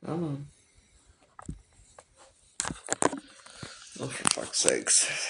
Oh, oh, for fuck's sakes.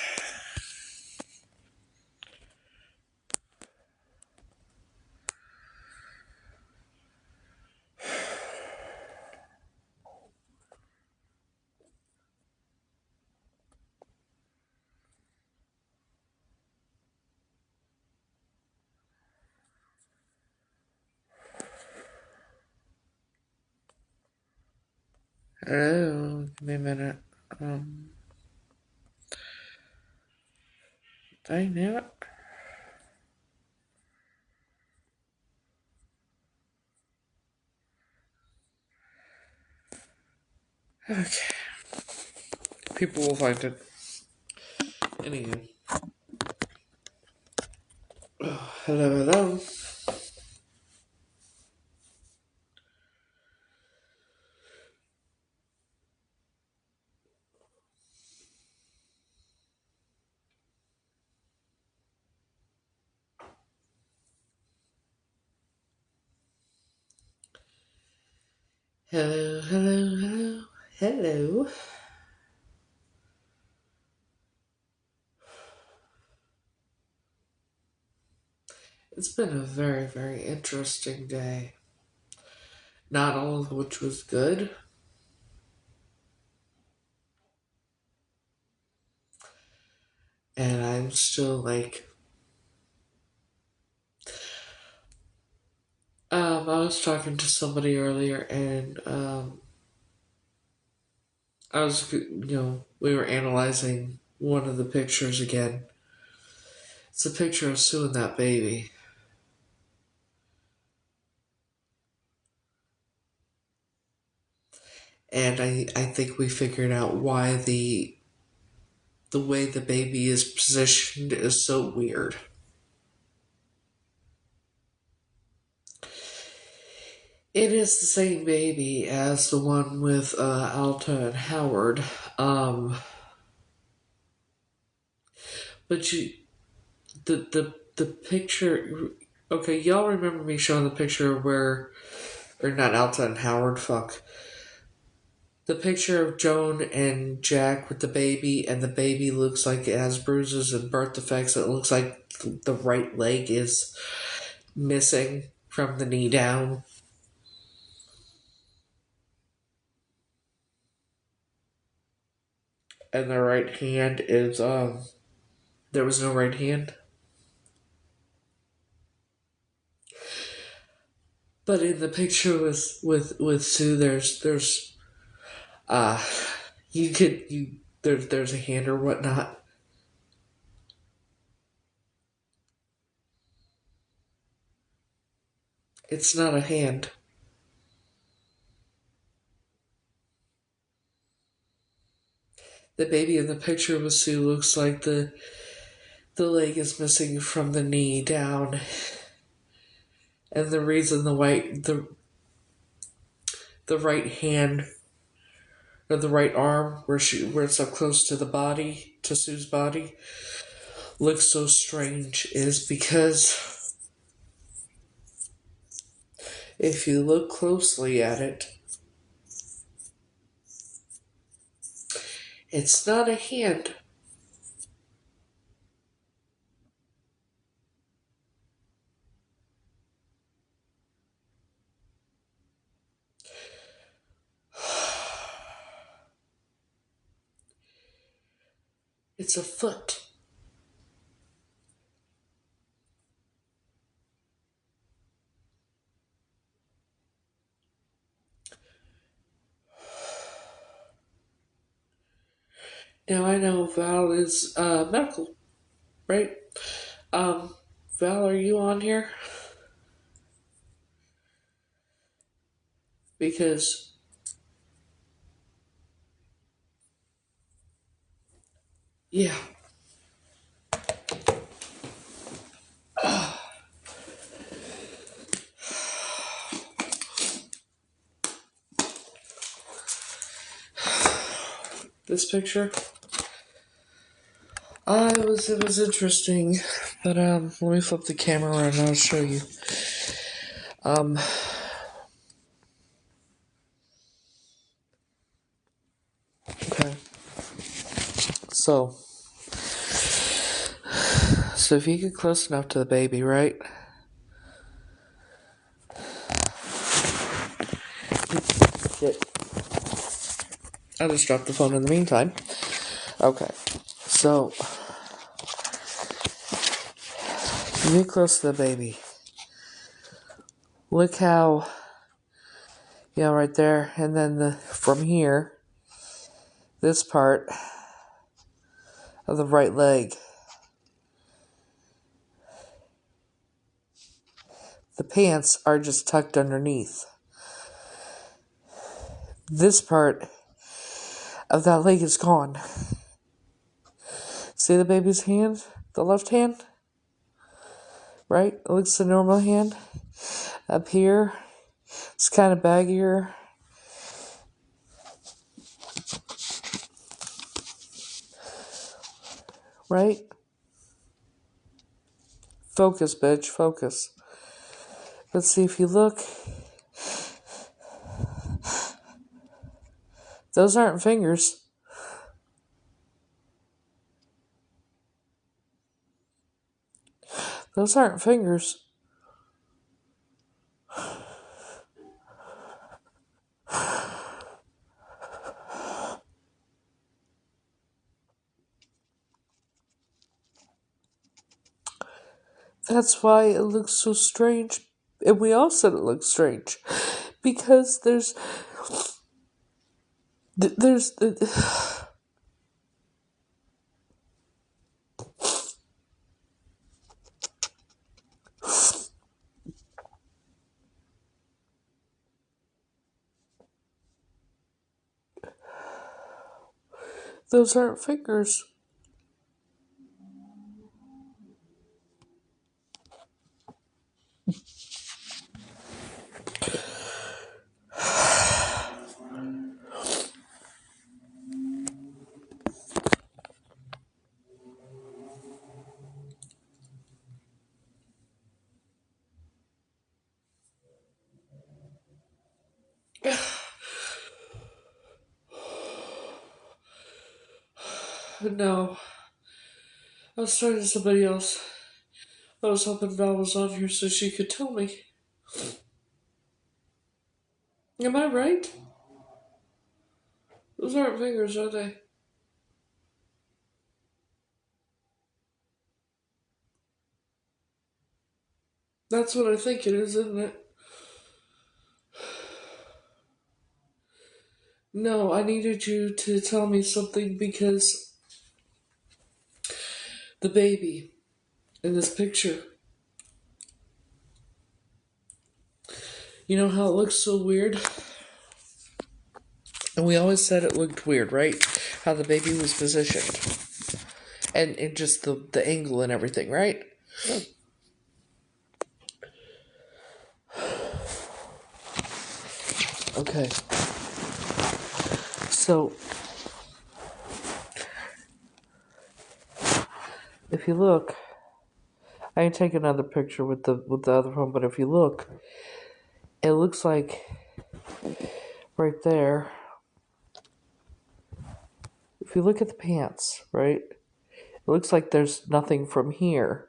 Hello, give me a minute. Dang it. Okay, people will find it. Anywho. Oh, hello, hello. Hello, hello, hello. Hello. It's been a very, very interesting day. Not all of which was good. And I'm still like, I was talking to somebody earlier and, we were analyzing one of the pictures again. It's a picture of Sue and that baby. And I think we figured out why the way the baby is positioned is so weird. It is the same baby as the one with Alta and Howard. Um, but the picture. Okay, y'all remember me showing the picture where, or not Alta and Howard. Fuck. The picture of Joan and Jack with the baby, and the baby looks like it has bruises and birth defects. It looks like the right leg is missing from the knee down. And the right hand is, there was no right hand. But in the picture with Sue, there's uh there's a hand or whatnot. It's not a hand. The baby in the picture with Sue looks like the leg is missing from the knee down, and the reason the right hand or the right arm where it's up close to the body to Sue's body looks so strange is because if you look closely at it, it's not a hand. It's a foot. Now I know Val is medical, right? Um, Val, are you on here? Because yeah, this picture. It was interesting, but let me flip the camera around and I'll show you. Um, So if you get close enough to the baby, right? Shit. I just dropped the phone in the meantime. Okay. So you get close to the baby. Look how, right there, and then from here, this part of the right leg, the pants are just tucked underneath. This part of that leg is gone. See the baby's hand? The left hand? Right? It looks the normal hand. Up here, it's kind of baggier. Right? Focus, bitch, focus. Let's see if you look. Those aren't fingers. Those aren't fingers. That's why it looks so strange. And we all said it looks strange. Because there's those aren't fingers. No. I was talking to somebody else. I was hoping Val was on here so she could tell me. Am I right? Those aren't fingers, are they? That's what I think it is, isn't it? No, I needed you to tell me something because the baby in this picture, you know how it looks so weird? And we always said it looked weird, right? How the baby was positioned. And just the angle and everything, right? Okay. So, if you look, I can take another picture with the other phone, but if you look, it looks like right there. If you look at the pants, right, it looks like there's nothing from here.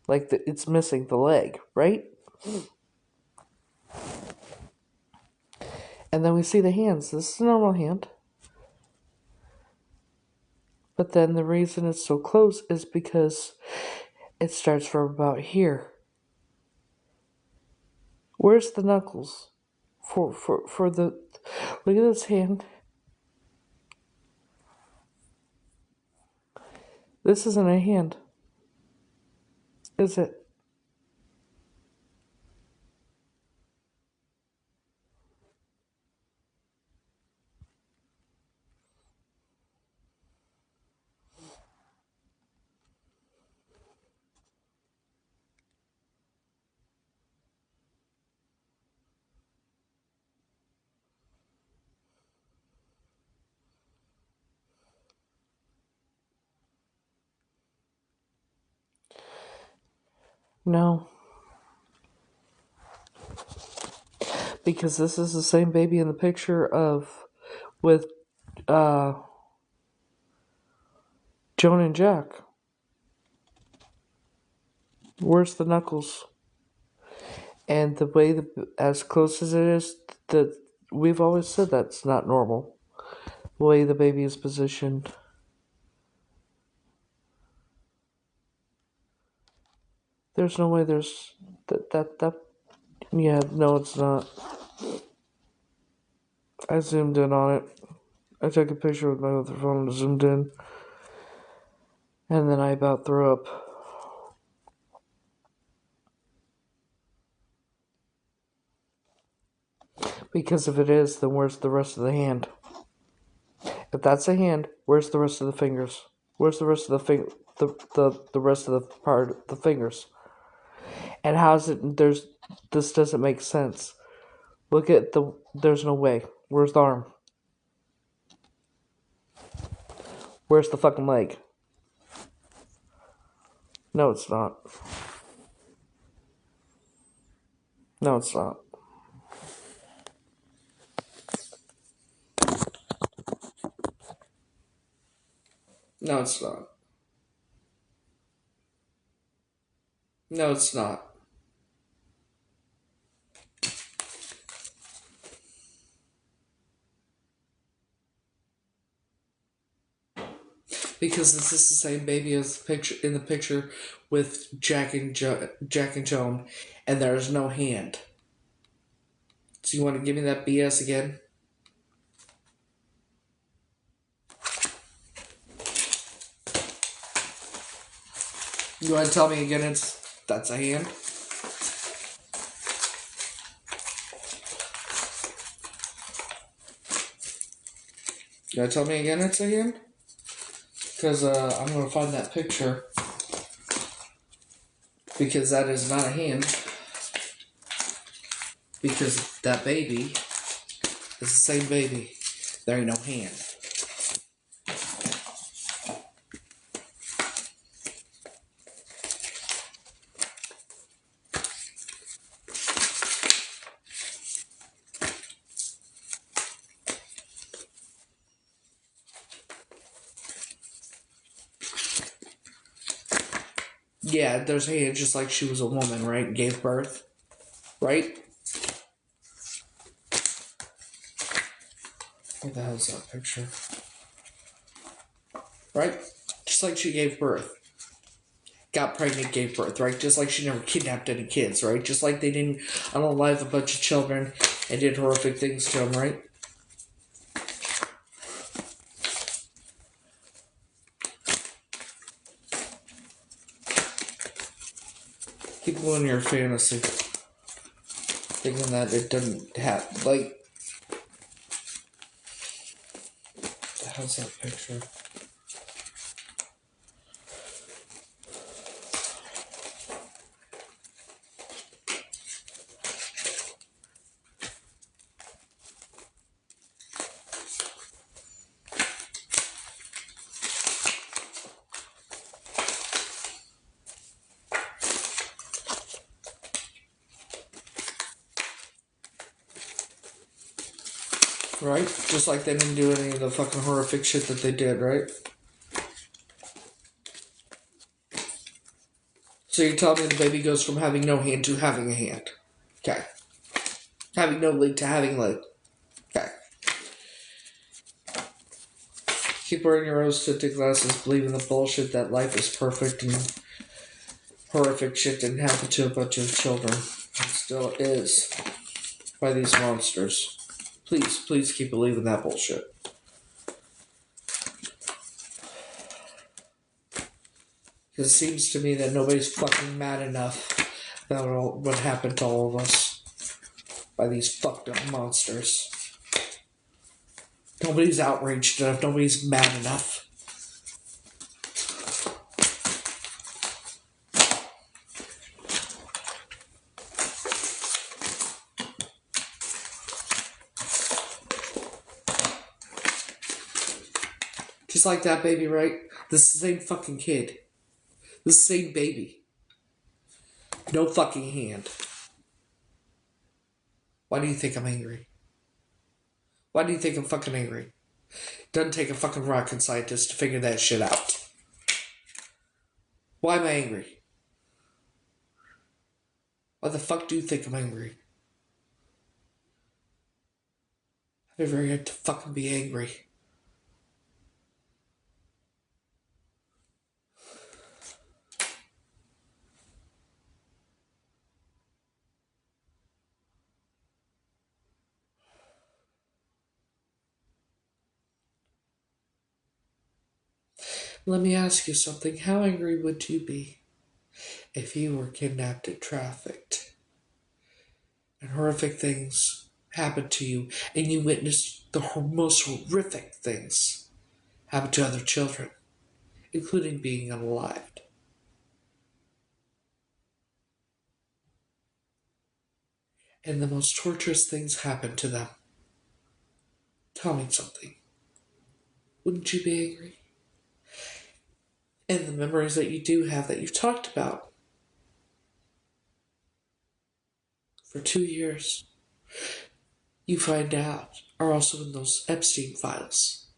Like it's missing the leg, right? And then we see the hands. This is a normal hand. But then the reason it's so close is because it starts from about here. Where's the knuckles? For the look at this hand. This isn't a hand. Is it? No. Because this is the same baby in the picture of with Joan and Jack. Where's the knuckles? And the way as close as it is, that we've always said that's not normal. The way the baby is positioned. There's no way there's that. Yeah, no, it's not. I zoomed in on it. I took a picture with my other phone and zoomed in. And then I about threw up. Because if it is, then where's the rest of the hand? If that's a hand, where's the rest of the fingers? Where's the rest of the rest of the part the fingers? And how's it this doesn't make sense. Look at there's no way. Where's the arm? Where's the fucking leg? No, it's not. No, it's not. No, it's not. No, it's not. Because this is the same baby as the picture in the picture with Jack and Joan, and there's no hand. So you want to give me that BS again? You want to tell me again that's a hand? You want to tell me again it's a hand? Because I'm going to find that picture. Because that is not a hand. Because that baby is the same baby. There ain't no hand. Yeah, there's a hand just like she was a woman, right? Gave birth. Right? What the hell's that picture? Right? Just like she gave birth. Got pregnant, gave birth, right? Just like she never kidnapped any kids, right? Just like they didn't unalive a bunch of children and did horrific things to them, right? Keep going your fantasy. Thinking that it doesn't have, like... How's that picture? Right? Just like they didn't do any of the fucking horrific shit that they did, right? So you tell me the baby goes from having no hand to having a hand. Okay. Having no leg to having leg. Okay. Keep wearing your rose-tinted glasses, believing the bullshit that life is perfect and horrific shit didn't happen to a bunch of children. It still is. By these monsters. Please, please keep believing that bullshit. Because it seems to me that nobody's fucking mad enough about what happened to all of us by these fucked up monsters. Nobody's outraged enough. Nobody's mad enough. Just like that baby, right? This is the same fucking kid. This is the same baby. No fucking hand. Why do you think I'm angry? Why do you think I'm fucking angry? Doesn't take a fucking rocket scientist to figure that shit out. Why am I angry? Why the fuck do you think I'm angry? I have every right to fucking be angry. Let me ask you something. How angry would you be if you were kidnapped and trafficked and horrific things happened to you and you witnessed the most horrific things happen to other children, including being unalived? And the most torturous things happen to them. Tell me something. Wouldn't you be angry? And the memories that you do have that you've talked about for 2 years, you find out, are also in those Epstein files.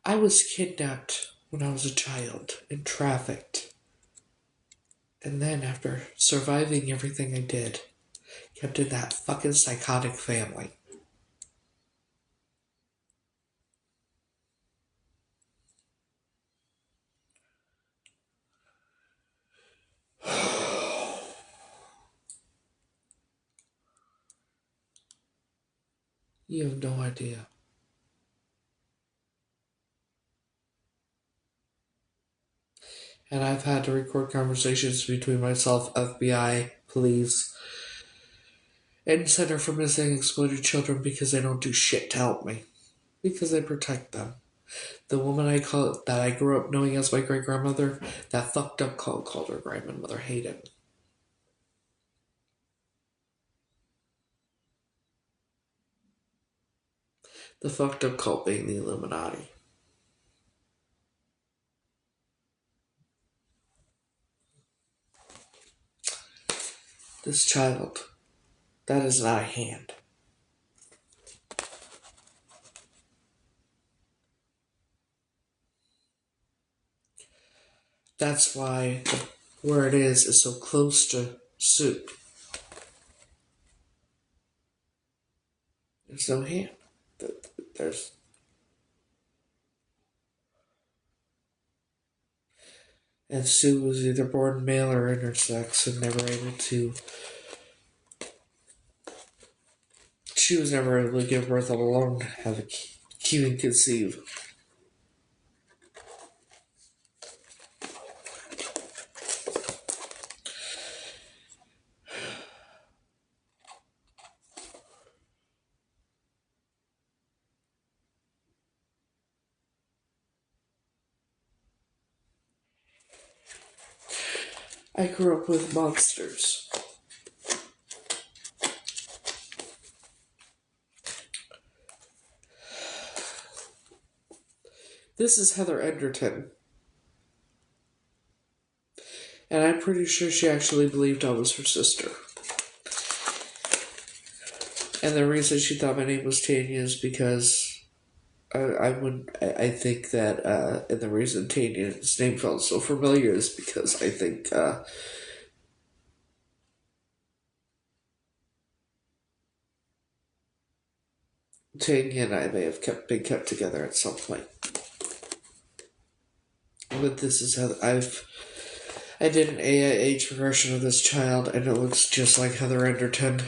I was kidnapped when I was a child and trafficked. And then, after surviving everything I did, kept in that fucking psychotic family. You have no idea. And I've had to record conversations between myself, FBI, police, and Center for Missing and Exploited Children because they don't do shit to help me. Because they protect them. The woman that I grew up knowing as my great grandmother, that fucked up called her grandmother Hayden. The fucked up cult being the Illuminati. This child, that is not a hand. That's why where it is so close to Sue. There's no hand. There's and Sue was either born male or intersex and never able to. She was never able to give birth, let alone have a even conceive. I grew up with monsters. This is Heather Enderton. And I'm pretty sure she actually believed I was her sister. And the reason she thought my name was Tanya is because I think that, and the reason Tanya's name felt so familiar is because I think, Tanya and I may have been kept together at some point. But this is how I did an AIH regression of this child, and it looks just like Heather Enderton.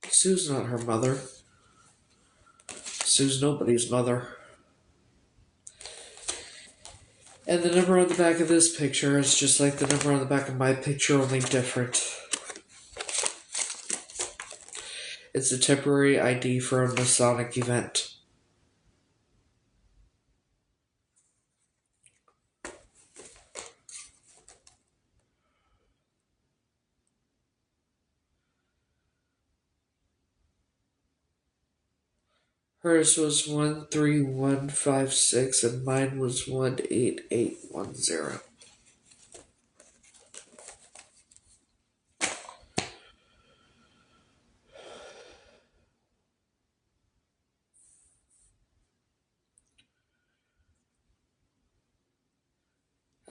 Sue's not her mother. Sue's nobody's mother. And the number on the back of this picture is just like the number on the back of my picture, only different. It's a temporary ID for a Masonic event. Hers was 13156 and mine was 18810.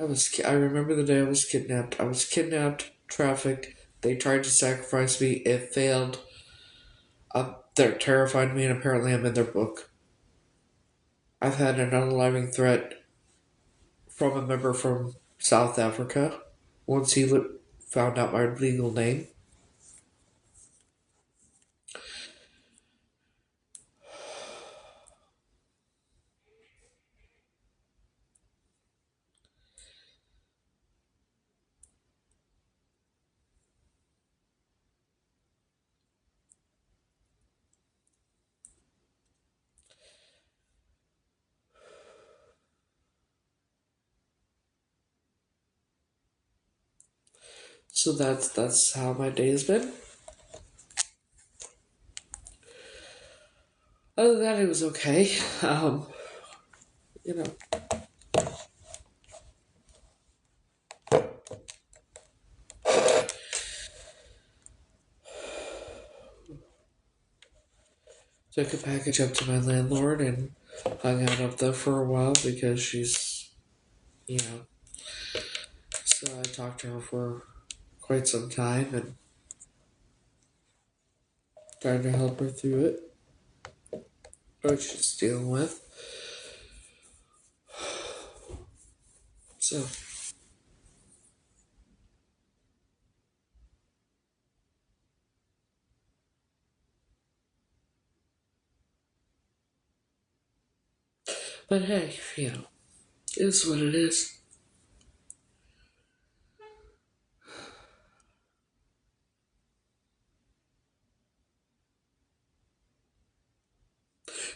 I remember the day I was kidnapped. I was kidnapped, trafficked. They tried to sacrifice me. It failed. They're terrified me, and apparently I'm in their book. I've had an unaliving threat from a member from South Africa. Once he found out my legal name. So that's how my day has been. Other than that, it was okay. You know, took a package up to my landlord and hung out up there for a while because she's, you know. So I talked to her for quite some time and tried to help her through it, what she's dealing with. So, but hey, you know, it's what it is.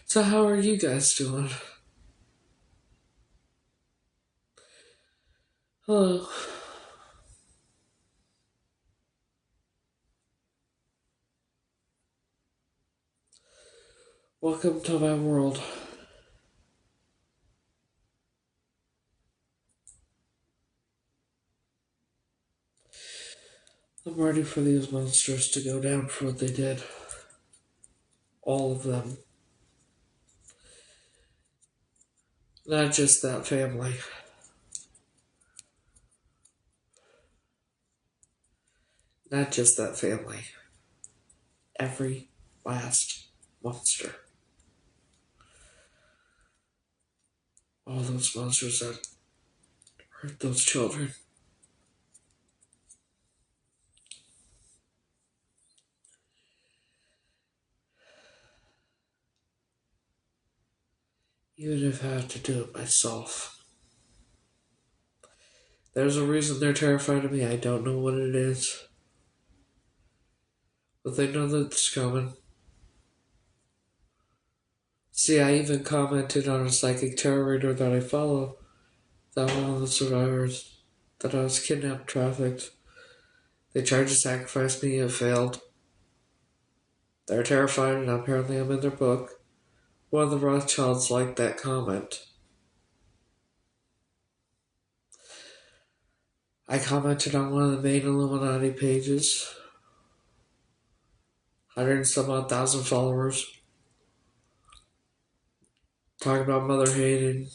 So how are you guys doing? Hello. Welcome to my world. I'm ready for these monsters to go down for what they did. All of them. Not just that family. Not just that family. Every last monster. All those monsters that hurt those children. Even if I have to do it myself. There's a reason they're terrified of me. I don't know what it is. But they know that it's coming. See, I even commented on a psychic tarot reader that I follow that one of the survivors that I was kidnapped, trafficked. They tried to sacrifice me, it failed. They're terrified, and apparently I'm in their book. One of the Rothschilds liked that comment. I commented on one of the main Illuminati pages. 100 and some odd thousand followers. Talking about Mother Hayden,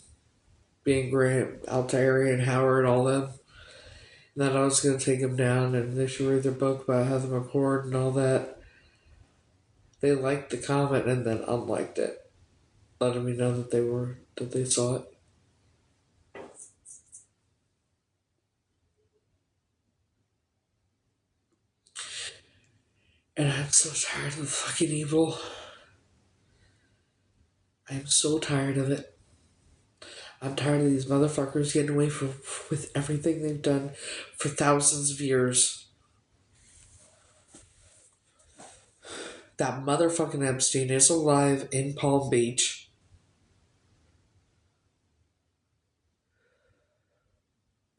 being Graham, Altair, and Howard, all them. And that I was going to take them down, and they should read their book about Heather McCord and all that. They liked the comment and then unliked it, letting me know that they saw it. And I'm so tired of the fucking evil. I am so tired of it. I'm tired of these motherfuckers getting away with everything they've done for thousands of years. That motherfucking Epstein is alive in Palm Beach.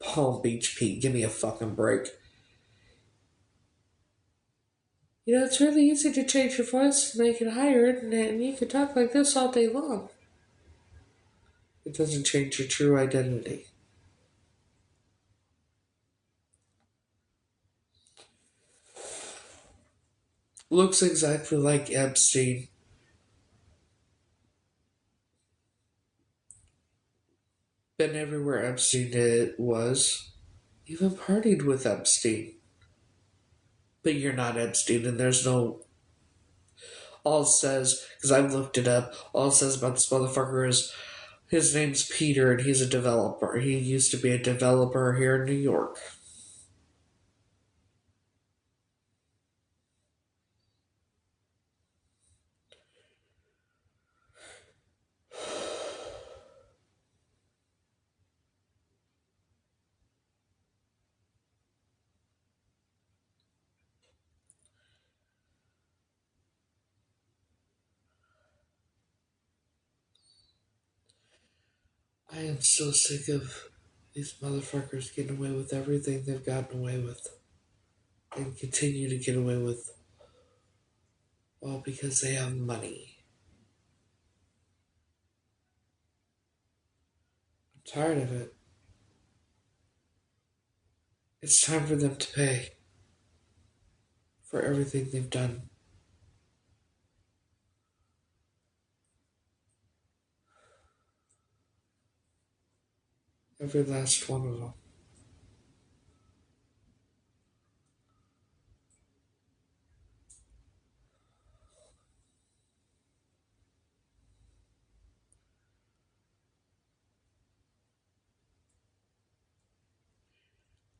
Palm Beach Pete, give me a fucking break. You know, it's really easy to change your voice and make it higher, and you can talk like this all day long. It doesn't change your true identity. Looks exactly like Epstein. been everywhere Epstein was, even partied with Epstein. But you're not Epstein, and there's no. All it says, because I've looked it up, all it says about this motherfucker is his name's Peter and he's a developer. He used to be a developer here in New York. I am so sick of these motherfuckers getting away with everything they've gotten away with and continue to get away with, all because they have money. I'm tired of it. It's time for them to pay for everything they've done. Every last one of them.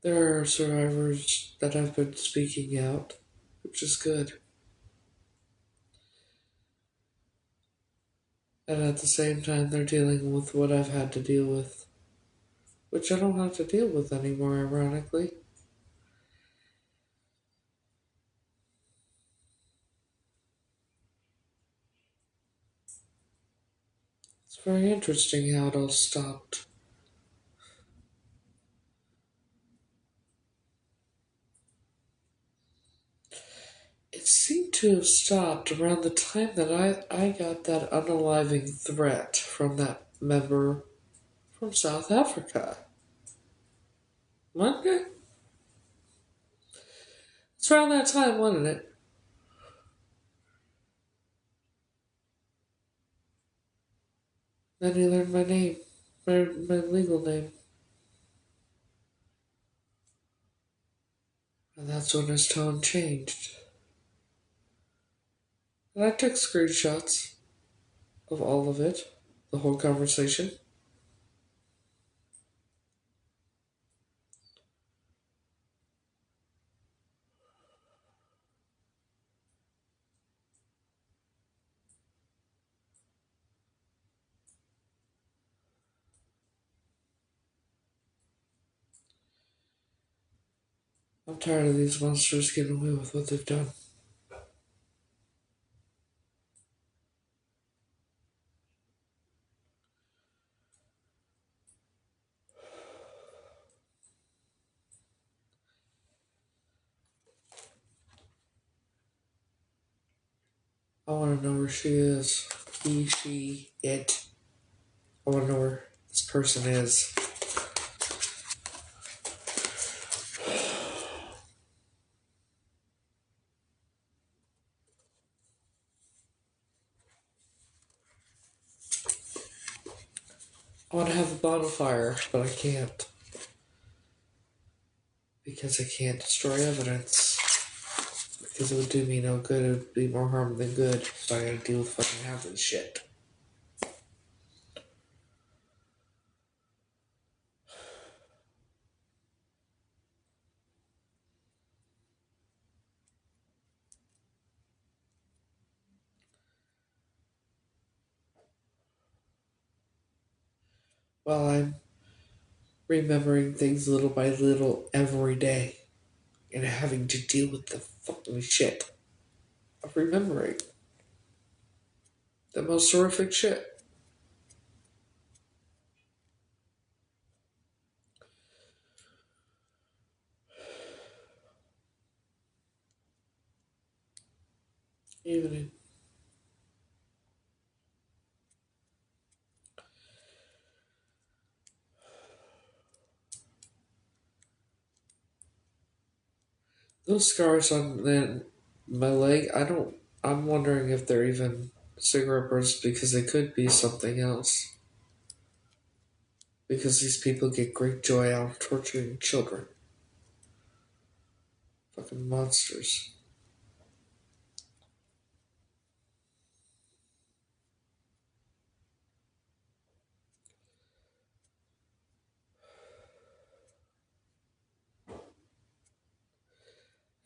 There are survivors that have been speaking out, which is good. And at the same time, they're dealing with what I've had to deal with, which I don't have to deal with anymore, ironically. It's very interesting how it all stopped. It seemed to have stopped around the time that I got that unaliving threat from that member from South Africa. Wasn't it? It's around that time, wasn't it? Then he learned my name, my legal name. And that's when his tone changed. And I took screenshots of all of it, the whole conversation. I'm tired of these monsters getting away with what they've done. I want to know where she is. He, she, it. I want to know where this person is. I want to have a bonfire, but I can't. Because I can't destroy evidence. Because it would do me no good. It would be more harm than good. So I gotta deal with fucking half this shit. While I'm remembering things little by little every day. And having to deal with the fucking shit of remembering. The most horrific shit. Evening. Those scars on my leg, I'm wondering if they're even cigarette burns because they could be something else. because these people get great joy out of torturing children. Fucking monsters.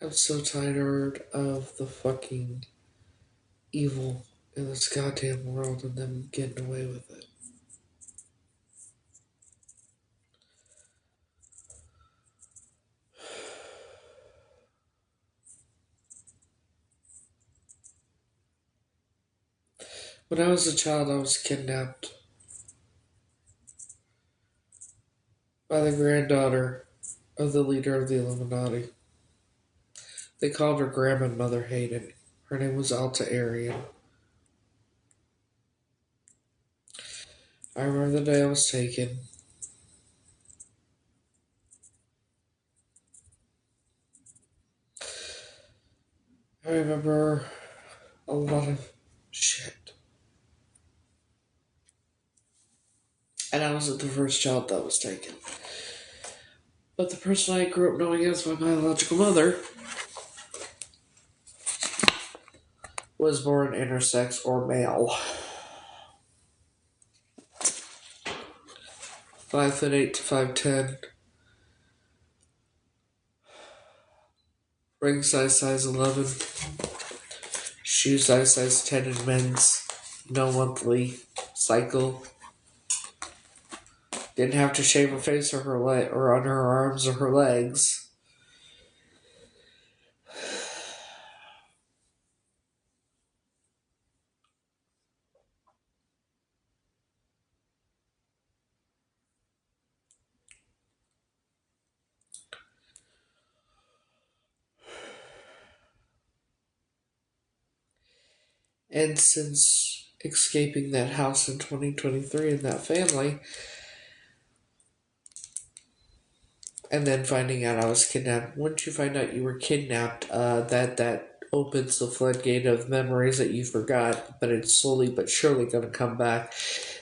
I'm so tired of the fucking evil in this goddamn world and them getting away with it. When I was a child, I was kidnapped by the granddaughter of the leader of the Illuminati. They called her grandmother Hayden. Her name was Alta Arian. I remember the day I was taken. I remember a lot of shit. And I wasn't the first child that was taken. But the person I grew up knowing as my biological mother was born intersex or male. 5'8" to 5'10". Ring size 11. Shoe size 10 in men's. No monthly cycle. Didn't have to shave her face or her leg or on her arms or her legs. And since escaping that house in 2023 and that family, and then finding out I was kidnapped. Once you find out you were kidnapped, that opens the floodgate of memories that you forgot, but it's slowly but surely going to come back.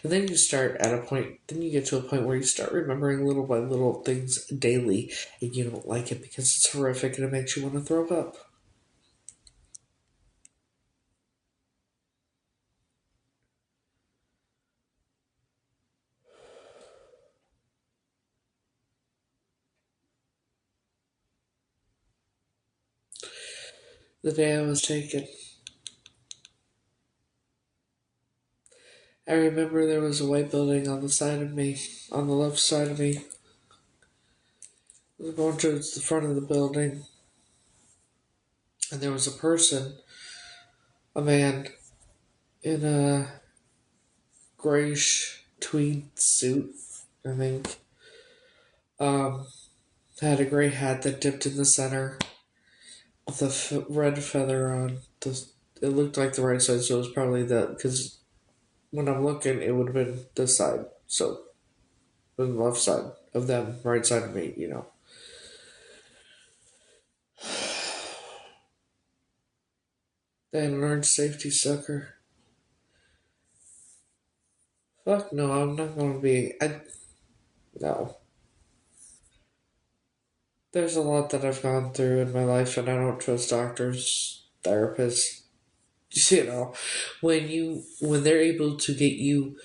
And then you start at a point, then you get to a point where you start remembering little by little things daily, and you don't like it because it's horrific and it makes you want to throw up. The day I was taken, I remember there was a white building on the side of me, on the left side of me. I was going towards the front of the building, and there was a person, a man, in a grayish tweed suit, I think. Had a gray hat that dipped in the center with a red feather on. It looked like the right side, so it was probably that, because when I'm looking, it would have been this side. So, the left side of them, right side of me, They had an orange safety sucker. Fuck no, I'm not gonna be. No. There's a lot that I've gone through in my life, and I don't trust doctors, therapists. When they're able to get you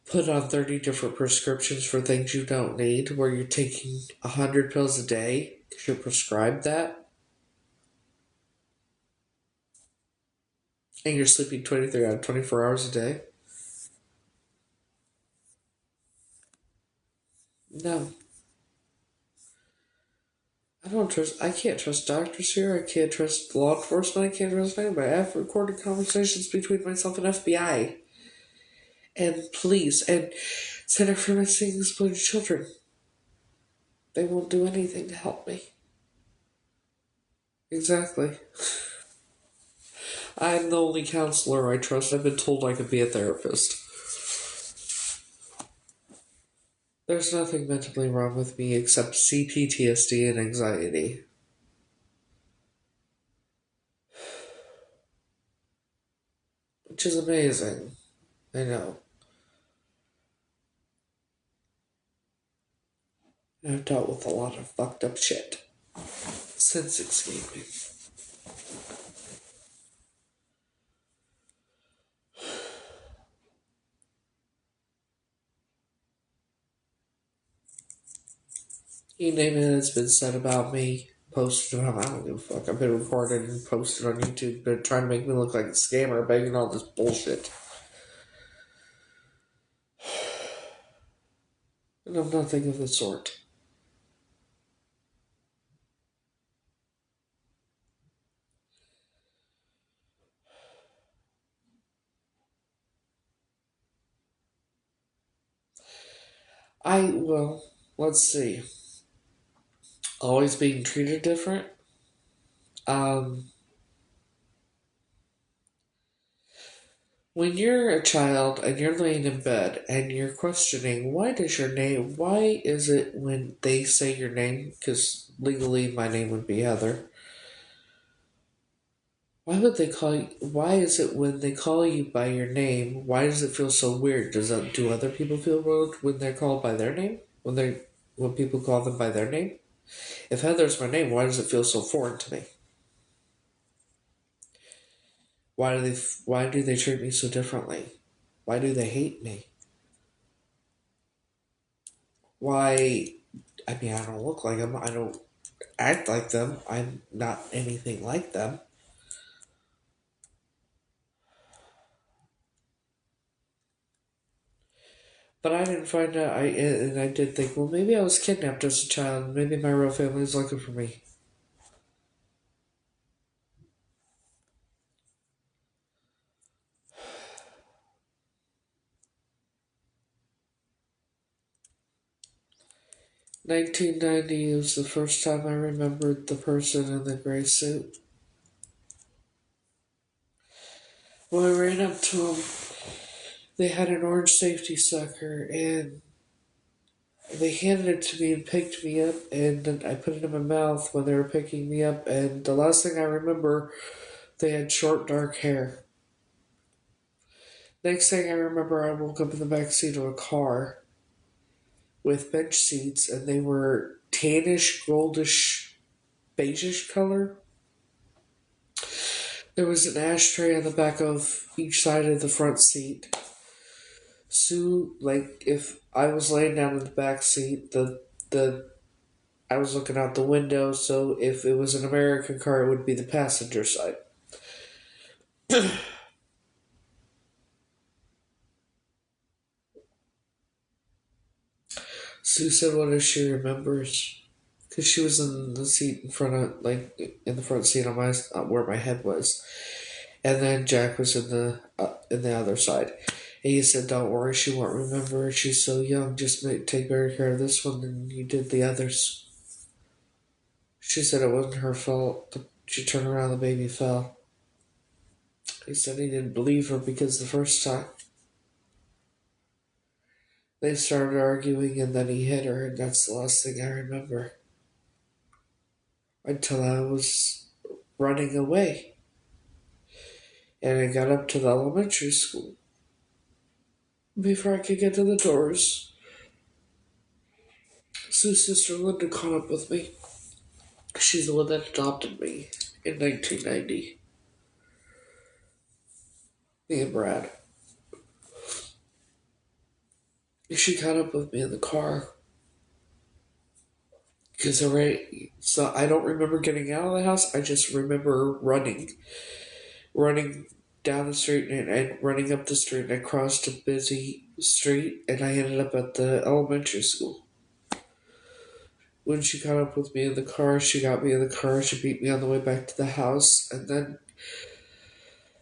put on 30 different prescriptions for things you don't need, where you're taking 100 pills a day because you're prescribed that, and you're sleeping 23 out of 24 hours a day. No. I can't trust doctors here. I can't trust law enforcement. I can't trust anybody. I've recorded conversations between myself and FBI and police and Center for Missing and Exploited Children. They won't do anything to help me. Exactly. I'm the only counselor I trust. I've been told I could be a therapist. There's nothing mentally wrong with me except CPTSD and anxiety. Which is amazing. I know. I've dealt with a lot of fucked up shit since escaping. You name it has been said about me, posted on, I don't give a fuck. I've been recorded and posted on YouTube. They're trying to make me look like a scammer, begging all this bullshit. And I'm nothing of the sort. Well, let's see. Always being treated different. Um, when you're a child and you're laying in bed and you're questioning, why is it when they say your name, because legally my name would be Heather, why is it when they call you by your name, why does it feel so weird? Do other people feel weird when they're called by their name? When people call them by their name? If Heather's my name, why does it feel so foreign to me? Why do they treat me so differently? Why do they hate me? Why? I mean, I don't look like them. I don't act like them. I'm not anything like them. But I didn't find out. I did think, well, maybe I was kidnapped as a child. Maybe my real family is looking for me. 1990 was the first time I remembered the person in the gray suit. When I ran up to them, they had an orange safety sucker, and they handed it to me and picked me up, and then I put it in my mouth when they were picking me up. And the last thing I remember, they had short, dark hair. Next thing I remember, I woke up in the back seat of a car with bench seats, and they were tannish, goldish, beigeish color. There was an ashtray on the back of each side of the front seat. Sue, like if I was laying down in the back seat, the I was looking out the window, so if it was an American car, it would be the passenger side. Sue said what if she remembers, because she was in the seat in front of, like in the front seat on my where my head was, and then Jack was in the other side. And he said, "Don't worry, she won't remember. She's so young. Just take better care of this one than you did the others." She said it wasn't her fault. She turned around, the baby fell. He said he didn't believe her because the first time they started arguing and then he hit her, and that's the last thing I remember. Until I was running away. And I got up to the elementary school. Before I could get to the doors, Sue's sister Linda caught up with me. She's the one that adopted me in 1990. Me and Brad. She caught up with me in the car. Because so I don't remember getting out of the house. I just remember running down the street and running up the street. And I crossed a busy street, and I ended up at the elementary school. When she caught up with me in the car, she got me in the car. She beat me on the way back to the house, and then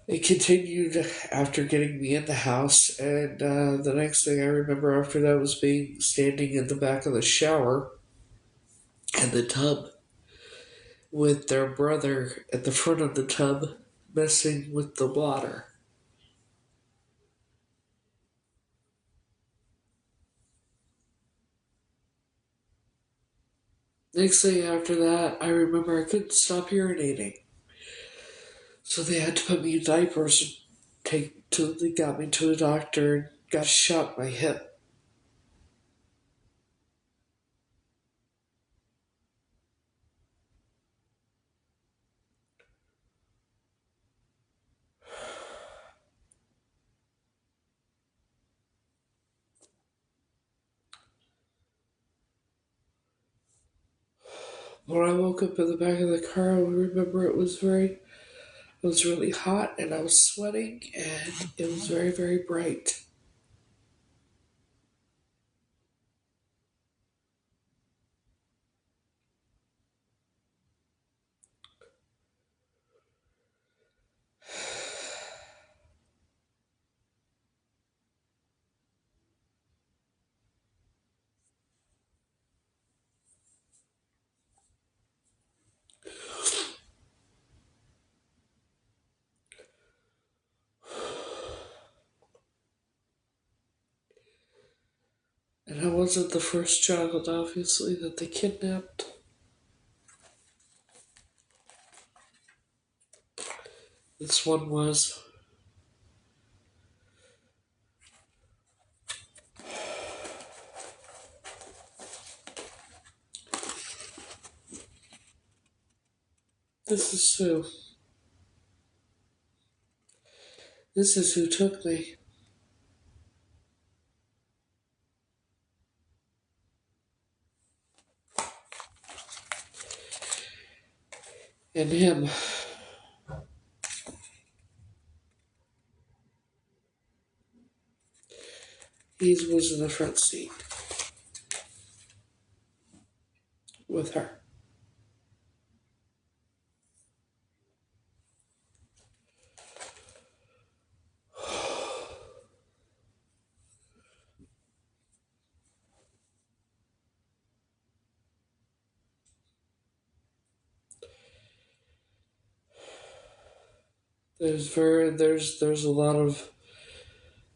it continued after getting me in the house. And the next thing I remember after that was being standing in the back of the shower in the tub with their brother at the front of the tub messing with the water. Next thing after that, I remember I couldn't stop urinating. So they had to put me in diapers and they got me to a doctor and got a shot in my hip. When I woke up in the back of the car, I remember it was really hot and I was sweating and it was very, very bright. And I wasn't the first child, obviously, that they kidnapped. This one was. This is who. This is who took me. And him. He was in the front seat with her. There's a lot of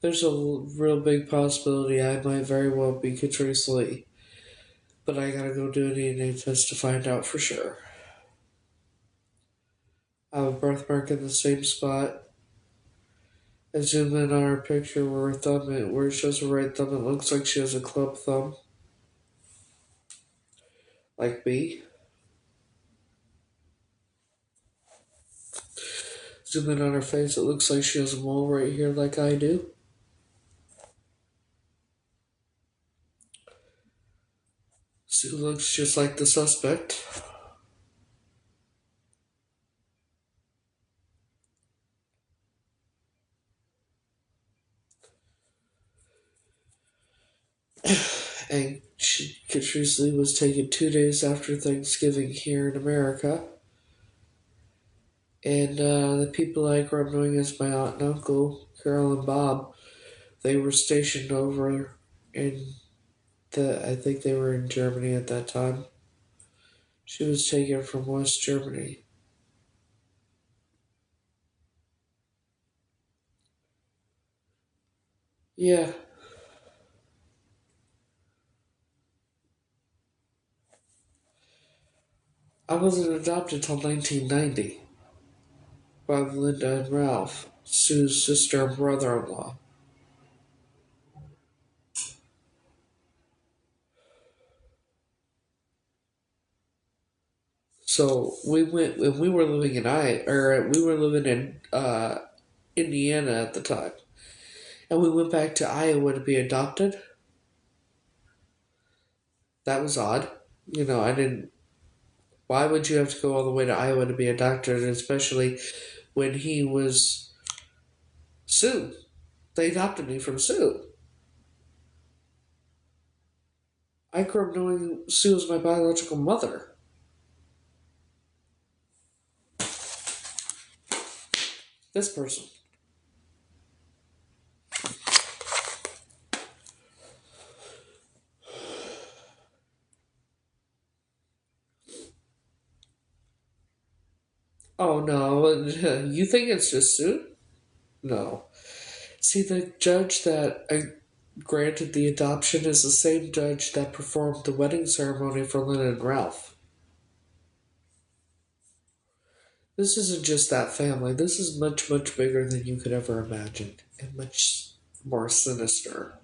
there's a real big possibility I might very well be Catrice Lee, but I gotta go do a DNA test to find out for sure. I have a birthmark in the same spot. I zoom in on her picture where her thumb is, where it shows her right thumb. It looks like she has a club thumb, like me. Zoom in on her face. It looks like she has a mole right here, like I do. She looks just like the suspect. And Catrice Lee was taken 2 days after Thanksgiving here in America. And the people I grew up knowing as my aunt and uncle, Carol and Bob, they were stationed over in I think they were in Germany at that time. She was taken from West Germany. Yeah, I wasn't adopted till 1990 by Linda and Ralph, Sue's sister and brother-in-law. So we went when we were living in we were living in Indiana at the time, and we went back to Iowa to be adopted. That was odd. I didn't. Why would you have to go all the way to Iowa to be adopted, especially when he was Sue? They adopted me from Sue. I grew up knowing Sue was my biological mother. This person. Oh no, you think it's just Sue? No. See, the judge that granted the adoption is the same judge that performed the wedding ceremony for Lynn and Ralph. This isn't just that family. This is much, much bigger than you could ever imagine, and much more sinister.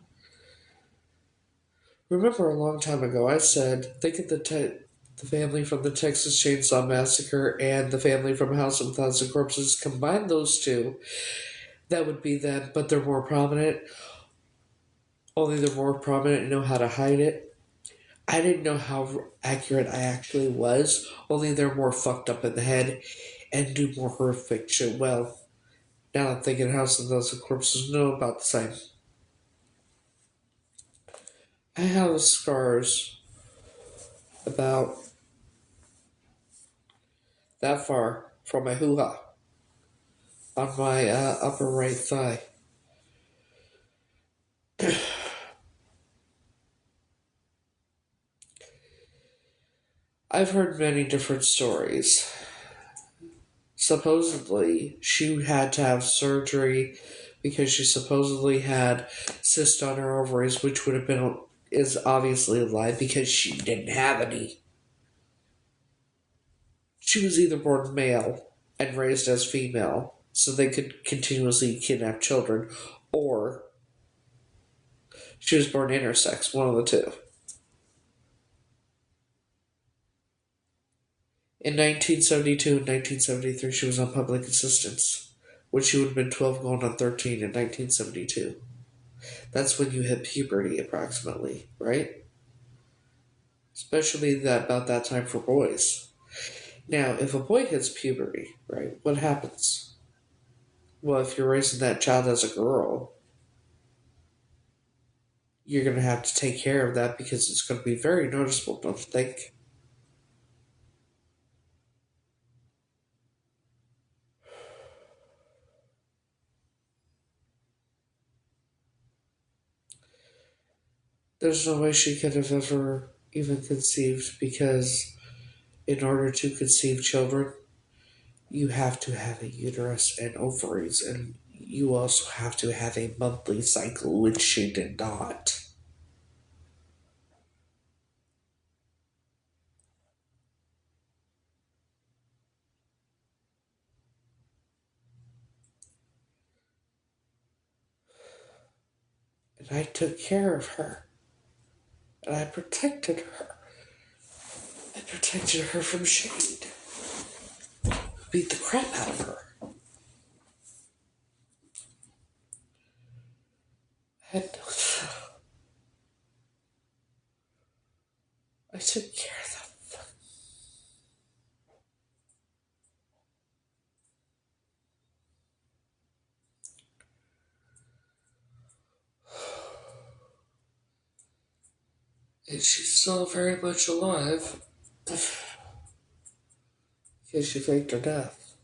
Remember a long time ago, I said, think of the family from the Texas Chainsaw Massacre and the family from House of Thousand Corpses. Combine those two, that would be them, but they're more prominent. Only they're more prominent and know how to hide it. I didn't know how accurate I actually was, only they're more fucked up in the head and do more horrific shit. Well, now I'm thinking House of Thousand Corpses know about the same. I have scars about that far from my hoo-ha on my upper right thigh. I've heard many different stories. Supposedly, she had to have surgery because she supposedly had cysts on her ovaries, which would have been is obviously a lie because she didn't have any. She was either born male and raised as female, so they could continuously kidnap children, or she was born intersex, one of the two. In 1972 and 1973, she was on public assistance, when she would have been 12 going on 13 in 1972. That's when you hit puberty, approximately, right? Especially about that time for boys. Now, if a boy hits puberty, right, what happens? Well, if you're raising that child as a girl, you're going to have to take care of that because it's going to be very noticeable, don't you think? There's no way she could have ever even conceived because, in order to conceive children, you have to have a uterus and ovaries, and you also have to have a monthly cycle, which she did not. And I took care of her, and I protected her. I protected her from shade. Beat the crap out of her. I had no. I took care of them. And she's still very much alive because she faked her death.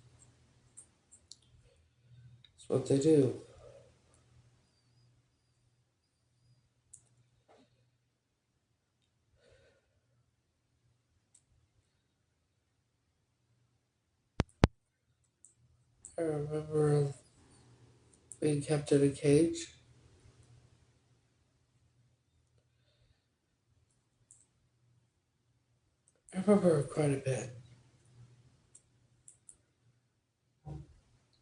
That's what they do. I remember being kept in a cage. I remember quite a bit.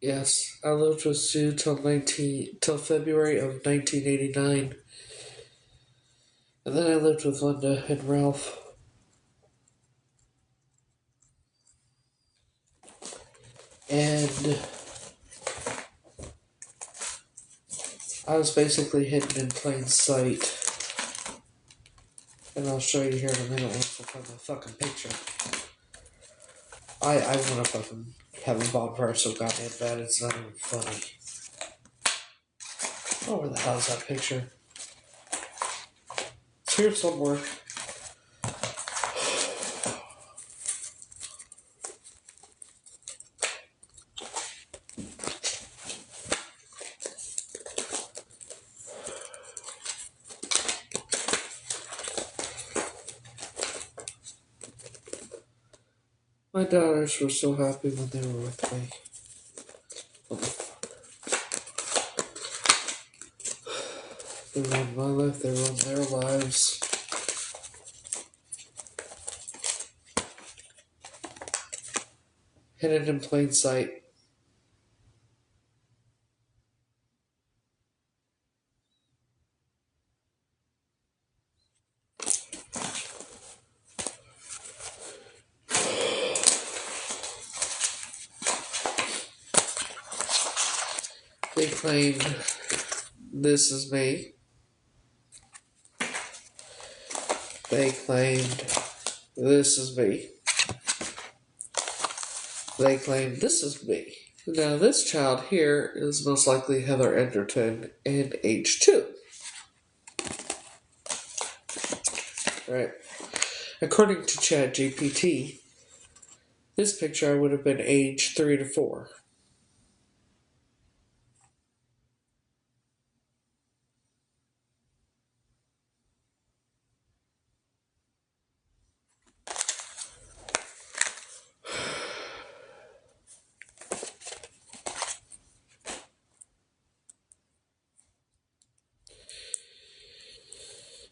Yes, I lived with Sue till February of 1989, and then I lived with Linda and Ralph. And I was basically hidden in plain sight. And I'll show you here in a minute once I find the fucking picture. I want to fucking have a bonfire so goddamn bad it's not even funny. Oh, where the hell is that picture? It's here somewhere. My daughters were so happy when they were with me. They ruined my life, they ruined their lives. Hidden in plain sight. They claimed this is me. They claimed this is me. They claimed this is me. Now, this child here is most likely Heather Enderton in age 2. Right? According to ChatGPT, this picture I would have been age 3 to 4.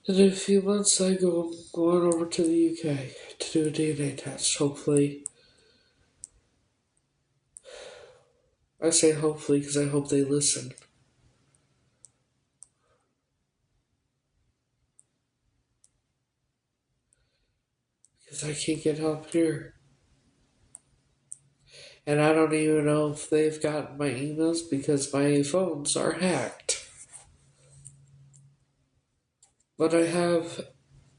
And in a few months, I go on over to the UK to do a DNA test. Hopefully, I say hopefully because I hope they listen. Because I can't get help here. And I don't even know if they've gotten my emails because my phones are hacked. But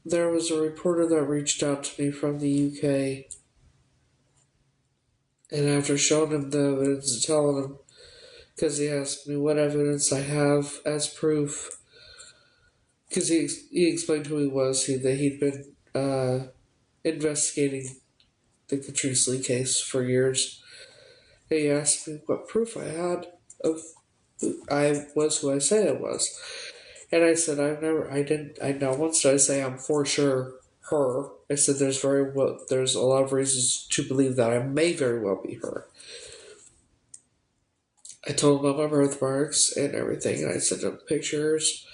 there was a reporter that reached out to me from the UK. And after showing him the evidence and telling him, because he asked me what evidence I have as proof, because he explained who he was, that he'd been investigating the Catrice Lee case for years. He asked me what proof I had of who I was who I say I was. And I said, not once did I say I'm for sure her. I said there's a lot of reasons to believe that I may very well be her. I told him about my birthmarks and everything, and I sent him pictures.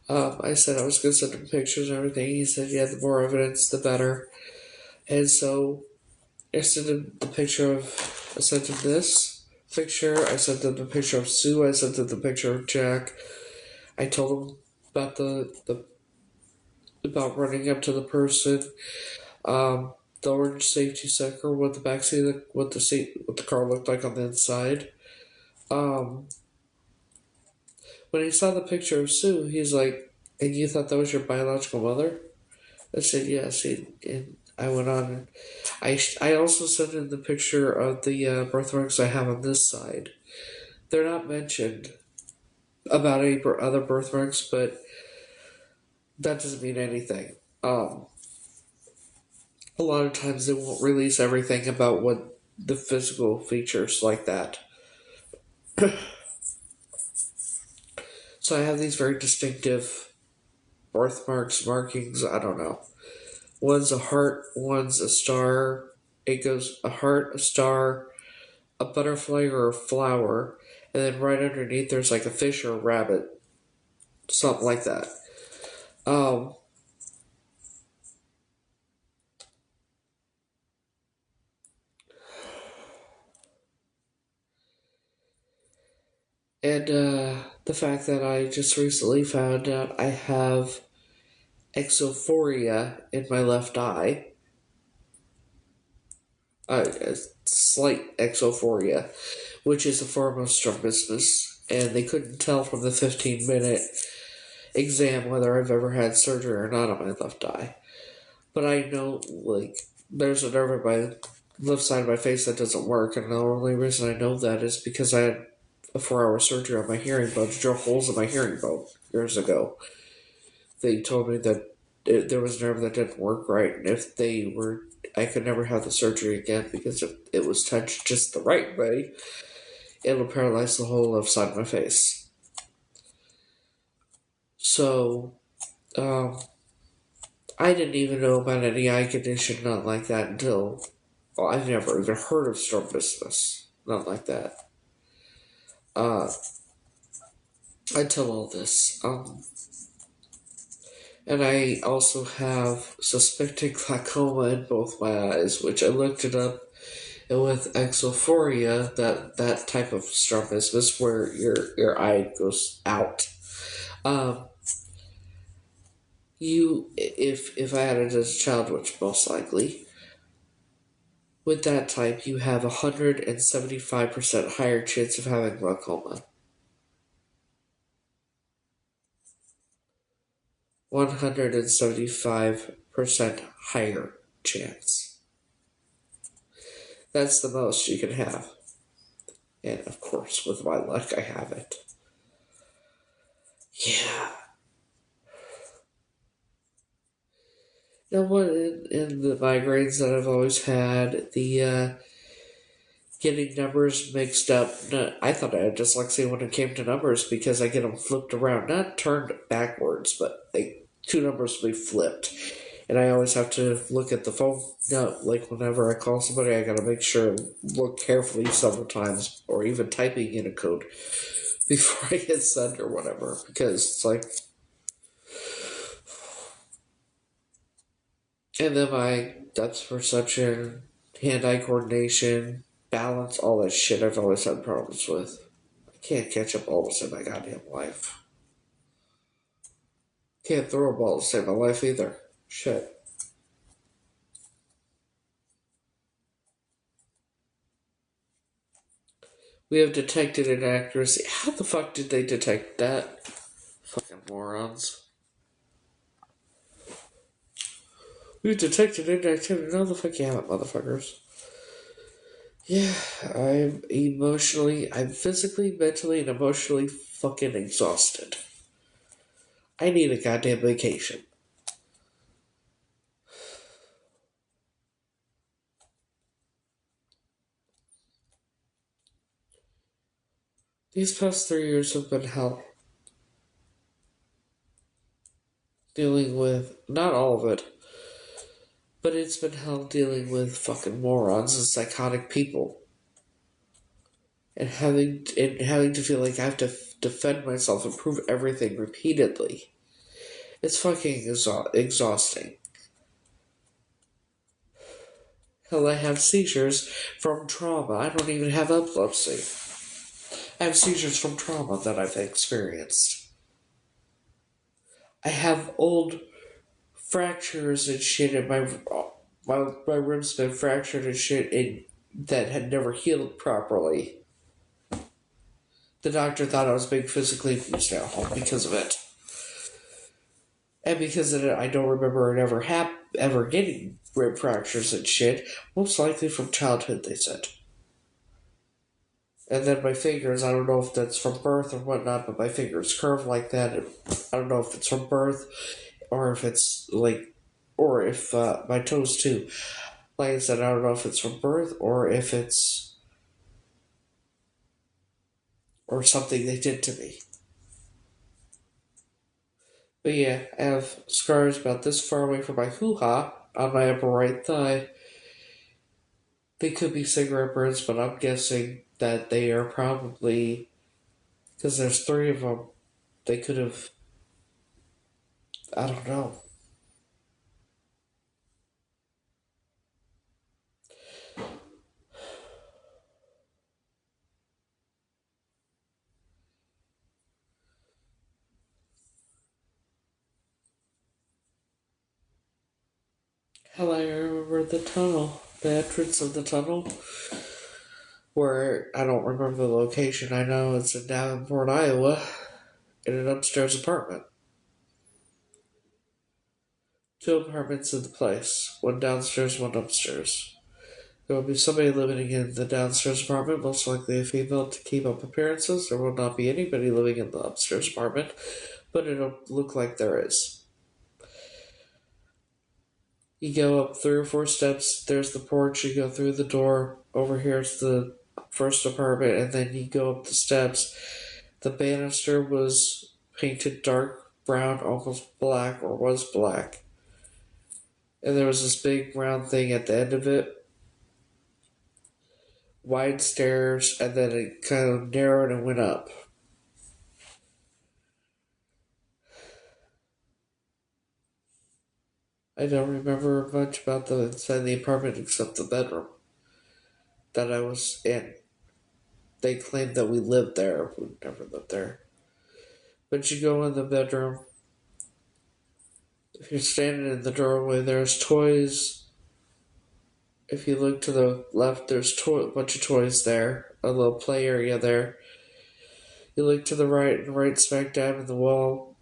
I said I was going to send him pictures and everything. He said, yeah, the more evidence, the better. And so I sent him I sent him this picture. I sent him the picture of Sue. I sent him the picture of Jack. I told him about about running up to the person, the orange safety sticker, what the backseat, what the car looked like on the inside. When he saw the picture of Sue, he's like, "And you thought that was your biological mother?" I said, "Yes." And I went on, and I also sent him the picture of the birthmarks I have on this side. They're not mentioned about any other birthmarks, but that doesn't mean anything. A lot of times they won't release everything about what the physical features like that. So I have these very distinctive birthmarks, markings, I don't know. One's a heart, one's a star. It goes a heart, a star, a butterfly or a flower, and then right underneath there's like a fish or a rabbit. Something like that. Um, and the fact that I just recently found out I have exophoria in my left eye. A slight exophoria, which is a form of strabismus, and they couldn't tell from the 15-minute exam whether I've ever had surgery or not on my left eye. But I know, like, there's a nerve in my left side of my face that doesn't work, and the only reason I know that is because I had a 4-hour surgery on my hearing bone to drill holes in my hearing bone years ago. They told me that there was a nerve that didn't work right, and if I could never have the surgery again because if it was touched just the right way, it'll paralyze the whole left side of my face. So, I didn't even know about any eye condition, not like that, until, well, I've never even heard of strabismus, not like that. Until all this. And I also have suspected glaucoma in both my eyes, which I looked it up. And with exophoria, that type of strabismus where your eye goes out. If I had it as a child, which most likely, with that type, you have 175% higher chance of having glaucoma. 175 higher chance. That's the most you can have. And of course, with my luck, I have it. Yeah. Now, what in the migraines that I've always had, the getting numbers mixed up. No, I thought I had dyslexia when it came to numbers because I get them flipped around, not turned backwards, but two numbers will be flipped. And I always have to look at the phone. No, like whenever I call somebody, I gotta make sure, look carefully several times, or even typing in a code before I hit send or whatever, because it's like. And then my depth perception, hand-eye coordination, balance, all that shit I've always had problems with. I can't catch up almost in my goddamn life. Can't throw a ball to save my life either. Shit. We have detected inaccuracy. How the fuck did they detect that? Fucking morons. We've detected inactivity. No, the fuck you haven't, motherfuckers. Yeah, I'm physically, mentally, and emotionally fucking exhausted. I need a goddamn vacation. These past 3 years have been hell. Dealing with, not all of it, but it's been hell dealing with fucking morons and psychotic people. And having to feel like I have to defend myself and prove everything repeatedly. It's fucking exhausting. Hell, I have seizures from trauma. I don't even have epilepsy. I have seizures from trauma that I've experienced. I have old fractures and shit in my ribs been fractured and shit that had never healed properly. The doctor thought I was being physically abused at home because of it. And because of it, I don't remember it ever getting rib fractures and shit. Most likely from childhood, they said. And then my fingers, I don't know if that's from birth or whatnot, but my fingers curve like that. I don't know if it's from birth or if it's like, or if my toes too. Like I said, I don't know if it's from birth or if it's, or something they did to me. But yeah, I have scars about this far away from my hoo-ha on my upper right thigh. They could be cigarette burns, but I'm guessing that they are probably, because there's three of them, they could have, I don't know. Hell, I remember the tunnel, the entrance of the tunnel, where I don't remember the location. I know it's in Davenport, Iowa, in an upstairs apartment. Two apartments in the place, one downstairs, one upstairs. There will be somebody living in the downstairs apartment, most likely a female to keep up appearances. There will not be anybody living in the upstairs apartment, but it'll look like there is. You go up 3 or 4 steps, there's the porch, you go through the door, over here's the first apartment, and then you go up the steps. The banister was painted dark brown, almost black, or was black. And there was this big round thing at the end of it. Wide stairs, and then it kind of narrowed and went up. I don't remember much about the inside of the apartment except the bedroom that I was in. They claimed that we lived there. We never lived there. But you go in the bedroom. If you're standing in the doorway, there's toys. If you look to the left, there's a bunch of toys there. A little play area there. You look to the right, and right smack dab in the wall,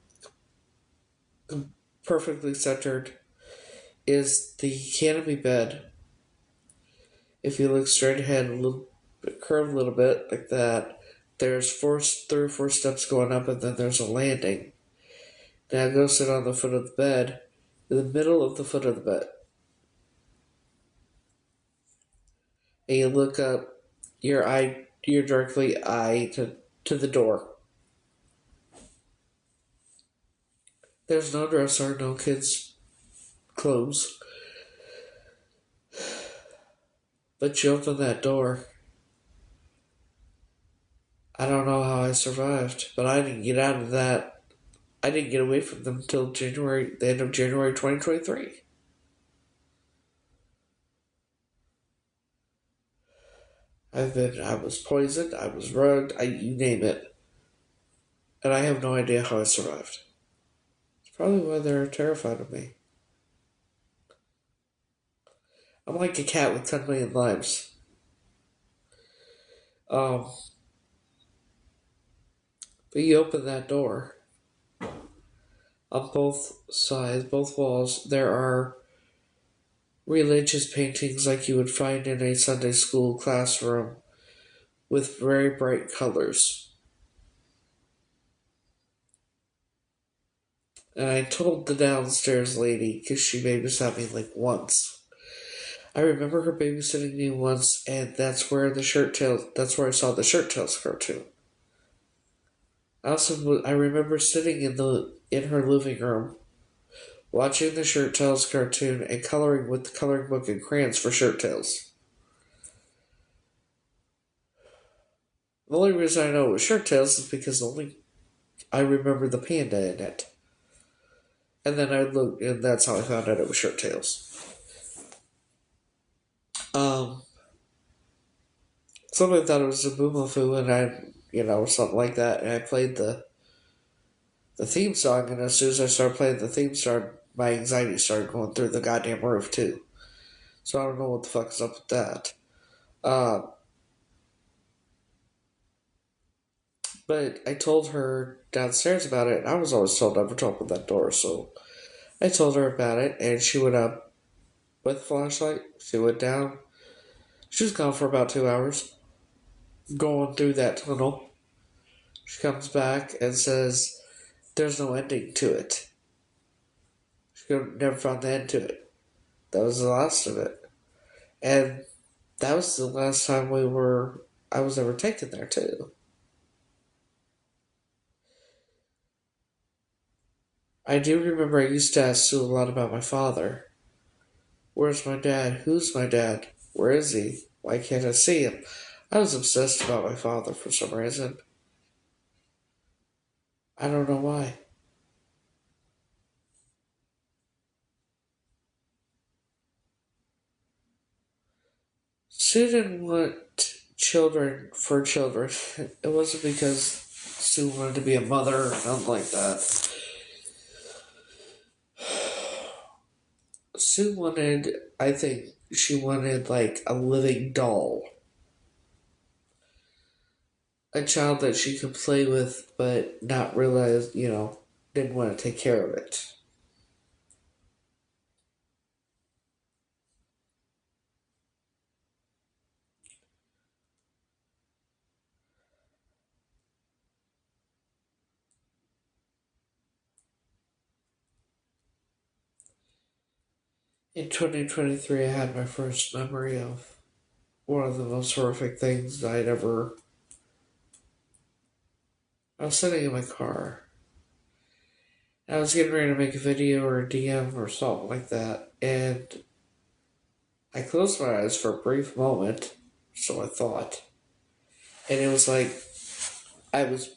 perfectly centered, is the canopy bed. If you look straight ahead, a little curve a little bit like that, there's 3 or 4 steps going up, and then there's a landing. Now go sit on the foot of the bed, in the middle of the foot of the bed, and you look up. Your directly eye to the door. There's no dresser, no kids' clothes. But you open that door. I don't know how I survived, but I didn't get out of that. I didn't get away from them until the end of January 2023. I was poisoned, I was drugged, you name it. And I have no idea how I survived. It's probably why they're terrified of me. I'm like a cat with 10 million lives. Um, but you open that door. On both sides, both walls, there are religious paintings like you would find in a Sunday school classroom with very bright colors. And I told the downstairs lady, because she babysat me like once. I remember her babysitting me once, and that's where that's where I saw the Shirt Tails cartoon. I remember sitting in her living room, watching the Shirt Tails cartoon and coloring with the coloring book and crayons for Shirt Tails. The only reason I know it was Shirt Tails is because I remember the panda in it. And then I looked, and that's how I found out it was Shirt Tails. Somebody thought it was a Boomafu, and something like that, and I played the theme song, and as soon as I started playing the theme song, my anxiety started going through the goddamn roof, too. So I don't know what the fuck is up with that. Uh, but I told her downstairs about it, and I was always told never to open that door, so I told her about it, and she went up with a flashlight. She went down. She was gone for about 2 hours, going through that tunnel. She comes back and says, "There's no ending to it." She never found the end to it. That was the last of it. And that was the last time I was ever taken there, too. I do remember I used to ask Sue a lot about my father. Where's my dad? Who's my dad? Where is he? Why can't I see him? I was obsessed about my father for some reason. I don't know why. Sue didn't want children for children. It wasn't because Sue wanted to be a mother or nothing like that. Sue wanted, I think she wanted like a living doll. A child that she could play with, but not realize, didn't want to take care of it. In 2023, I had my first memory of one of the most horrific things that I'd ever. I was sitting in my car. I was getting ready to make a video or a DM or something like that, and I closed my eyes for a brief moment, so I thought. And it was like I was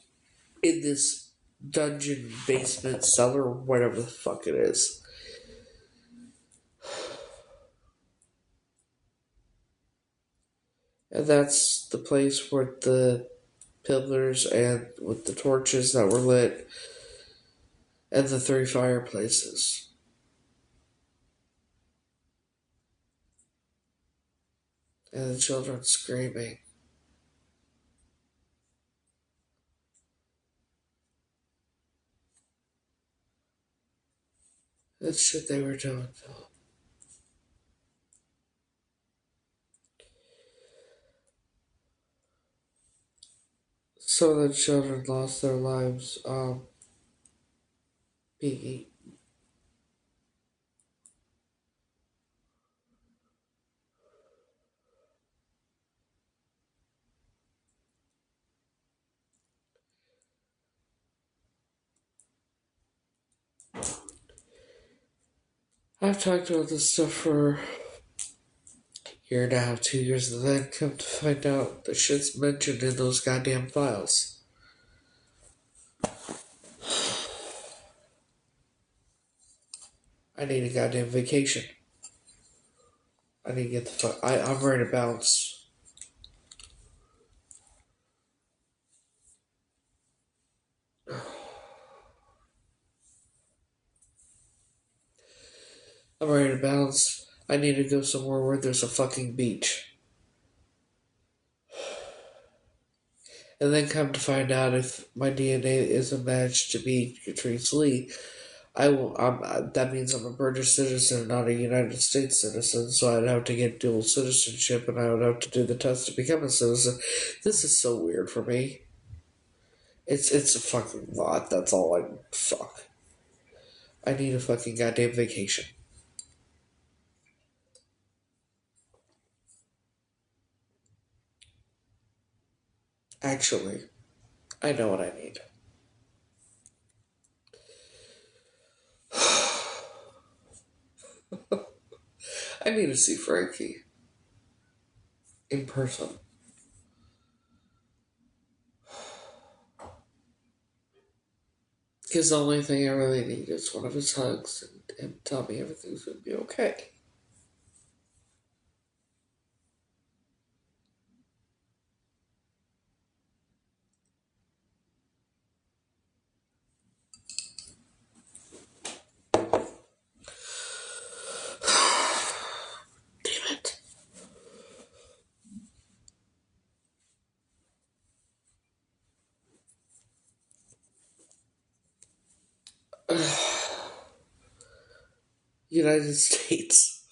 in this dungeon basement cellar, whatever the fuck it is. And that's the place where the pillars and with the torches that were lit and the 3 fireplaces. And the children screaming. That shit they were doing. some of the children lost their lives being eaten. I've talked about this stuff for a year and a half, 2 years, and then come to find out the shit's mentioned in those goddamn files. I need a goddamn vacation. I need to get the fuck. I'm ready to bounce. I'm ready to bounce. I need to go somewhere where there's a fucking beach. And then come to find out if my DNA is a match to be Catrice Lee, I will. That means I'm a British citizen, not a United States citizen. So I'd have to get dual citizenship, and I would have to do the test to become a citizen. This is so weird for me. It's a fucking lot. That's all I fuck. I need a fucking goddamn vacation. Actually, I know what I need. I need to see Frankie in person. Because the only thing I really need is one of his hugs and him tell me everything's gonna be okay. Damn it. United States.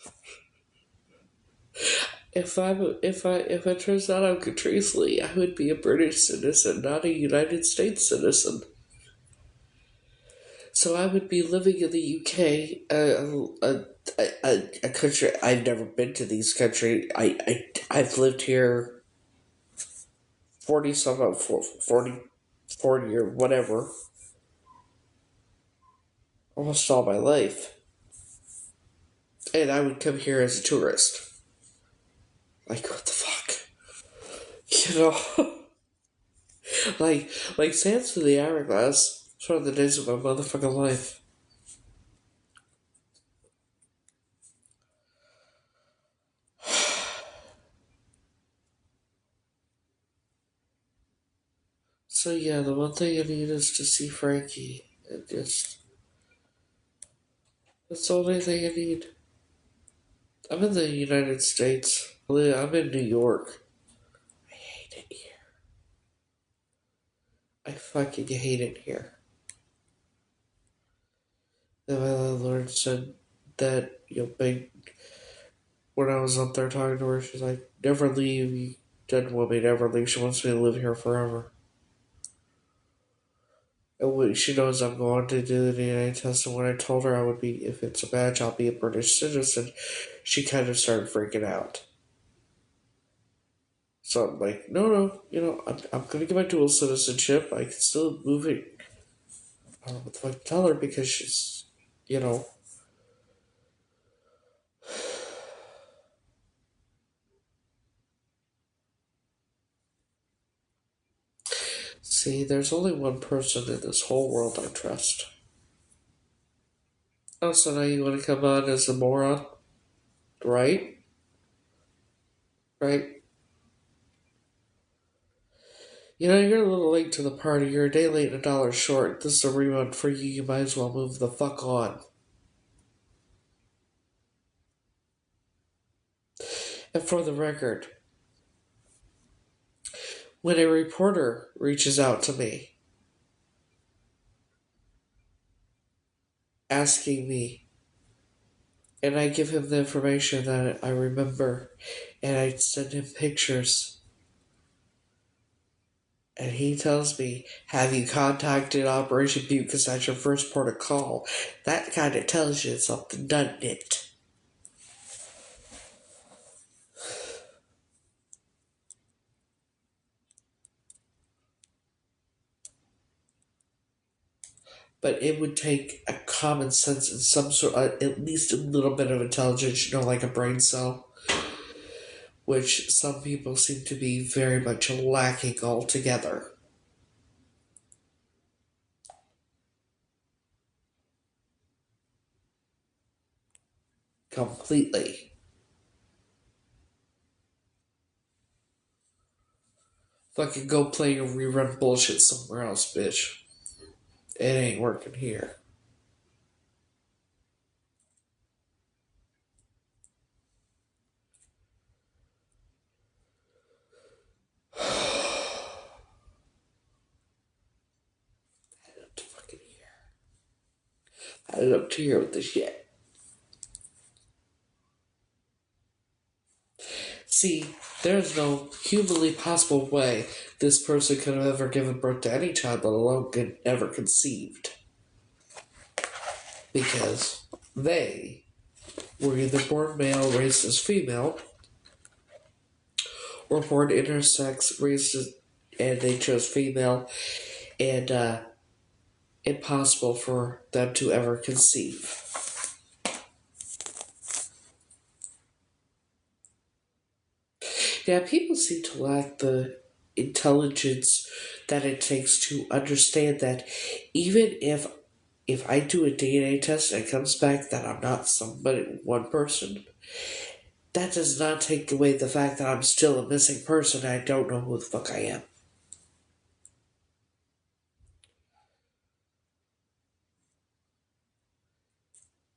If it turns out I'm Catrice Lee, I would be a British citizen, not a United States citizen. So I would be living in the UK, a country I've never been to. These country I've lived here 40 or whatever, almost all my life, and I would come here as a tourist. Like what the fuck, you know? like Sands of the Hourglass. It's one of the days of my motherfucking life. So yeah, the one thing I need is to see Frankie. And just that's the only thing I need. I'm in the United States. I'm in New York. I hate it here. I fucking hate it here. And my landlord said that, when I was up there talking to her, she's like, never leave. You didn't want me to never leave. She wants me to live here forever. And she knows I'm going to do the DNA test, and when I told her I would be, if it's a match, I'll be a British citizen, she kind of started freaking out. So I'm like, no, I'm going to get my dual citizenship. I can still move it. I don't know what the fuck to tell her because she's, you know. See, there's only one person in this whole world I trust. Oh, so now you want to come on as a moron? Right? Right? You're a little late to the party. You're a day late and $1 short. This is a rerun for you. You might as well move the fuck on. And for the record, when a reporter reaches out to me asking me, and I give him the information that I remember, and I send him pictures, And he tells me, have you contacted Operation Butte because that's your first port of call? That kind of tells you something, doesn't it? But it would take a common sense and some sort of, at least a little bit of intelligence, like a brain cell, which some people seem to be very much lacking altogether. Completely. Fucking go play your rerun bullshit somewhere else, bitch. It ain't working here. Headed up to fucking here. Headed up to here with the shit. See, there's no humanly possible way this person could have ever given birth to any child, let alone ever conceived. Because they were either born male, raised as female, or born intersex, raised as, and they chose female, and impossible for them to ever conceive. Yeah, people seem to lack the intelligence that it takes to understand that even if I do a DNA test and it comes back that I'm not one person, that does not take away the fact that I'm still a missing person and I don't know who the fuck I am.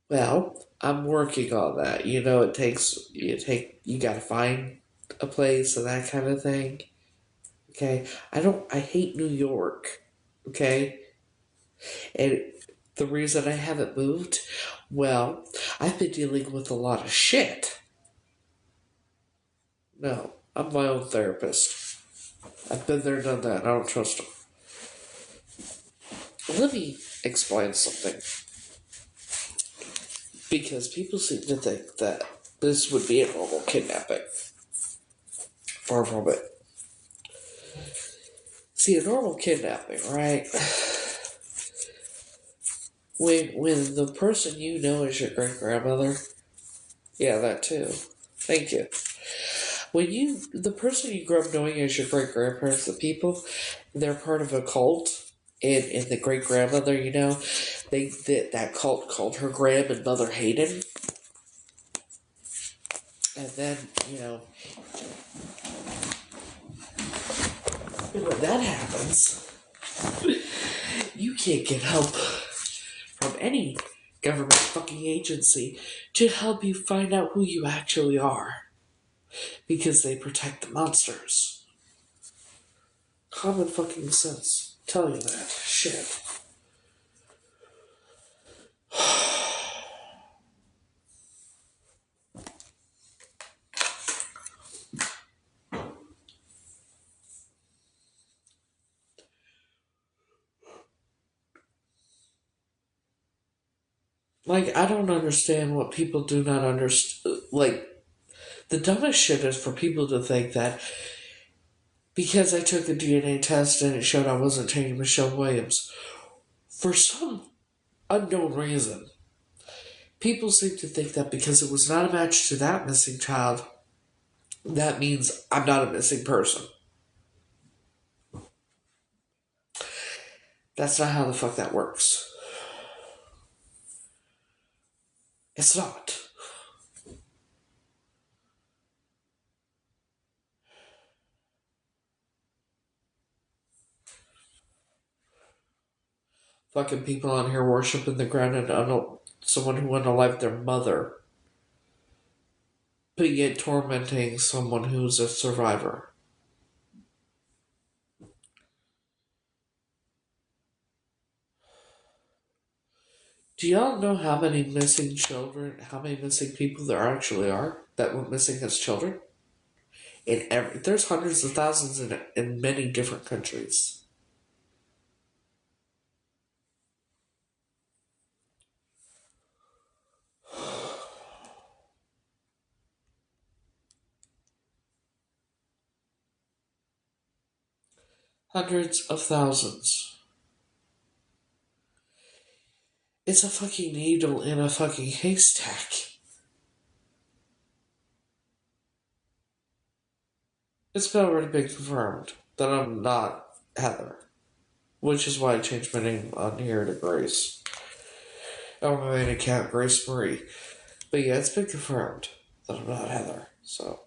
Well, I'm working on that. You gotta find a place and that kind of thing. Okay? I hate New York. Okay? And the reason I haven't moved, well, I've been dealing with a lot of shit. No, I'm my own therapist. I've been there, done that. I don't trust them. Let me explain something. Because people seem to think that this would be a normal kidnapping. Far from it. See, a normal kidnapping, right? When the person you know is your great grandmother, yeah, that too. Thank you. The person you grew up knowing as your great grandparents, the people, they're part of a cult, and the great grandmother, that cult called her Graham and Mother Hayden, and then when that happens, you can't get help from any government fucking agency to help you find out who you actually are. Because they protect the monsters. Common fucking sense. Tell you that. Shit. I don't understand what people do not understand. The dumbest shit is for people to think that because I took a DNA test and it showed I wasn't taking Michelle Williams, for some unknown reason, people seem to think that because it was not a match to that missing child, that means I'm not a missing person. That's not how the fuck that works. It's not. Fucking people on here worshiping the ground and someone who unalived their mother, but yet tormenting someone who's a survivor. Do y'all know how many missing people there actually are that went missing as children? There's hundreds of thousands in many different countries. Hundreds of thousands. It's a fucking needle in a fucking haystack. It's already been confirmed that I'm not Heather, which is why I changed my name on here to Grace. Or my main account, Grace Marie. But yeah, it's been confirmed that I'm not Heather. So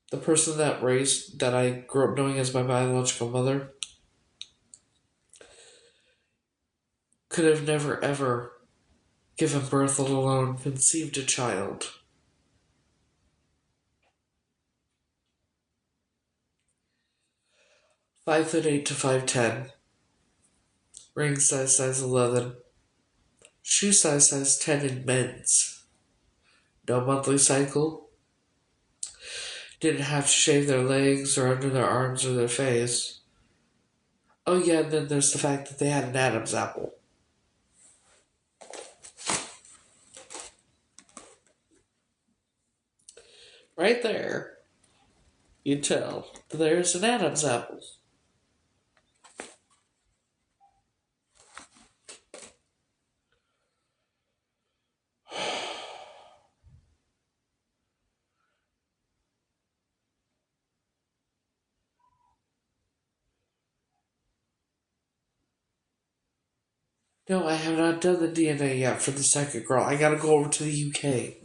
the person that I grew up knowing as my biological mother could have never ever given birth, let alone conceived a child. (5'8" to 5'10", ring size 11, shoe size 10 in men's. No monthly cycle. Didn't have to shave their legs or under their arms or their face. Oh yeah, and then there's the fact that they had an Adam's apple. Right there, you tell there's an Adam's apple. No, I have not done the DNA yet for the second girl. I gotta go over to the UK.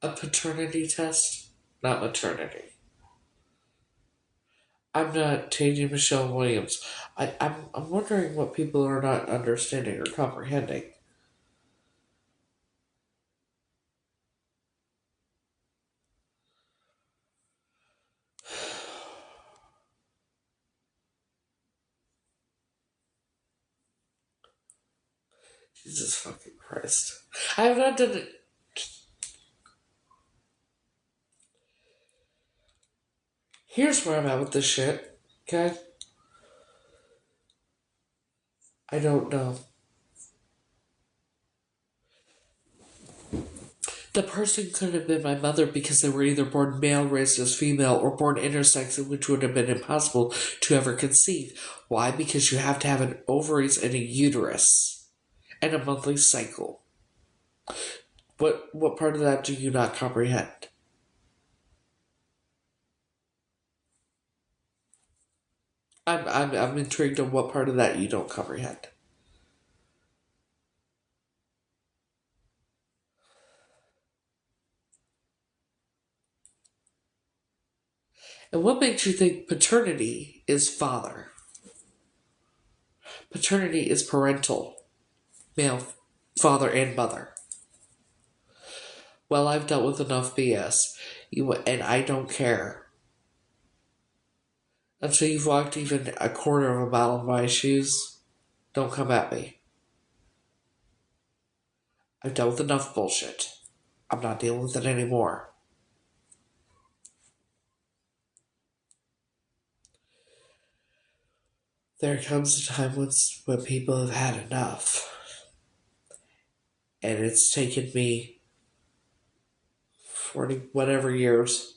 A paternity test, not maternity. I'm not changing Michelle Williams. I'm wondering what people are not understanding or comprehending. Jesus fucking Christ. I have not done it. Here's where I'm at with this shit. Okay? I don't know. The person couldn't have been my mother because they were either born male, raised as female, or born intersex, which would have been impossible to ever conceive. Why? Because you have to have an ovaries and a uterus and a monthly cycle. What part of that do you not comprehend? I'm intrigued on what part of that you don't comprehend. And what makes you think paternity is father? Paternity is parental, male, father and mother. Well, I've dealt with enough BS, and I don't care. Until you've walked even a quarter of a mile in my shoes, don't come at me. I've dealt with enough bullshit. I'm not dealing with it anymore. There comes a time when people have had enough. And it's taken me 40 whatever years,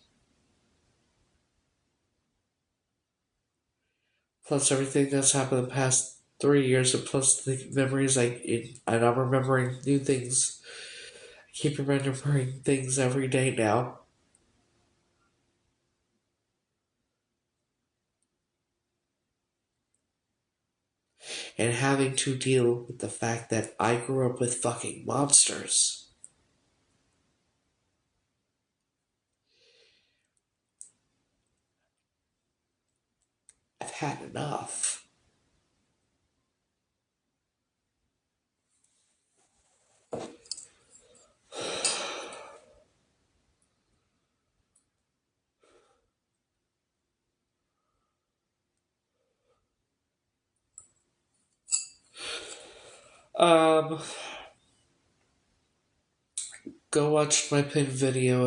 plus everything that's happened the past 3 years, and plus the memories and I'm remembering new things. I keep remembering things every day now. And having to deal with the fact that I grew up with fucking monsters. I've had enough. Um, go watch my pinned video.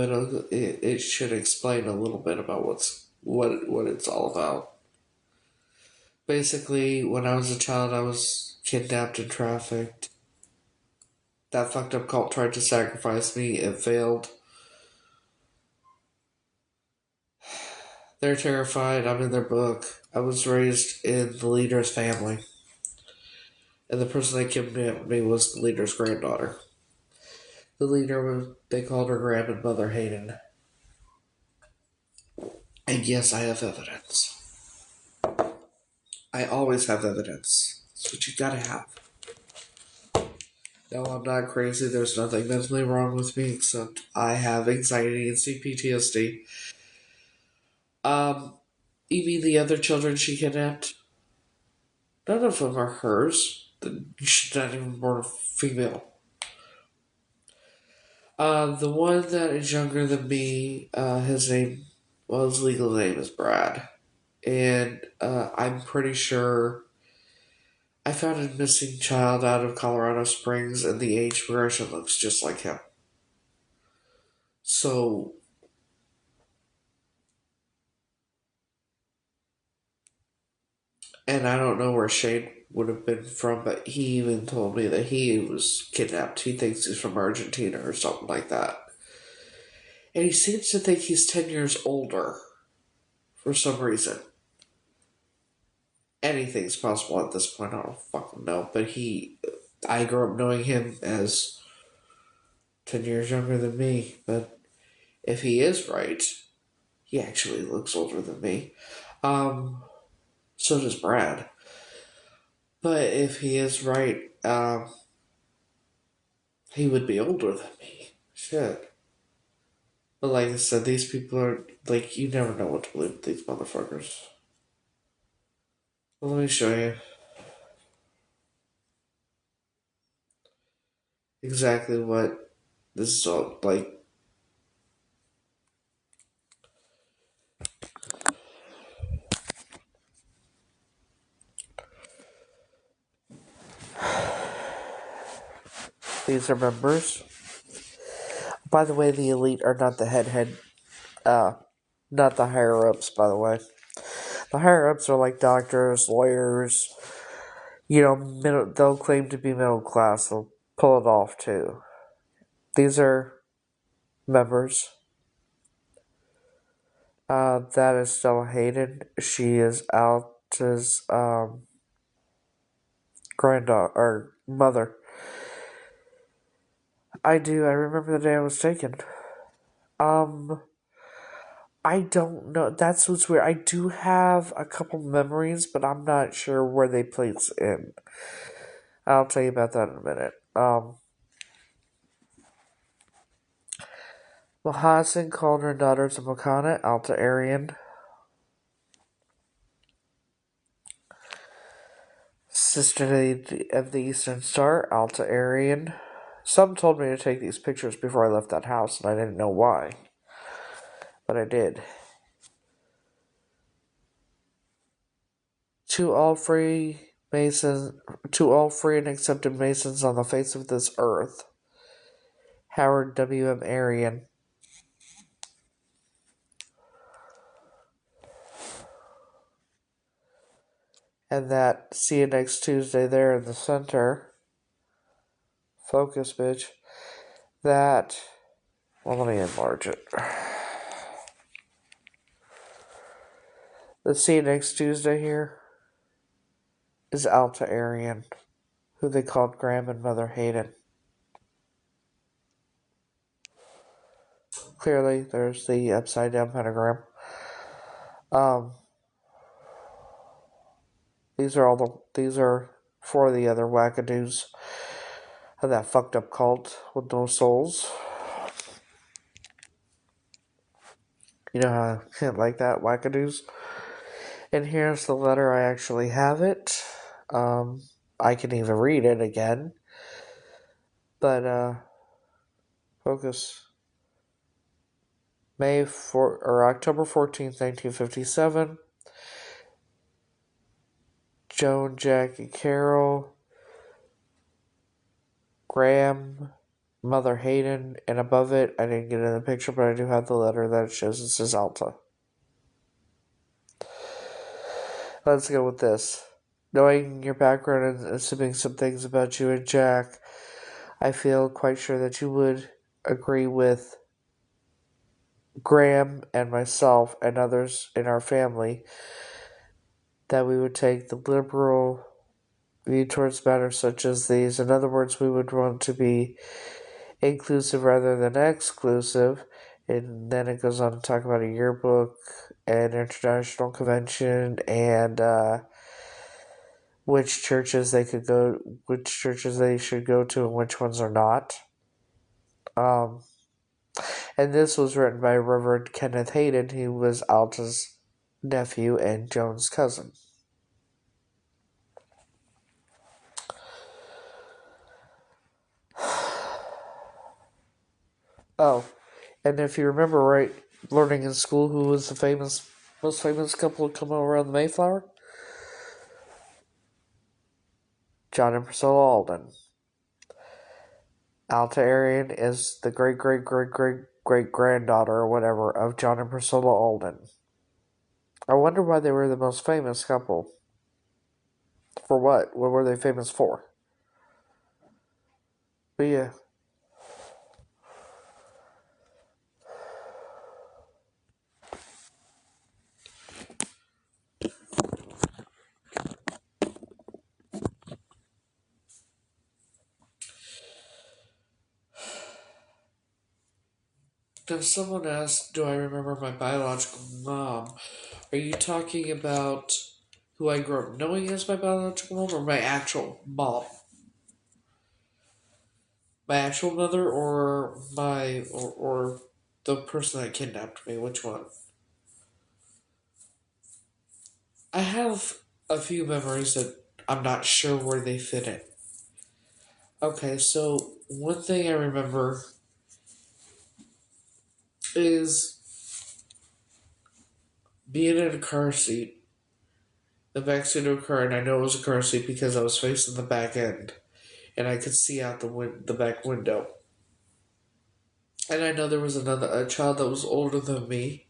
It should explain a little bit about what it's all about. Basically, when I was a child, I was kidnapped and trafficked. That fucked up cult tried to sacrifice me. It failed. They're terrified. I'm in their book. I was raised in the leader's family. And the person that kidnapped me was the leader's granddaughter. The leader was, they called her grandmother Hayden. And yes, I have evidence. I always have evidence. That's what you gotta have. No, I'm not crazy. There's nothing mentally wrong with me except I have anxiety and CPTSD. Um, you mean the other children she kidnapped? None of them are hers. She's not even born a female. The one that is younger than me, his legal name is Brad. And I'm pretty sure I found a missing child out of Colorado Springs, and the age progression looks just like him. So, and I don't know where Shane would have been from, but he even told me that he was kidnapped. He thinks he's from Argentina or something like that. And he seems to think he's 10 years older for some reason. Anything's possible at this point, I don't fucking know. But I grew up knowing him as 10 years younger than me. But if he is right, he actually looks older than me. So does Brad. But if he is right, he would be older than me. Shit. But like I said, these people are, like, you never know what to believe with these motherfuckers. Well, let me show you exactly what this is all like. These are members. By the way, the elite are not the not the higher ups, by the way. The higher ups are like doctors, lawyers. You know, they'll claim to be middle class. They'll pull it off too. These are members. That is Stella Hayden. She is Alta's granddaughter or mother. I do. I remember the day I was taken. I don't know. That's what's weird. I do have a couple memories, but I'm not sure where they place in. I'll tell you about that in a minute. Mohassen called her daughter to Makana, Alta Aryan. Sister of the Eastern Star, Alta Aryan. Some told me to take these pictures before I left that house, and I didn't know why. But I did. To all free and accepted Masons on the face of this earth. Howard W.M. Aryan. And that, see you next Tuesday there in the center. Focus, bitch. That, well, let me enlarge it. The see you next Tuesday here is Alta Aryan, who they called Grandmother Hayden. Clearly, there's the upside down pentagram. These are for the other wackadoos of that fucked up cult with no souls. You know how I can't like that, wackadoos? And here's the letter. I actually have it. I can even read it again. But, focus. October 14th, 1957. Joan, Jackie, Carol, Graham, Mother Hayden, and above it, I didn't get in the picture, but I do have the letter that it shows it says Alta. Let's go with this. Knowing your background and assuming some things about you and Jack, I feel quite sure that you would agree with Graham and myself and others in our family that we would take the liberal view towards matters such as these. In other words, we would want to be inclusive rather than exclusive. And then it goes on to talk about a yearbook and international convention and which churches they could go, which churches they should go to, and which ones are not. And this was written by Reverend Kenneth Hayden, who was Alta's nephew and Joan's cousin. Oh, and if you remember right, learning in school who was the most famous couple to come around the Mayflower? John and Priscilla Alden. Alta Arian is the great granddaughter or whatever of John and Priscilla Alden. I wonder why they were the most famous couple. For what? What were they famous for? But yeah. Now, someone asked, do I remember my biological mom? Are you talking about who I grew up knowing as my biological mom or my actual mom? My actual mother or or the person that kidnapped me? Which one? I have a few memories that I'm not sure where they fit in. Okay, so one thing I remember is being in a car seat, the back seat of a car, and I know it was a car seat because I was facing the back end, and I could see out the back window. And I know there was a child that was older than me,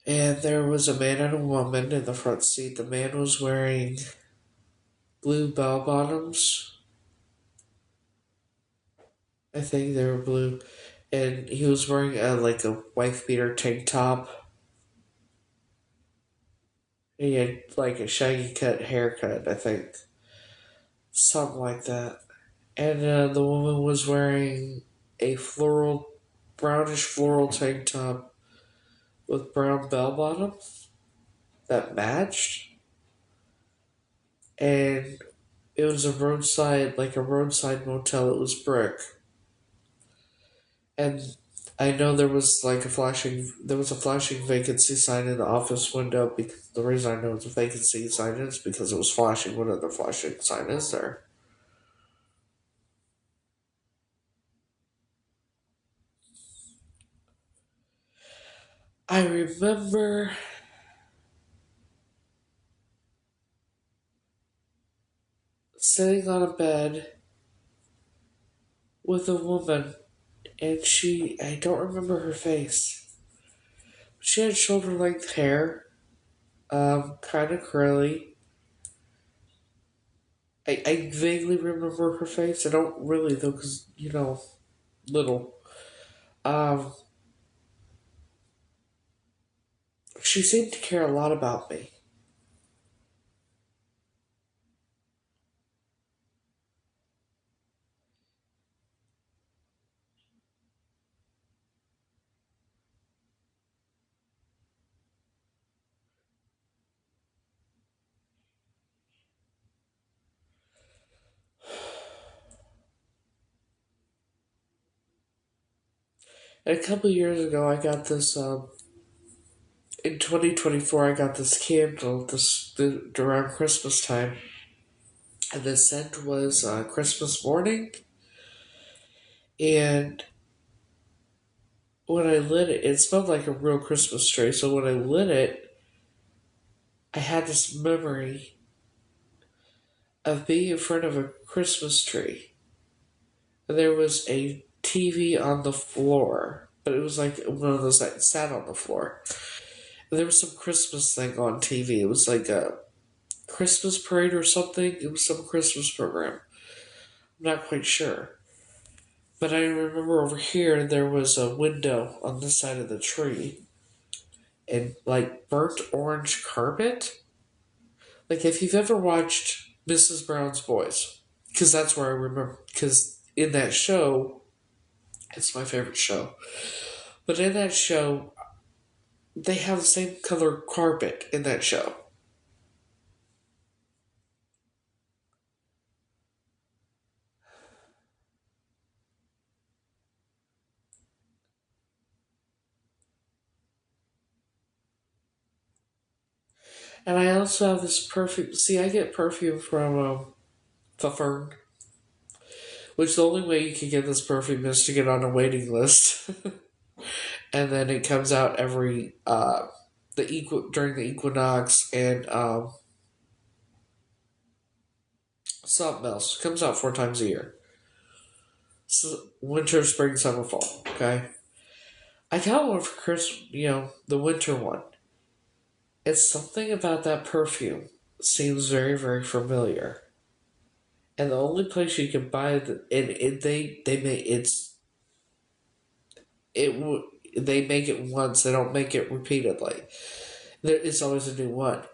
and there was a man and a woman in the front seat. The man was wearing blue bell bottoms. I think they were blue, and he was wearing a wife beater tank top. He had like a shaggy cut haircut, I think, something like that. And the woman was wearing a brownish floral tank top with brown bell bottoms that matched. And it was a roadside motel. It was brick. And I know there was a flashing vacancy sign in the office window. Because the reason I know it's a vacancy sign is because it was flashing. What other flashing sign is there? I remember sitting on a bed with a woman, and I don't remember her face. She had shoulder length hair, kind of curly. I vaguely remember her face. I don't really, though, because, little. Um, she seemed to care a lot about me. And a couple years ago, I got this, in 2024, I got this candle around Christmas time. And the scent was Christmas morning. And when I lit it, it smelled like a real Christmas tree. So when I lit it, I had this memory of being in front of Christmas tree. And there was a TV on the floor, but it was like one of those that sat on the floor. And there was some Christmas thing on TV. It was like a Christmas parade or something. It was some Christmas program. I'm not quite sure. But I remember over here there was a window on the side of the tree and like burnt orange carpet. Like if you've ever watched Mrs. Brown's Boys, because that's where I remember. Because in that show, it's my favorite show. But in that show, they have the same color carpet in that show. And I also have this perfume. See, I get perfume from the Fern, which the only way you can get this perfume is to get on a waiting list. And then it comes out every during the equinox and something else. It comes out 4 times a year. So winter, spring, summer, fall. Okay. I got one for Christmas. The winter one. It's something about that perfume seems very very familiar. And the only place you can buy they make it they make it once. They don't make it repeatedly. It's always a new one.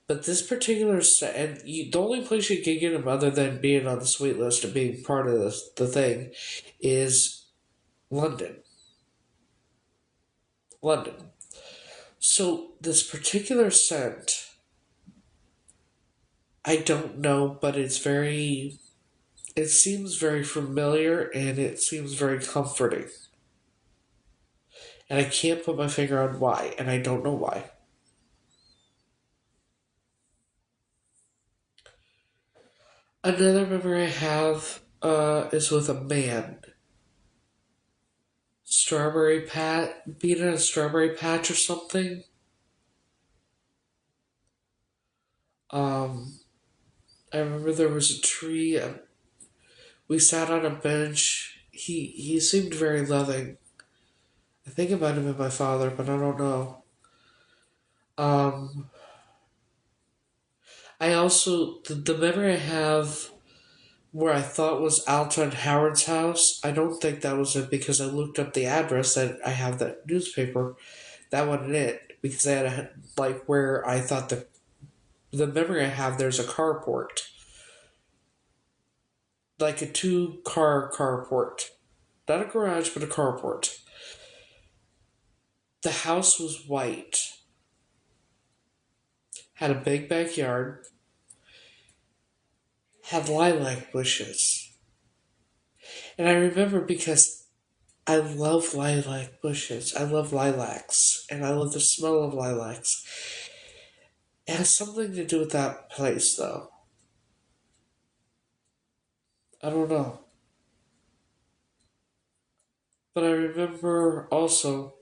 But this particular set, and the only place you can get them other than being on the sweet list and being part of the thing, is London. London. So this particular scent, I don't know, but it's very. It seems very familiar and it seems very comforting. And I can't put my finger on why, and I don't know why. Another memory I have is with a man. Being in a strawberry patch or something. Um, I remember there was a tree and we sat on a bench. He seemed very loving. I think it might have been my father, but I don't know. Um, I also the memory I have where I thought was Alton Howard's house. I don't think that was it because I looked up the address that I have that newspaper. That wasn't it because I had like where I thought the memory I have. There's a carport, like a two-car carport, not a garage but a carport. The house was white, had a big backyard, had lilac bushes. And I remember because I love lilac bushes. I love lilacs. And I love the smell of lilacs. It has something to do with that place, though. I don't know. But I remember also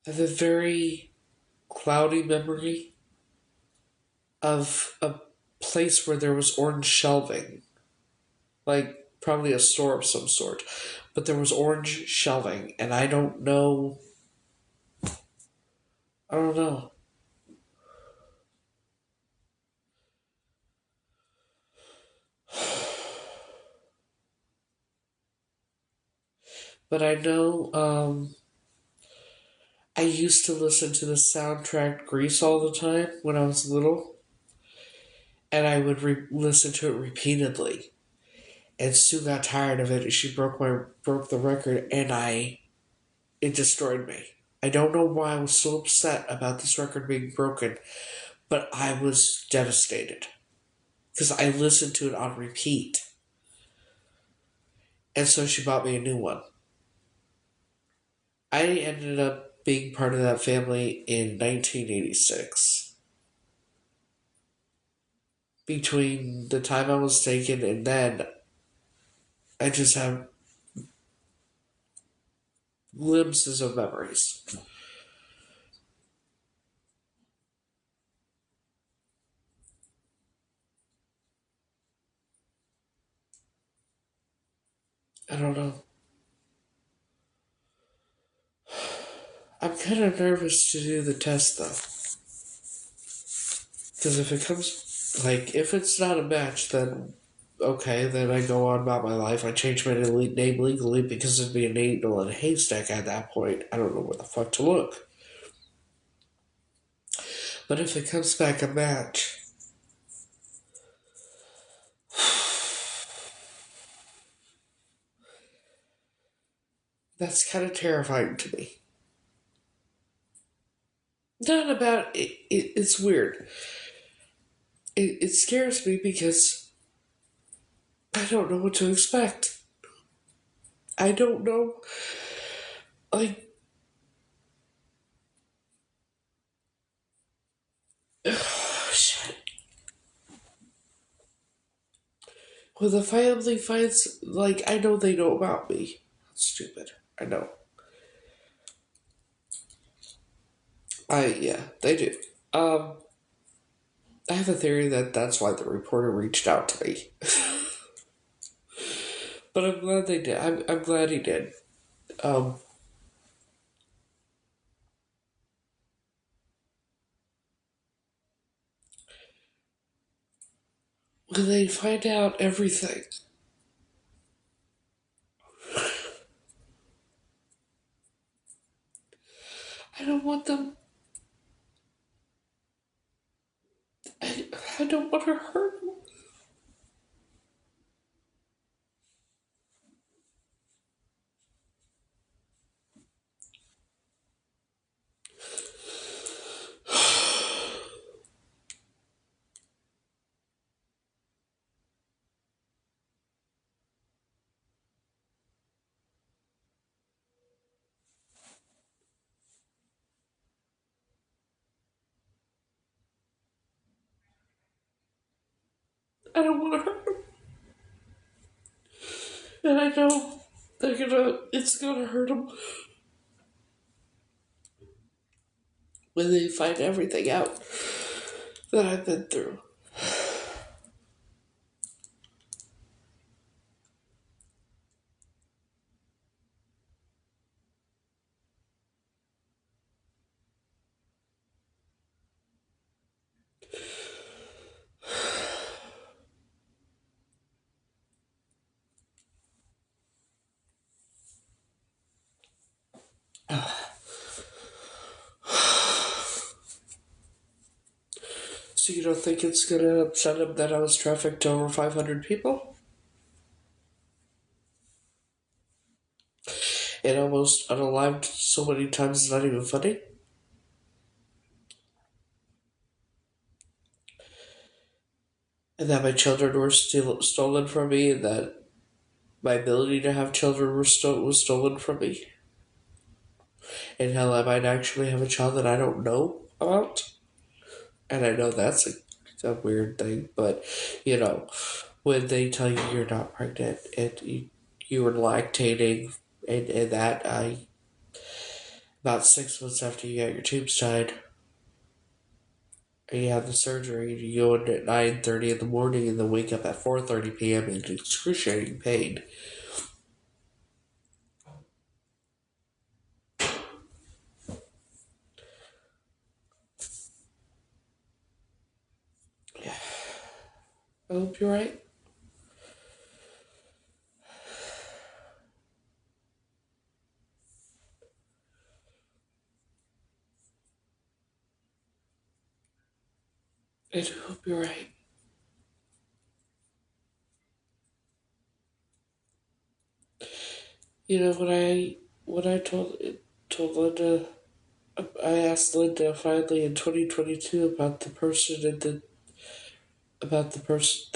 I have a very cloudy memory of a place where there was orange shelving. Like, probably a store of some sort. But there was orange shelving, and I don't know. I don't know. But I know I used to listen to the soundtrack Grease all the time when I was little, and I would listen to it repeatedly. And Sue got tired of it, and she broke the record, and it destroyed me. I don't know why I was so upset about this record being broken, but I was devastated because I listened to it on repeat, and so she bought me a new one. I ended up being part of that family in 1986. Between the time I was taken and then, I just have glimpses of memories. I don't know. I'm kind of nervous to do the test though. Because if it comes, like, if it's not a match, then okay, then I go on about my life. I change my name legally because it'd be a needle in a haystack at that point. I don't know where the fuck to look. But if it comes back a match, that's kind of terrifying to me. Not about it, it's weird. It scares me because I don't know what to expect. I don't know. Like, shit. When the family finds, like, I know they know about me. That's stupid. I know. Yeah, they do. Um, I have a theory that that's why the reporter reached out to me. But I'm glad they did. I'm glad he did. Um, when they find out everything, I don't want them. I, I don't want to hurt them. I don't want to hurt them. And I know it's gonna hurt them when they find everything out that I've been through. So you don't think it's gonna upset him that I was trafficked to over 500 people? And almost unalived so many times it's not even funny? And that my children were stolen from me, and that my ability to have children was stolen from me? And hell, I might actually have a child that I don't know about? And I know that's a weird thing, but you know, when they tell you you're not pregnant and you were lactating, and that about 6 months after you got your tubes tied, and you have the surgery, you go in at 9:30 in the morning and then wake up at 4:30 p.m. in excruciating pain. Yeah, I hope you're right. I do hope you're right. You know when I told Linda, I asked Linda finally in 2022 about the person and the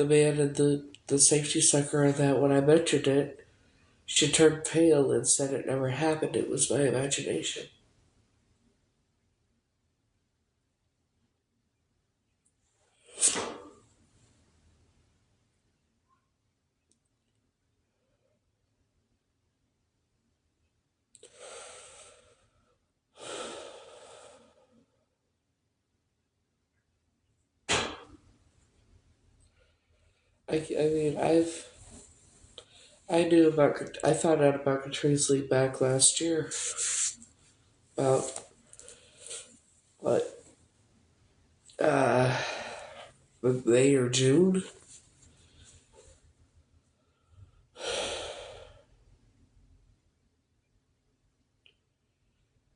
man and the safety sucker, and that when I mentioned it, she turned pale and said it never happened. It was my imagination. I mean, I found out about Katrina's leak back last year. About what? Uh, May or June,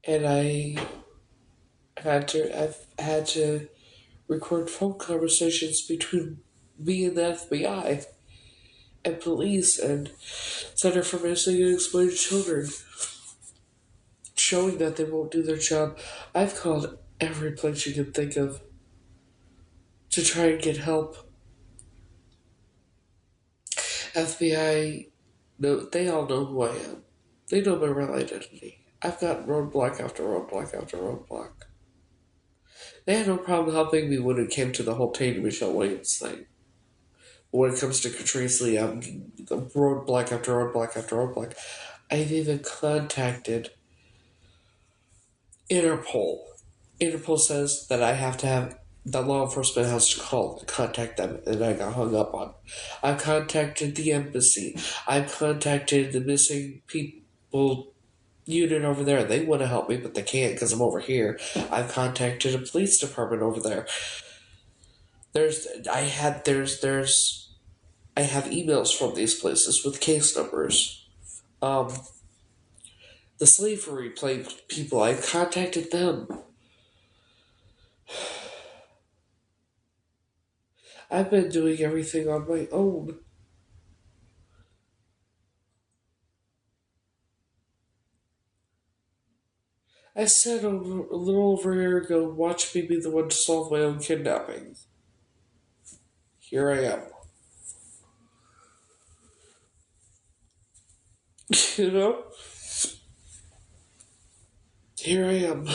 and I've had to record phone conversations between me and the FBI and police and Center for Missing and Exploited Children, showing that they won't do their job. I've called every place you can think of to try and get help. FBI, no, they all know who I am. They know my real identity. I've got roadblock after roadblock after roadblock. They had no problem helping me when it came to the whole Tatum Michelle Williams thing. But when it comes to Catrice Lee, I'm roadblock after roadblock after roadblock. I've even contacted Interpol. Interpol says that I have to have the law enforcement has to call and contact them, and I got hung up on. I've contacted the embassy. I've contacted the missing people unit over there. They want to help me, but they can't because I'm over here. I've contacted a police department over there. I have emails from these places with case numbers. Um, the slavery plagued people, I contacted them. I've been doing everything on my own. I said a little over a year ago, watch me be the one to solve my own kidnapping. Here I am. You know? Here I am.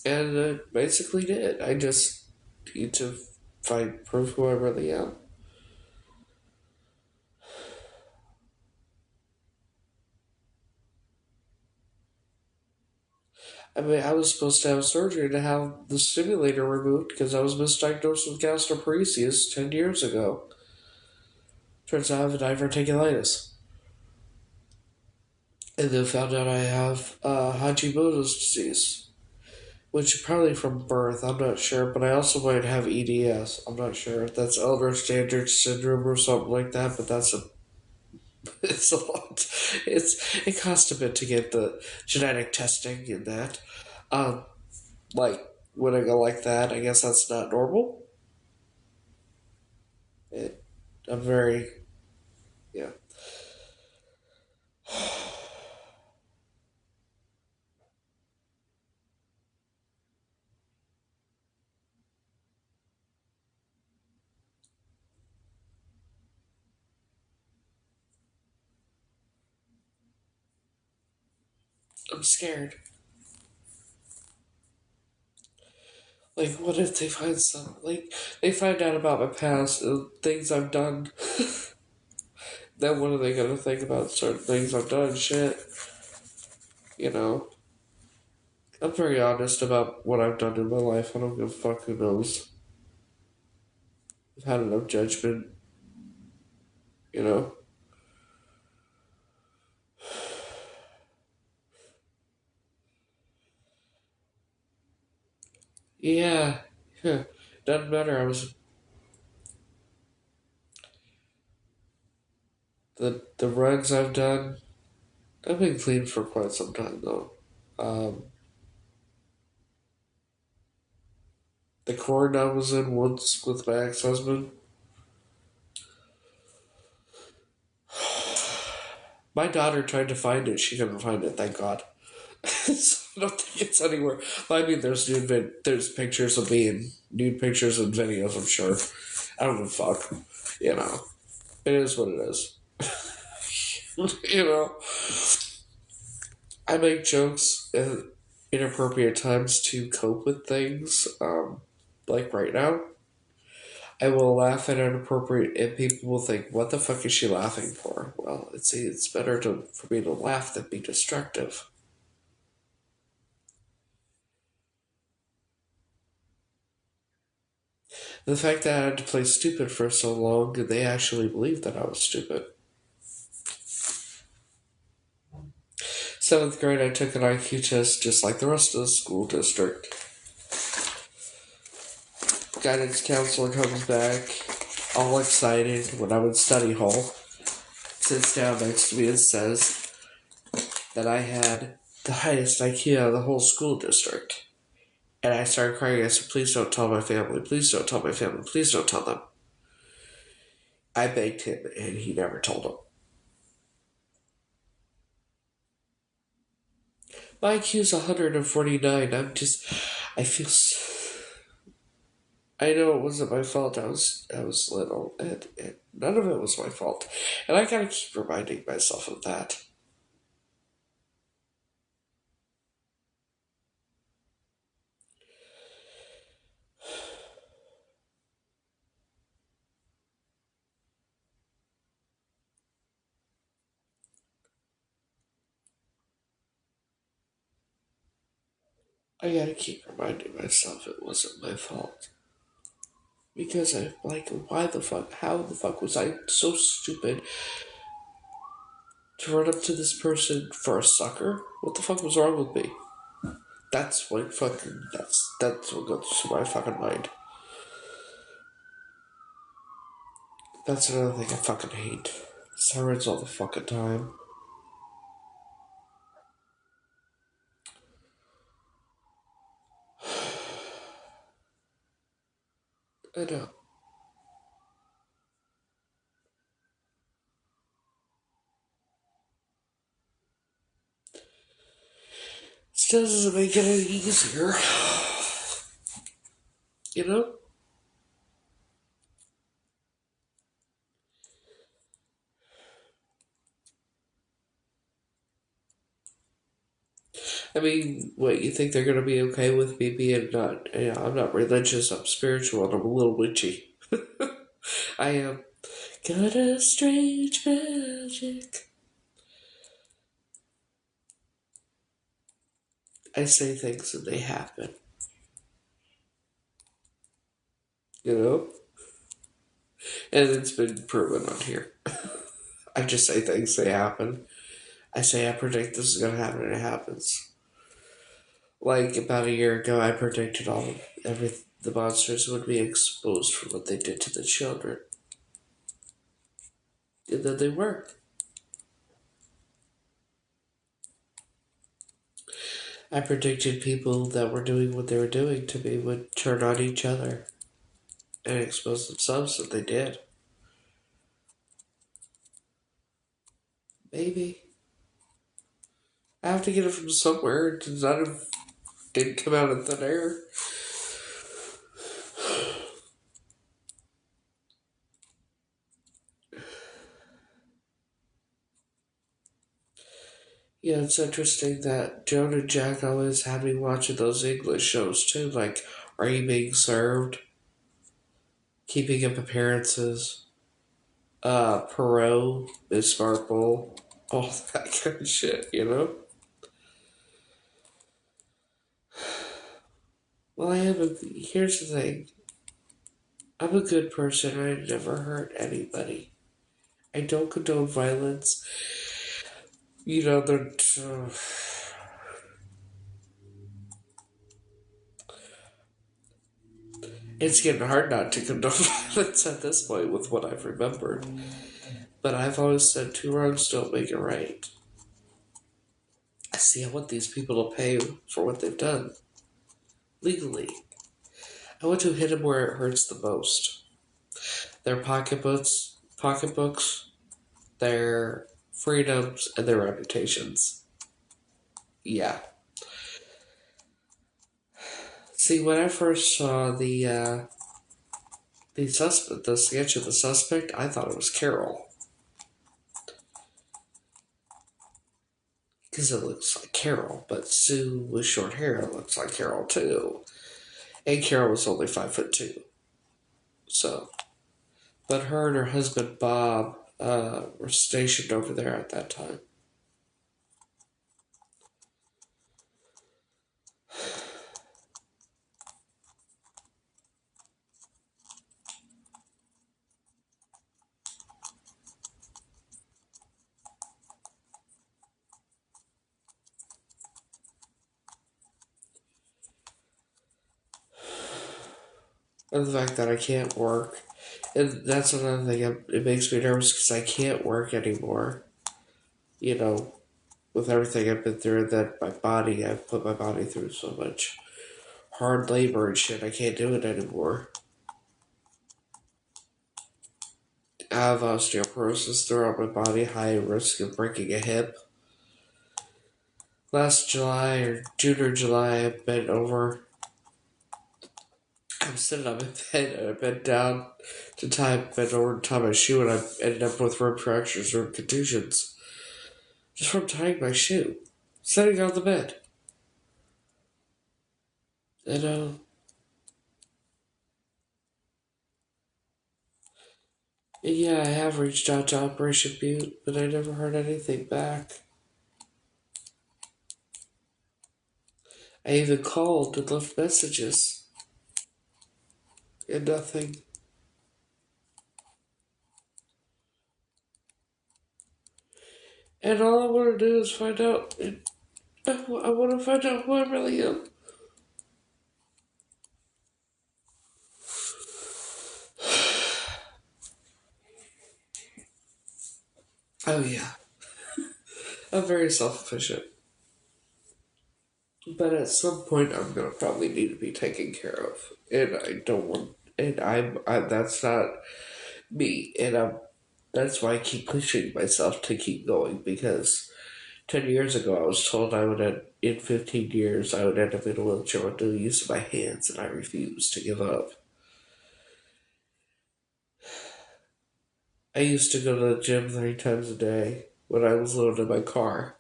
And I basically did. I just need to find proof who I really am. I mean, I was supposed to have surgery to have the stimulator removed because I was misdiagnosed with gastroparesis 10 years ago. Turns out I have diverticulitis. And then found out I have Hashimoto's disease, which is probably from birth, I'm not sure, but I also might have EDS. I'm not sure if that's Ehlers-Danlos syndrome or something like that, but that's a it's a lot. It costs a bit to get the genetic testing in that. Um, like when I go like that, I guess that's not normal. It, I'm very yeah. I'm scared. Like, what if they find some? Like, they find out about my past, things I've done. Then what are they gonna think about certain things I've done? Shit, you know. I'm very honest about what I've done in my life. I don't give a fuck who knows. I've had enough judgment, you know. Yeah, yeah. Doesn't matter. The runs I've done. I've been clean for quite some time though. Um, the corn I was in once with my ex-husband. My daughter tried to find it. She couldn't find it. Thank God. So I don't think it's anywhere. Well, I mean, there's pictures of me and nude pictures and videos. I'm sure. I don't give a fuck. You know, it is what it is. You know, I make jokes at inappropriate times to cope with things. Like right now, I will laugh at inappropriate, and people will think, "What the fuck is she laughing for?" Well, it's better for me to laugh than be destructive. The fact that I had to play stupid for so long, they actually believed that I was stupid. 7th grade, I took an IQ test just like the rest of the school district. Guidance counselor comes back, all excited when I'm in study hall, sits down next to me and says that I had the highest IQ out of the whole school district. And I started crying. I said, please don't tell my family. Please don't tell my family. Please don't tell them. I begged him, and he never told them. My IQ is 149. I feel. I know it wasn't my fault. I was little, and none of it was my fault. And I gotta keep reminding myself of that. I gotta keep reminding myself it wasn't my fault. Because I'm like, why the fuck? How the fuck was I so stupid to run up to this person for a sucker? What the fuck was wrong with me? That's what fucking. That's what goes through my fucking mind. That's another thing I fucking hate. Sirens all the fucking time. I know. Still doesn't make it any easier. You know? I mean, what, you think they're gonna be okay with me being not, I'm not religious, I'm spiritual, and I'm a little witchy. I am. Got a strange magic. I say things and they happen. You know? And it's been proven on here. I just say things, they happen. I say I predict this is gonna happen and it happens. Like about a year ago, I predicted the monsters would be exposed for what they did to the children. And then they were. I predicted people that were doing what they were doing to me would turn on each other and expose themselves, and they did. Maybe. I have to get it from somewhere. Didn't come out of thin air. Yeah, it's interesting that Joan and Jack always had me watching those English shows too, like Are You Being Served? Keeping Up Appearances, Perot, Miss Marple, all that kind of shit, you know? Well, here's the thing. I'm a good person. I never hurt anybody. I don't condone violence. You know, it's getting hard not to condone violence at this point with what I've remembered. But I've always said two wrongs don't make it right. I want these people to pay for what they've done legally. I want to hit them where it hurts the most. Their pocketbooks, their freedoms, and their reputations. Yeah. See, when I first saw the sketch of the suspect, I thought it was Carol because it looks like Carol. But Sue with short hair looks like Carol too, and Carol was only 5'2". So, but her and her husband Bob were stationed over there at that time. And the fact that I can't work. And that's another thing, it makes me nervous because I can't work anymore. You know, with everything I've been through, and that I've put my body through so much hard labor and shit, I can't do it anymore. I have osteoporosis throughout my body, high risk of breaking a hip. Last July, or June or July, I bent over. I'm sitting on my bed, and I bent down bent over to tie my shoe, and I ended up with rib fractures or contusions. Just from tying my shoe. Sitting on the bed. And, yeah, I have reached out to Operation Butte, but I never heard anything back. I even called and left messages. And nothing. And all I want to do is find out. I want to find out who I really am. Oh, yeah. I'm very self-efficient. But at some point, I'm going to probably need to be taken care of. And I don't want. And that's not me. And that's why I keep pushing myself to keep going, because 10 years ago I was told in 15 years, I would end up in a wheelchair with no use of my hands, and I refused to give up. I used to go to the gym 3 times a day when I was living in my car.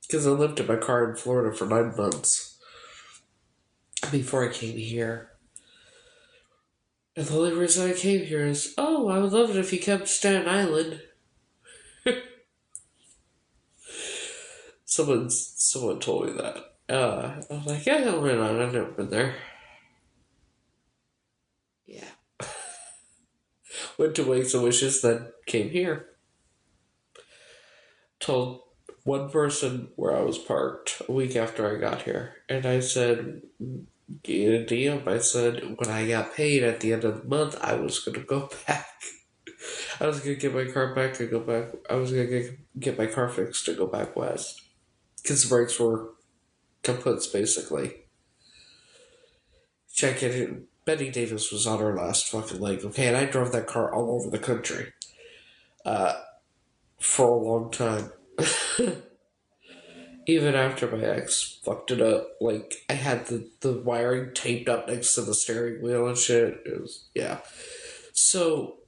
Because I lived in my car in Florida for 9 months before I came here. And the only reason I came here is, oh, I would love it if you kept Staten Island. Someone told me that. I was like, yeah, I've never been there. Yeah. Went to Wakes and Wishes, then came here. Told one person where I was parked a week after I got here. And I said, in a DM, I said, when I got paid at the end of the month, I was going to go back. I was going to get my car back and go back. I was going to get my car fixed to go back west. Because the brakes were kaput, basically. Check it. Betty Davis was on her last fucking leg, okay? And I drove that car all over the country. For a long time. Even after my ex fucked it up. Like, I had the wiring taped up next to the steering wheel and shit. It was, yeah. So,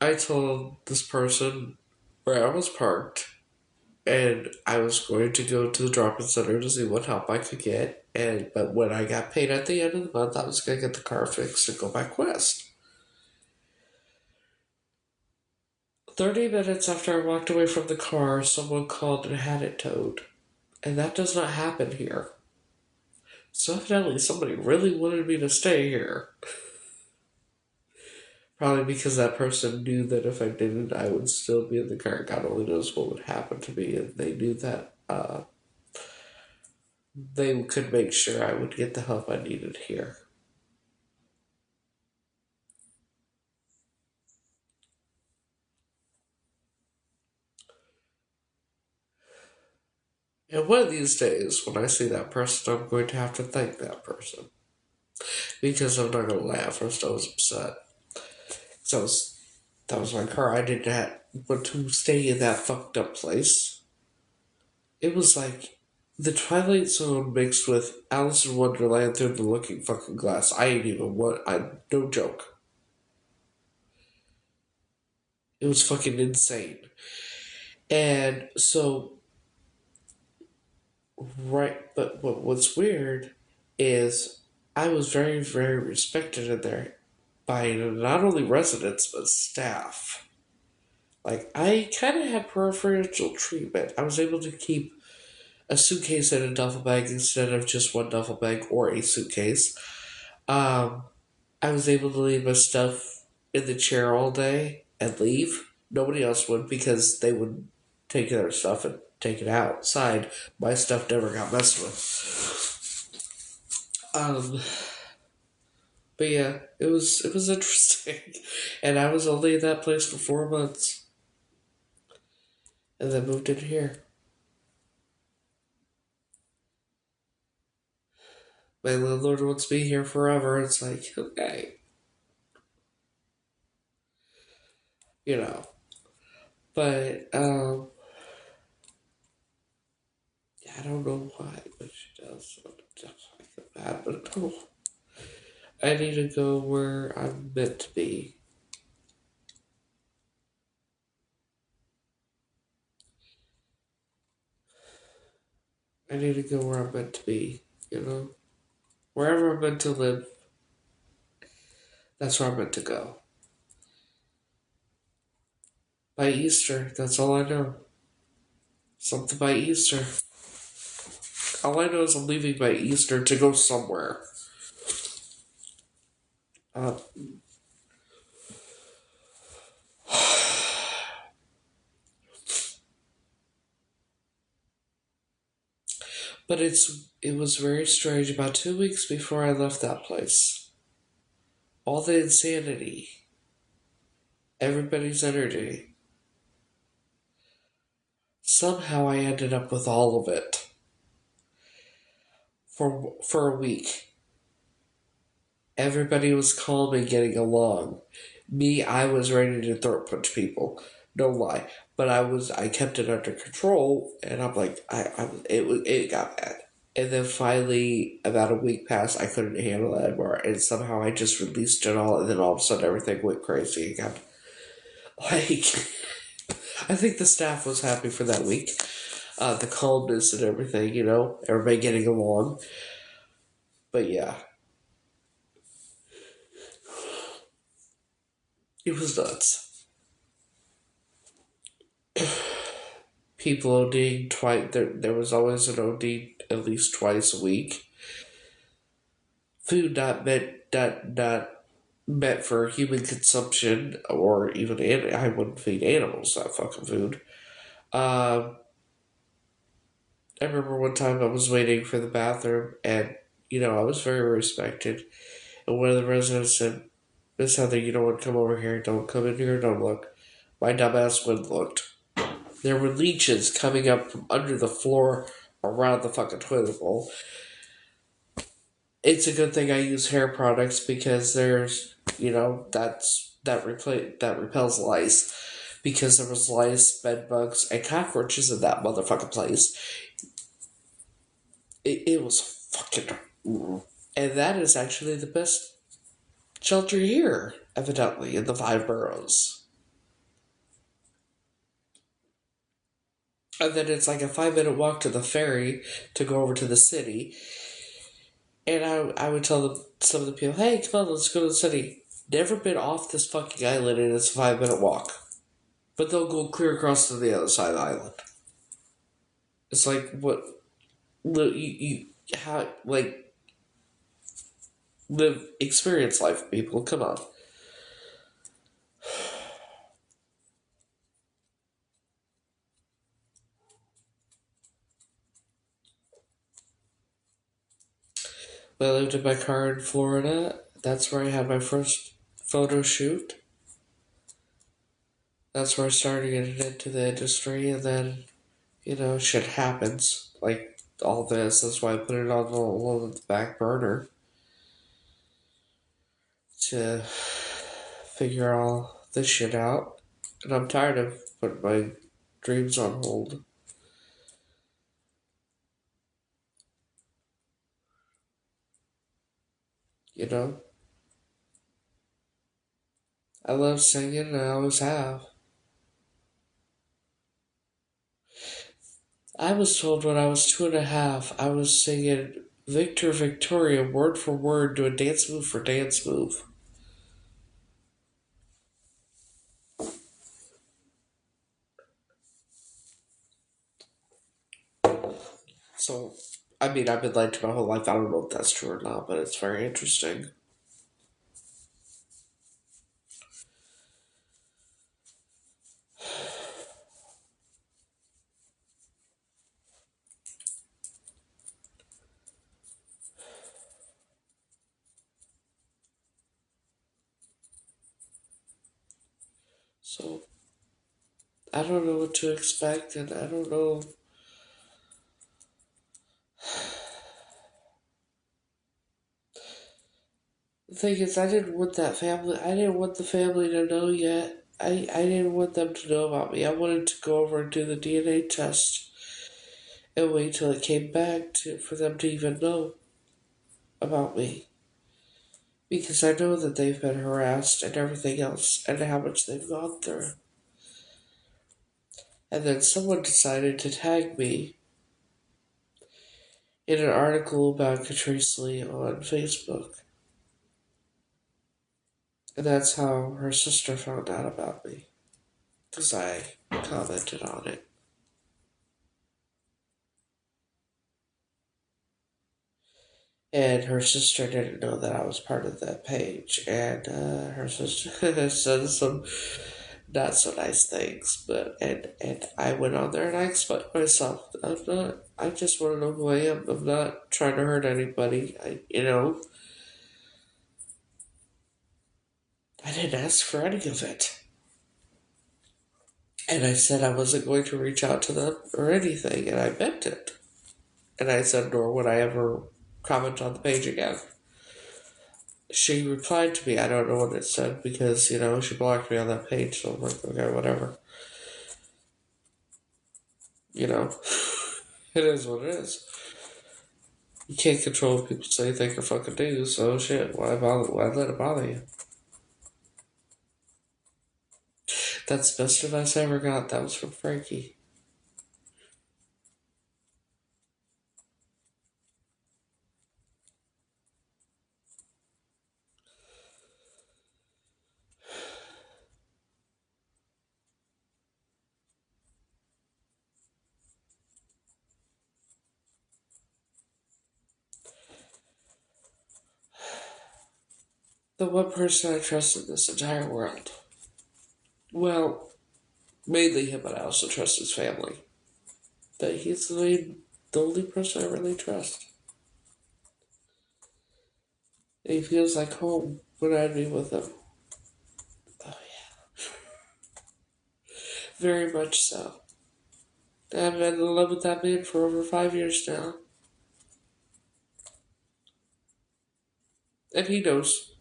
I told this person where I was parked, and I was going to go to the drop-in center to see what help I could get. But when I got paid at the end of the month, I was going to get the car fixed and go back west. 30 minutes after I walked away from the car, someone called and had it towed. And that does not happen here. So evidently somebody really wanted me to stay here. Probably because that person knew that if I didn't, I would still be in the car. God only knows what would happen to me. And they knew that they could make sure I would get the help I needed here. And one of these days, when I see that person, I'm going to have to thank that person. Because I'm not going to lie, at first I was upset. Because that was my car. I didn't want to stay in that fucked up place. It was like the Twilight Zone mixed with Alice in Wonderland through the Looking Fucking Glass. I ain't even no joke. It was fucking insane. And so, right, but what's weird is I was very, very respected in there by not only residents, but staff. Like, I kind of had preferential treatment. I was able to keep a suitcase and a duffel bag instead of just one duffel bag or a suitcase. I was able to leave my stuff in the chair all day and leave. Nobody else would, because they would take their stuff and take it outside. My stuff never got messed with. But yeah, it was interesting, and I was only in that place for 4 months, and then moved in here. My landlord wants me here forever. It's like, okay, you know. But I don't know why, but she does. Just like that. But no, I need to go where I'm meant to be. I need to go where I'm meant to be. You know, wherever I'm meant to live, that's where I'm meant to go. By Easter, that's all I know. Something by Easter. All I know is I'm leaving by Easter to go somewhere. Uh, but it was very strange. About 2 weeks before I left that place, all the insanity, everybody's energy. Somehow I ended up with all of it for a week. Everybody was calm and getting along. Me, I was ready to throat punch people. No lie. But I kept it under control, and I'm like, it got bad. And then finally, about a week passed, I couldn't handle it anymore, and somehow I just released it all, and then all of a sudden everything went crazy again. Like, I think the staff was happy for that week. The calmness and everything, everybody getting along. But yeah, it was nuts. People ODing twice. There was always an OD at least twice a week. Food not meant for human consumption, or even I wouldn't feed animals that fucking food. Um, I remember one time I was waiting for the bathroom, and I was very respected. And one of the residents said, "Miss Heather, you don't want to come over here. Don't come in here. Don't look." My dumbass went and looked. There were leeches coming up from under the floor around the fucking toilet bowl. It's a good thing I use hair products because that repels lice, because there was lice, bed bugs, and cockroaches in that motherfucking place. It was fucking, and that is actually the best shelter here, evidently, in the 5 boroughs. And then it's like a 5 minute walk to the ferry to go over to the city. And I would tell some of the people, hey, come on, let's go to the city. Never been off this fucking island, and it's a 5 minute walk. But they'll go clear across to the other side of the island. It's like, what? How, like, live, experience life, people. Come on. When I lived in my car in Florida, that's where I had my first photo shoot. That's where I started getting into the industry, and then, shit happens. Like, all this. That's why I put it on the back burner to figure all this shit out. And I'm tired of putting my dreams on hold. You know? I love singing, and I always have. I was told when I was 2.5, I was singing Victor Victoria word for word, doing dance move for dance move. So, I mean, I've been lied to my whole life. I don't know if that's true or not, but it's very interesting. So I don't know what to expect, and I don't know. The thing is, I didn't want that family. I didn't want the family to know yet. I didn't want them to know about me. I wanted to go over and do the DNA test and wait till it came back for them to even know about me. Because I know that they've been harassed and everything else and how much they've gone through. And then someone decided to tag me in an article about Catrice Lee on Facebook. And that's how her sister found out about me. Because I commented on it. And her sister didn't know that I was part of that page. And her sister said some not so nice things. And I went on there and I explained myself. I just want to know who I am. I'm not trying to hurt anybody. I didn't ask for any of it. And I said I wasn't going to reach out to them or anything, and I meant it. And I said, nor would I ever comment on the page again. She replied to me, I don't know what it said because, she blocked me on that page, so I'm like, okay, whatever. It is what it is. You can't control what people say, think, or fucking do, so shit, why let it bother you? That's the best advice I ever got. That was from Frankie. The one person I trust in this entire world. Well, mainly him, but I also trust his family. That he's the only person I really trust. And he feels like home when I'd be with him. Oh, yeah. Very much so. I've been in love with that man for over 5 years now. And he knows.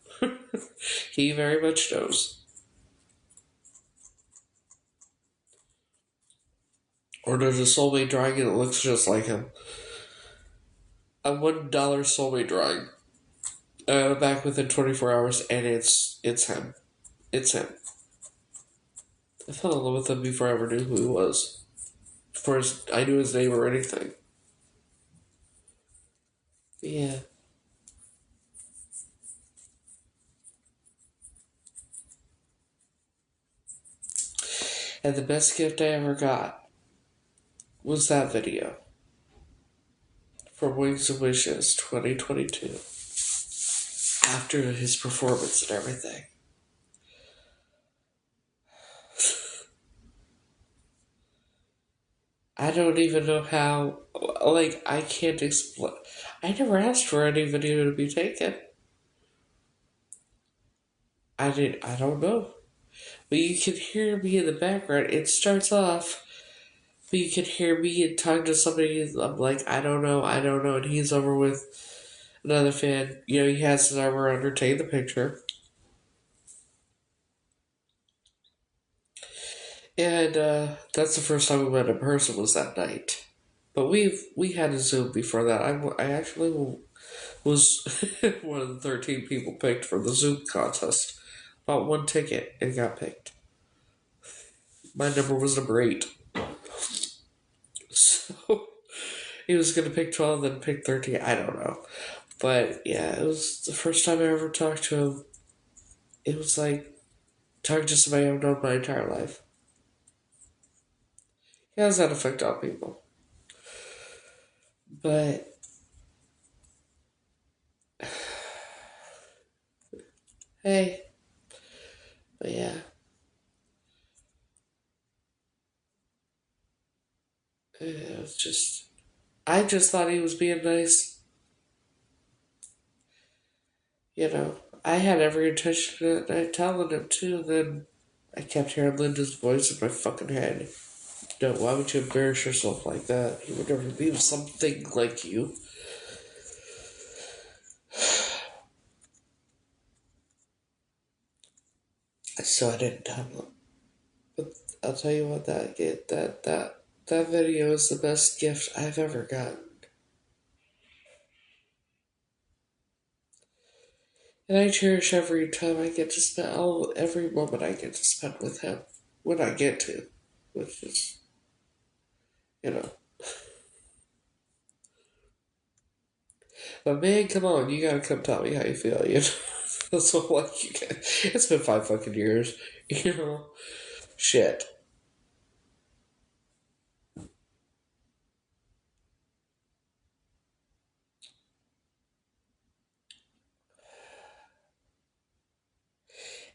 He very much knows. Or there's a soulmate drawing and it looks just like him. A $1 soulmate drawing. Back within 24 hours, and it's him. It's him. I fell in love with him before I ever knew who he was. Before I knew his name or anything. Yeah. And the best gift I ever got was that video from Wings and Wishes 2022. After his performance and everything. I don't even know how, I can't explain. I never asked for any video to be taken. I don't know. But you can hear me in the background. It starts off, but you can hear me and talking to somebody. I'm like, I don't know. And he's over with another fan. He has his arm around her, taking the picture. And that's the first time we met in person was that night. But we had a Zoom before that. I actually was one of the 13 people picked for the Zoom contest. Bought one ticket and got picked. My number was number 8. So he was going to pick 12, then pick 13. I don't know. But yeah, it was the first time I ever talked to him. It was like talking to somebody I've known my entire life. He has that effect on people. But hey, but yeah. It was just, I just thought he was being nice. I had every intention of telling him too. Then I kept hearing Linda's voice in my fucking head. No, why would you embarrass yourself like that? He would never be something like you. So I didn't tell him. But I'll tell you what, that video is the best gift I've ever gotten. And I cherish every time I get to spend, every moment I get to spend with him. When I get to. Which is, you know. But man, come on, you gotta come tell me how you feel, you know? That's what, like, you can. It's been 5 fucking years, you know? Shit.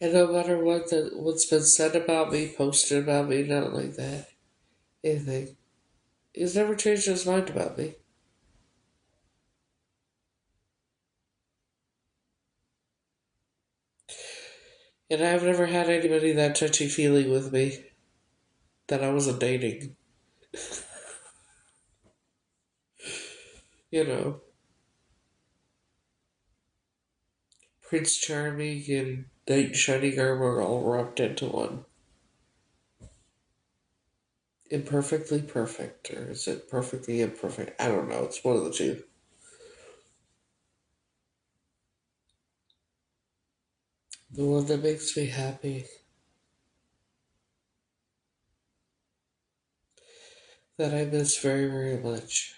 And no matter what's been said about me, posted about me, nothing like that, anything, he's never changed his mind about me. And I've never had anybody that touchy-feely with me that I wasn't dating. You know, Prince Charming and Knight in Shining Armor all wrapped into one. Imperfectly perfect, or is it perfectly imperfect? I don't know. It's one of the two. The one that makes me happy, that I miss very, very much.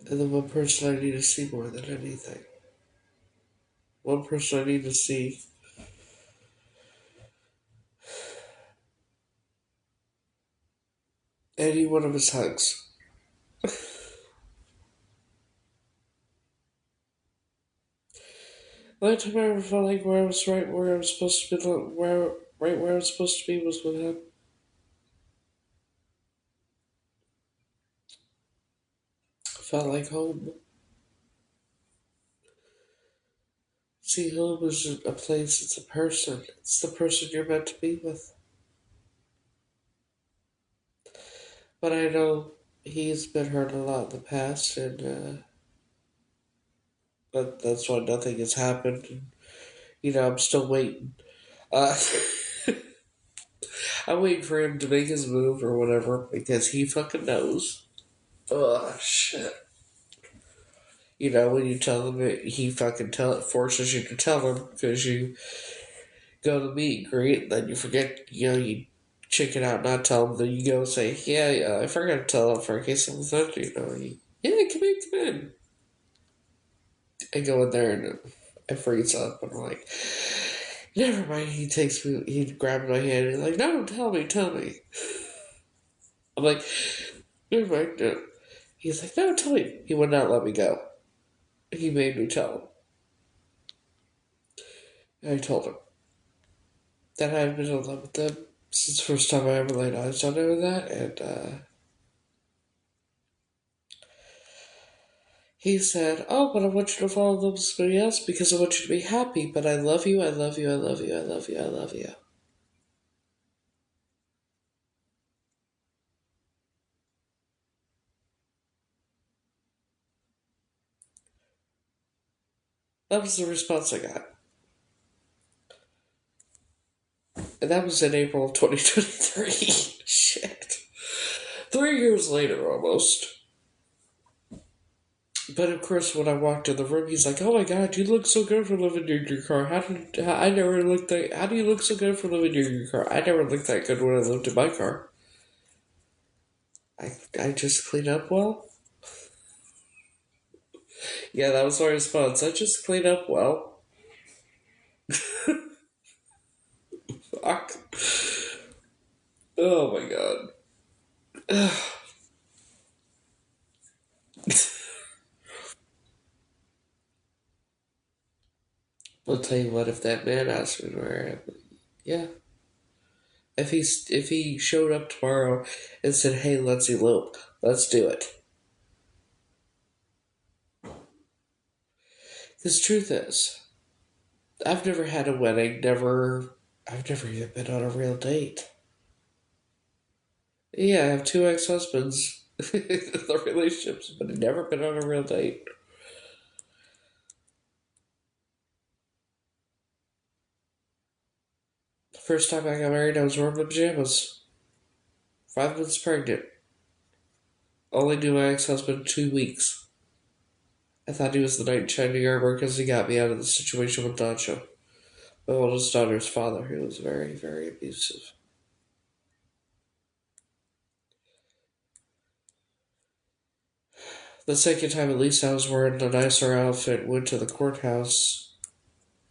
And the one person I need to see more than anything. One person I need to see. Any one of his hugs. The only time I ever felt like where I was right where I was supposed to be, where I was supposed to be was with him. I felt like home. See, home isn't a place, it's a person. It's the person you're meant to be with. But I know he's been hurt a lot in the past, and that's why nothing has happened. And, I'm still waiting. Uh, I'm waiting for him to make his move or whatever because he fucking knows. Oh shit! When you tell him it, he fucking forces you to tell him because you go to meet and greet, and then you forget. You chicken out, not tell him. Then you go say, "Yeah, I forgot to tell him for in case someone's under." Yeah, come in. I go in there and I freeze up. And I'm like, never mind. He grabs my hand and he's like, no, tell me. I'm like, never mind. No. He's like, no, tell me. He would not let me go. He made me tell him. And I told him that I had been in love with them since the first time I ever laid eyes on him and that. And he said, oh, but I want you to fall in love with somebody else because I want you to be happy. But I love you, I love you, I love you, I love you, I love you. That was the response I got. And that was in April of 2023. Shit. 3 years later, almost. But of course, when I walked in the room, he's like, "Oh my God, you look so good for living near your car. I never looked that? How do you look so good for living near your car? I never looked that good when I lived in my car. I just clean up well." Yeah, that was my response. I just clean up well. Fuck. Oh my God. I'll tell you what. If that man asked me where I am, yeah. If he showed up tomorrow and said, "Hey, let's elope. Let's do it." Because truth is, I've never had a wedding, I've never even been on a real date. Yeah, I have two ex-husbands. The relationships, but I've never been on a real date. The first time I got married, I was wearing my pajamas. 5 months pregnant. Only knew my ex-husband 2 weeks. I thought he was the knight in shining armor because he got me out of the situation with Nacho, my oldest daughter's father, who was very, very abusive. The second time, at least, I was wearing a nicer outfit, went to the courthouse,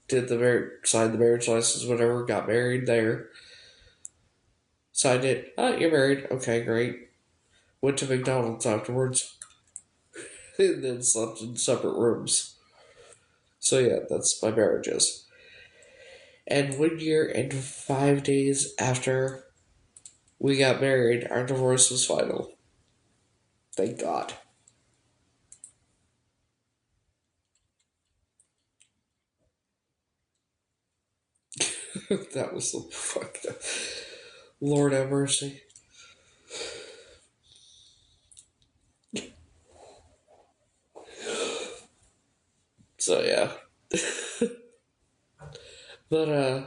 signed the marriage license, whatever, got married there, signed it. Oh, you're married. Okay, great. Went to McDonald's afterwards, and then slept in separate rooms. So yeah, that's my marriages. And 1 year and 5 days after we got married, our divorce was final. Thank God. That was the fuck. Lord have mercy. So yeah, but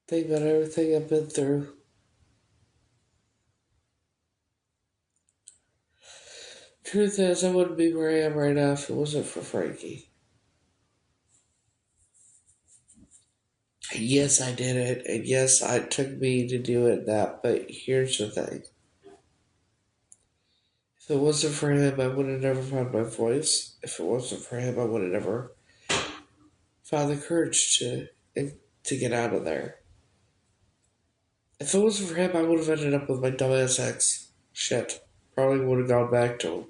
think about everything I've been through. Truth is, I wouldn't be where I am right now if it wasn't for Frankie. Yes, I did it, and yes, it took me to do it. But here's the thing: if it wasn't for him, I would have never found my voice. If it wasn't for him, I would have never found the courage to get out of there. If it wasn't for him, I would have ended up with my dumbass ex. Shit, probably would have gone back to him.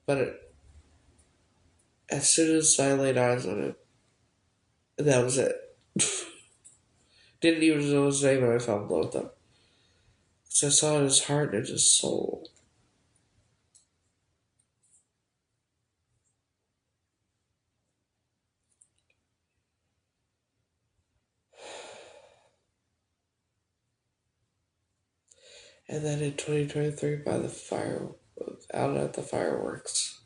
But as soon as I laid eyes on him, that was it. Didn't even know his name, and I fell in love with him. Because I saw his heart and his soul. And then in 2023, out at the fireworks.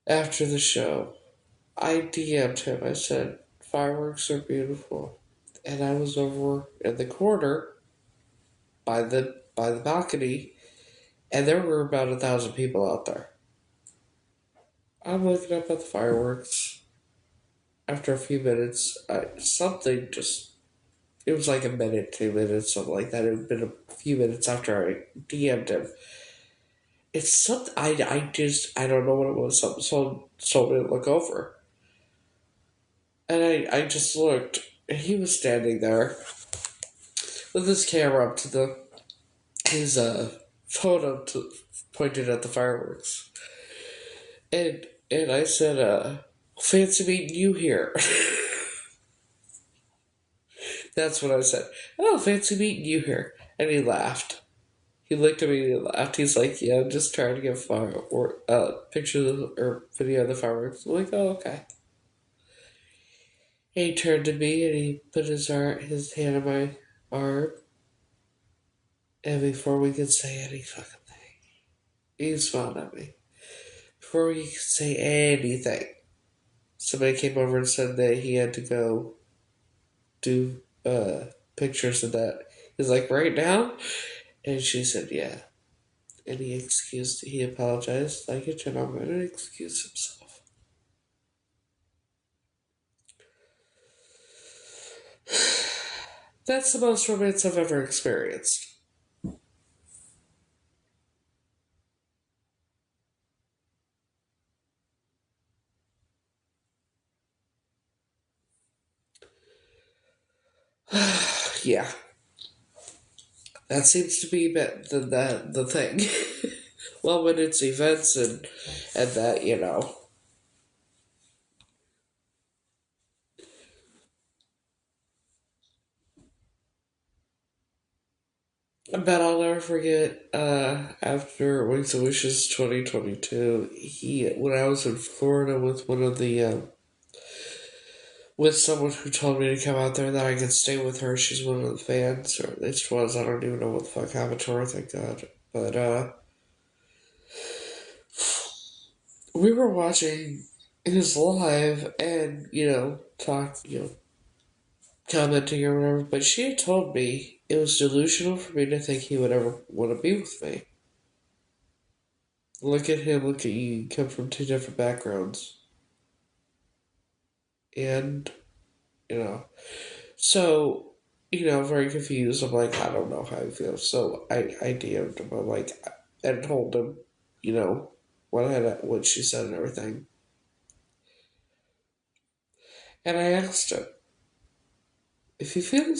After the show, I DM'd him. I said, "Fireworks are beautiful." And I was over in the corner by the balcony, and there were about 1,000 people out there. I'm looking up at the fireworks. After a few minutes, something just. It was like a minute, 2 minutes, something like that. It had been a few minutes after I DM'd him. It's something. I don't know what it was. Something told me to look over. And I just looked, and he was standing there with his camera up to his phone up to pointed at the fireworks. And I said, "Fancy meeting you here." That's what I said. "Oh, fancy meeting you here." And he laughed. He looked at me and he laughed. He's like, "Yeah, I'm just trying to get pictures or video of the fireworks." I'm like, "Oh, okay." And he turned to me and he put his hand on my arm. And before we could say any fucking thing, he smiled at me. Before we could say anything, somebody came over and said that he had to go do pictures of that. He's like, "Right now?" And she said, "Yeah." And he apologized like a gentleman and excused himself. That's the most romance I've ever experienced. Yeah, that seems to be the thing. Well, when it's events and that, But I'll never forget, after Wings and Wishes 2022, when I was in Florida with one of the, with someone who told me to come out there that I could stay with her. She's one of the fans, or at least was. I don't even know what the fuck happened to her, thank God. But, we were watching his live and, commenting or whatever, but she had told me it was delusional for me to think he would ever want to be with me. Look at him, look at you. You come from two different backgrounds. And, you know, so, very confused. I'm like, I don't know how I feel. So I DM'd him. I'm like, and told him, you know, what she said and everything. And I asked him, if you feel,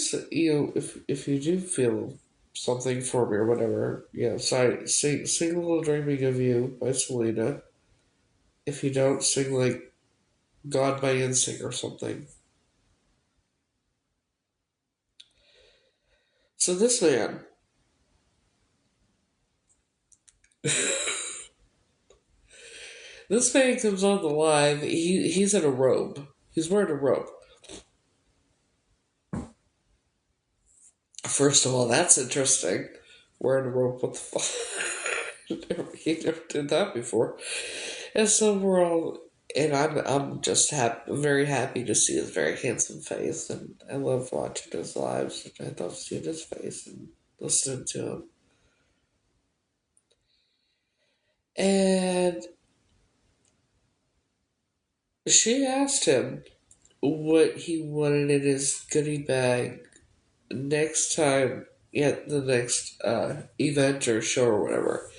if you do feel something for me or whatever, sing a little Dreaming of You by Selena. If you don't, sing like God by NSYNC or something. So this man, this man comes on the live. He's in a robe. He's wearing a robe. First of all, that's interesting. Wearing a robe. What the fuck? He never did that before. And so we're all, and I'm just very happy to see his very handsome face, and I love watching his lives. I love seeing his face and listening to him. And she asked him what he wanted in his goodie bag next time, the next event or show or whatever.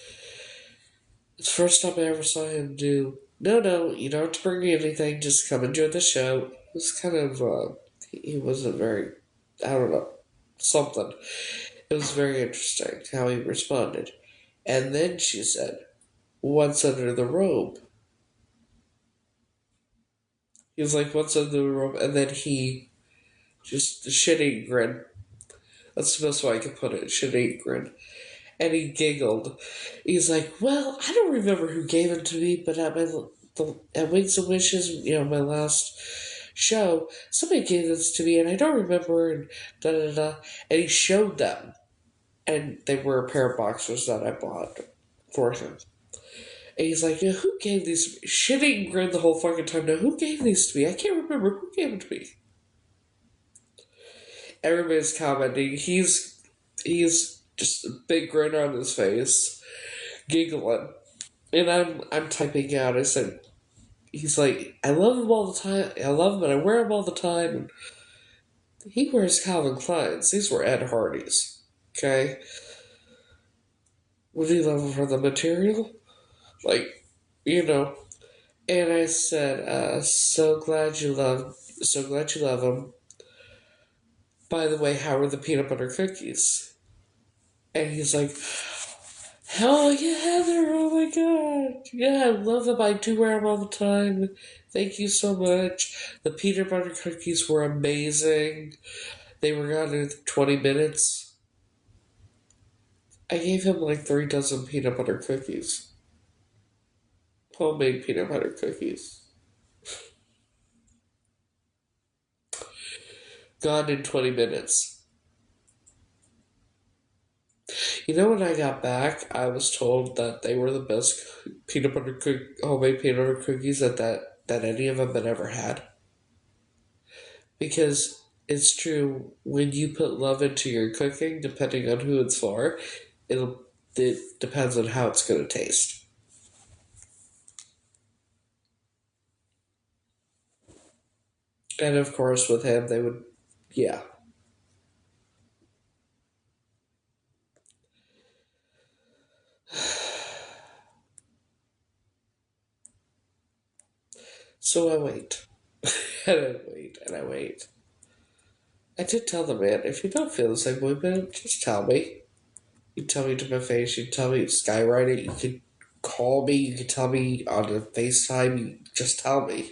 It's the first time I ever saw him do. No, you don't have to bring me anything. Just come enjoy the show. It was kind of. He wasn't very. I don't know. Something. It was very interesting how he responded. And then she said, "What's under the robe?" He was like, "What's under the robe?" And then he just shitty grin. That's the best way I can put it. Shitty grin. And he giggled. He's like, "Well, I don't remember who gave it to me, but at Wings and Wishes, my last show, somebody gave this to me, and I don't remember." And da da da. And he showed them, and they were a pair of boxers that I bought for him. And he's like, "Yeah, who gave these to me?" Shitting grin the whole fucking time. Now, who gave these to me? I can't remember who gave it to me. Everybody's commenting. He's just a big grin on his face, giggling. And I'm typing out. I said, he's like, "I love him all the time. I love him, and I wear him all the time." And he wears Calvin Klein's. These were Ed Hardy's. Okay, would you love him for the material? Like, you know. And I said, so glad you love him. By the way, how are the peanut butter cookies?" And he's like, "Hell yeah, Heather! Oh my god! Yeah, I love them. I do wear them all the time. Thank you so much. The peanut butter cookies were amazing. They were gone in 20 minutes. I gave him like 3 dozen peanut butter cookies. Homemade peanut butter cookies. Gone in 20 minutes. When I got back, I was told that they were the best homemade peanut butter cookies that any of them had ever had. Because it's true, when you put love into your cooking, depending on who it's for, it depends on how it's going to taste. And of course, with him, they would, yeah. So I wait. And I wait, and I wait. I did tell the man, if you don't feel the same way, man, just tell me. You can tell me to my face, you can tell me skywrite it, you can call me, you can tell me on a FaceTime, you just tell me.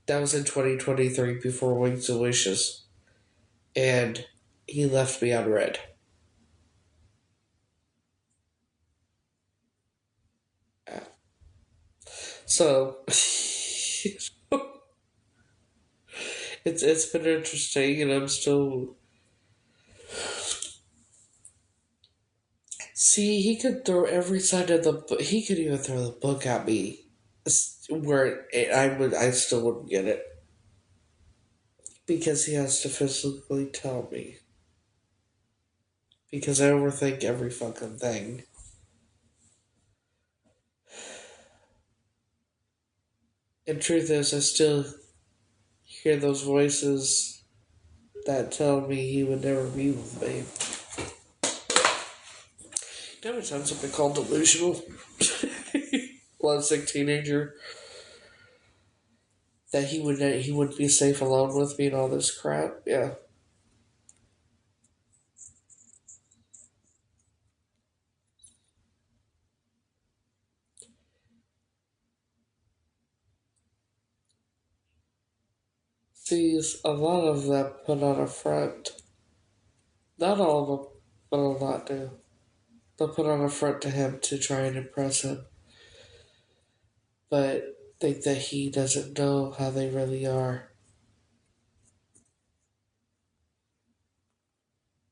That was in 2023 before Wings and Wishes. And he left me on red. So it's been interesting, and I'm still. See, he could throw every side of the book. He could even throw the book at me, I still wouldn't get it because he has to physically tell me because I overthink every fucking thing. And truth is, I still hear those voices that tell me he would never be with me. You know, sounds something called delusional. Lovesick teenager that he wouldn't be safe alone with me and all this crap. Yeah. See, a lot of them put on a front. Not all of them, but a lot do. They'll put on a front to him to try and impress him, but think that he doesn't know how they really are.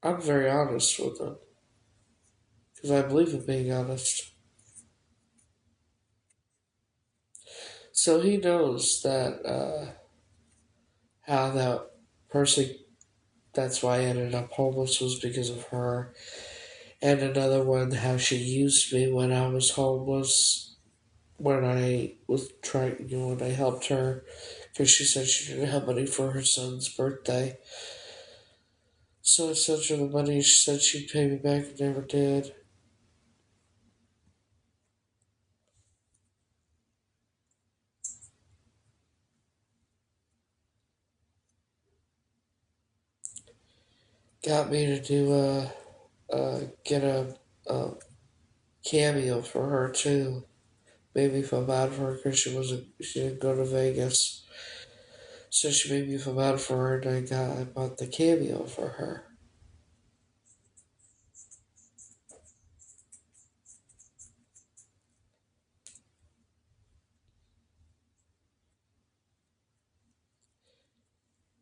I'm very honest with him because I believe in being honest. So he knows that how that person. That's why I ended up homeless was because of her. And another one, how she used me when I was homeless, when I was trying, when I helped her, because she said she didn't have money for her son's birthday. So I sent her the money. She said she'd pay me back and never did. Got me to do get a cameo for her too. Made me feel bad for her because she didn't go to Vegas. So she made me feel bad for her, and I bought the cameo for her.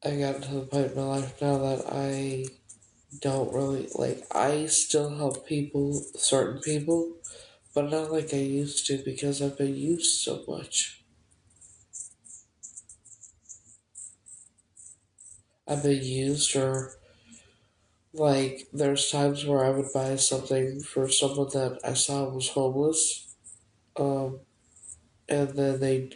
I got to the point in my life now that I don't really like. I still help people, certain people, but not like I used to because I've been used so much. I've been used, or like there's times where I would buy something for someone that I saw was homeless, um, and then they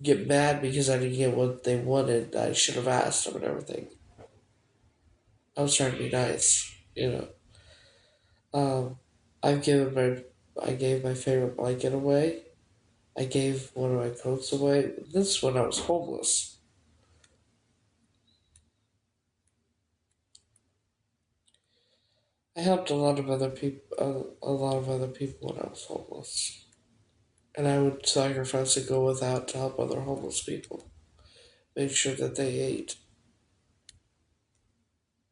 get mad because I didn't get what they wanted. I should have asked them and everything. I was trying to be nice, you know. Um, I've given my I gave my favorite blanket away. I gave one of my coats away. This is when I was homeless. I helped a lot of other people when I was homeless, and I would sacrifice and go without to help other homeless people. Make sure that they ate.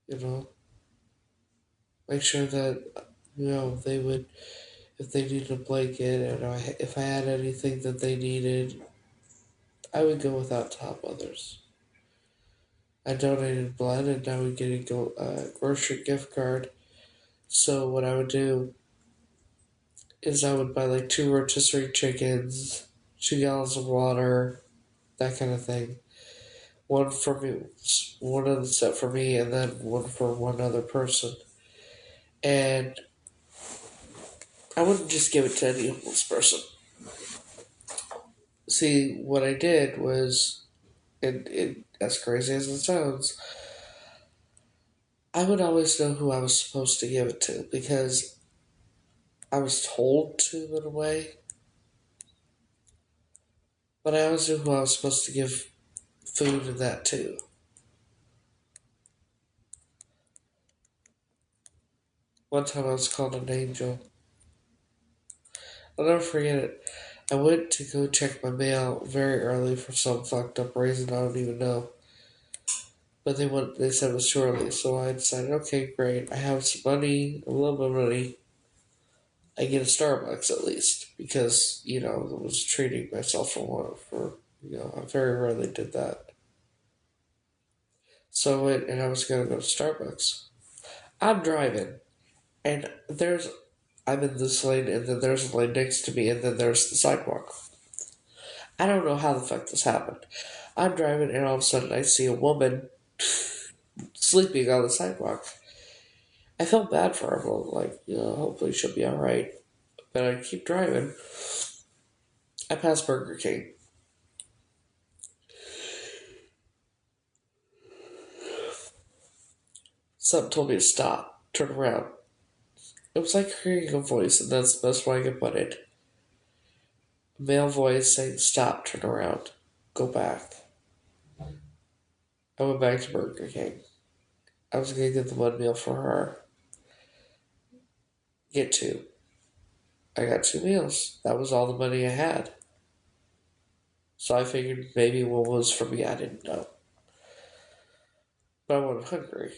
You know, make sure that they would if they needed a blanket and if I had anything that they needed, I would go without to help others. I donated blood and I would get a grocery gift card. So what I would do is I would buy like two rotisserie chickens, 2 gallons of water, that kind of thing. One for me, one of the set for me, and then one for one other person. And I wouldn't just give it to any homeless person. See, what I did was, as crazy as it sounds, I would always know who I was supposed to give it to because I was told to in a way, but I always knew who I was supposed to give food and that to. One time I was called an angel. I'll never forget it. I went to go check my mail very early for some fucked up reason I don't even know. But they said it was too early, so I decided, okay, great. I have some money, a little bit of money. I get a Starbucks at least because I was treating myself for I very rarely did that. So I went and I was gonna go to Starbucks. I'm driving and I'm in this lane and then there's a lane next to me and then there's the sidewalk. I don't know how the fuck this happened. I'm driving and all of a sudden I see a woman sleeping on the sidewalk. I felt bad for her, but hopefully she'll be alright. But I keep driving. I pass Burger King. Something told me to stop, turn around. It was like hearing a voice, and that's the best way I can put it. A male voice saying, "Stop, turn around, go back." I went back to Burger King. I was gonna get the one meal for her. Get two. I got two meals. That was all the money I had. So I figured maybe what was for me, I didn't know. But I wasn't hungry.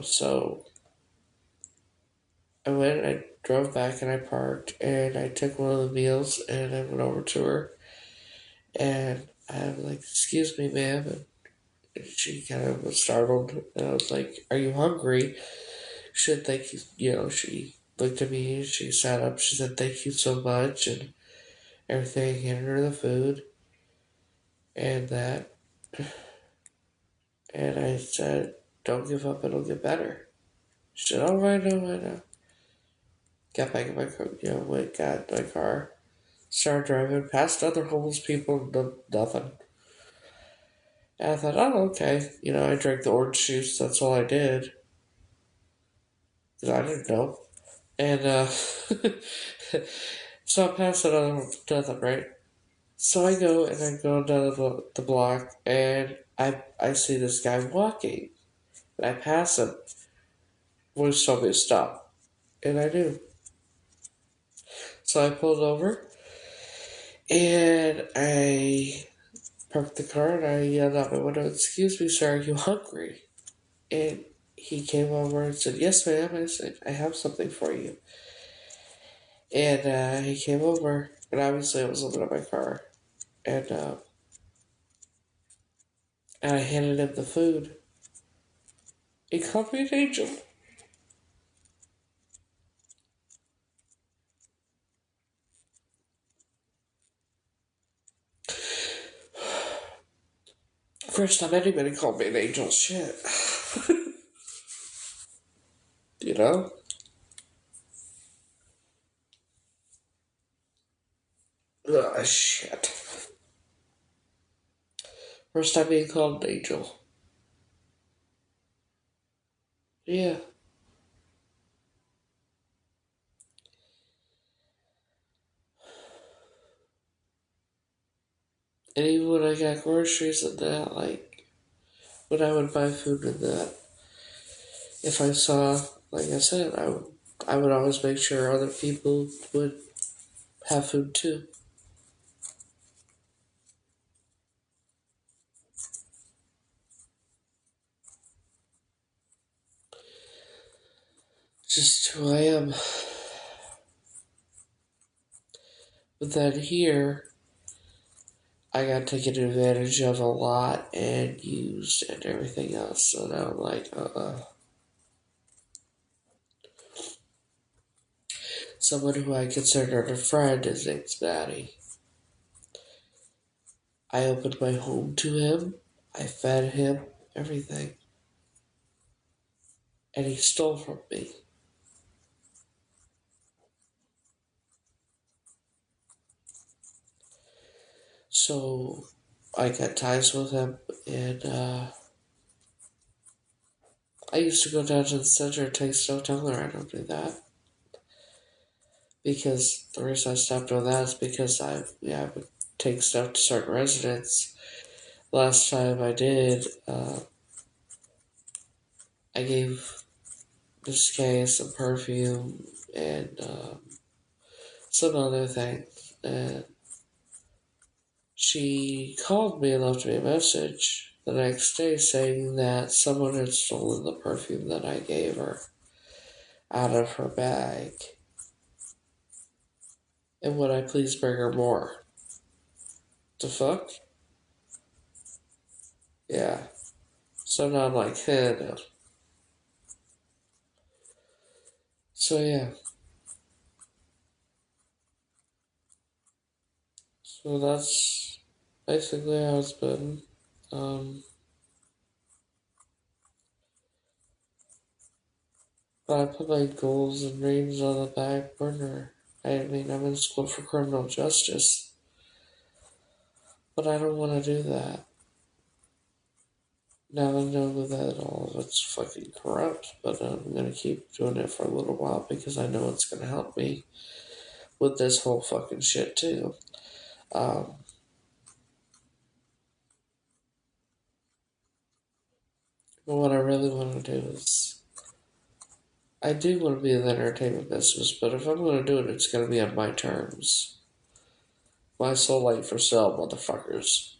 So I went and I drove back and I parked and I took one of the meals and I went over to her and I'm like, "Excuse me, ma'am." And she kind of was startled and I was like, "Are you hungry?" She said, "Thank you." She looked at me and she sat up. She said, "Thank you so much," and everything, handed her the food and that. And I said, "Don't give up, it'll get better." She said, "Oh, I know, I know." Got back in my car, got in my car, started driving past other homeless people, nothing. And I thought, oh, okay. I drank the orange juice, that's all I did. Because I didn't know. And so I passed that other nothing, right? So I go and I go down the block and I see this guy walking. And I pass him. Voice told me to stop. And I do. So I pulled over and I parked the car and I yelled out my window, "Excuse me, sir, are you hungry?" And he came over and said, "Yes, ma'am." I said, "I have something for you." And he came over, and obviously I was looking at my car, and I handed him the food. He called me an angel. First time anybody called me an angel, shit. you know? Ugh, shit. First time being called an angel. Yeah. And even when I got groceries and that, like, when I would buy food and that, if I saw, like I said, I would always make sure other people would have food too. Just who I am. But then here, I got taken advantage of a lot and used and everything else. So now I'm like, Someone who I considered a friend is named Maddie. I opened my home to him. I fed him everything. And he stole from me. So I got ties with him and I used to go down to the center and take stuff down there. I don't do that. Because the reason I stopped doing that is because I would take stuff to certain residents. Last time I did, I gave this Kay some perfume and some other things. And she called me and left me a message the next day saying that someone had stolen the perfume that I gave her out of her bag. And would I please bring her more? The fuck? Yeah. So now I'm like, hey, no. So yeah. So that's basically how it's been. Um, but I put my goals and dreams on the back burner. I mean, I'm in school for criminal justice, but I don't want to do that. Now I know that all of it's fucking corrupt, but I'm gonna keep doing it for a little while because I know it's gonna help me with this whole fucking shit too. Um, but what I really want to do is, I do want to be in the entertainment business, but if I'm gonna do it, it's gonna be on my terms. My soul ain't for sale, motherfuckers.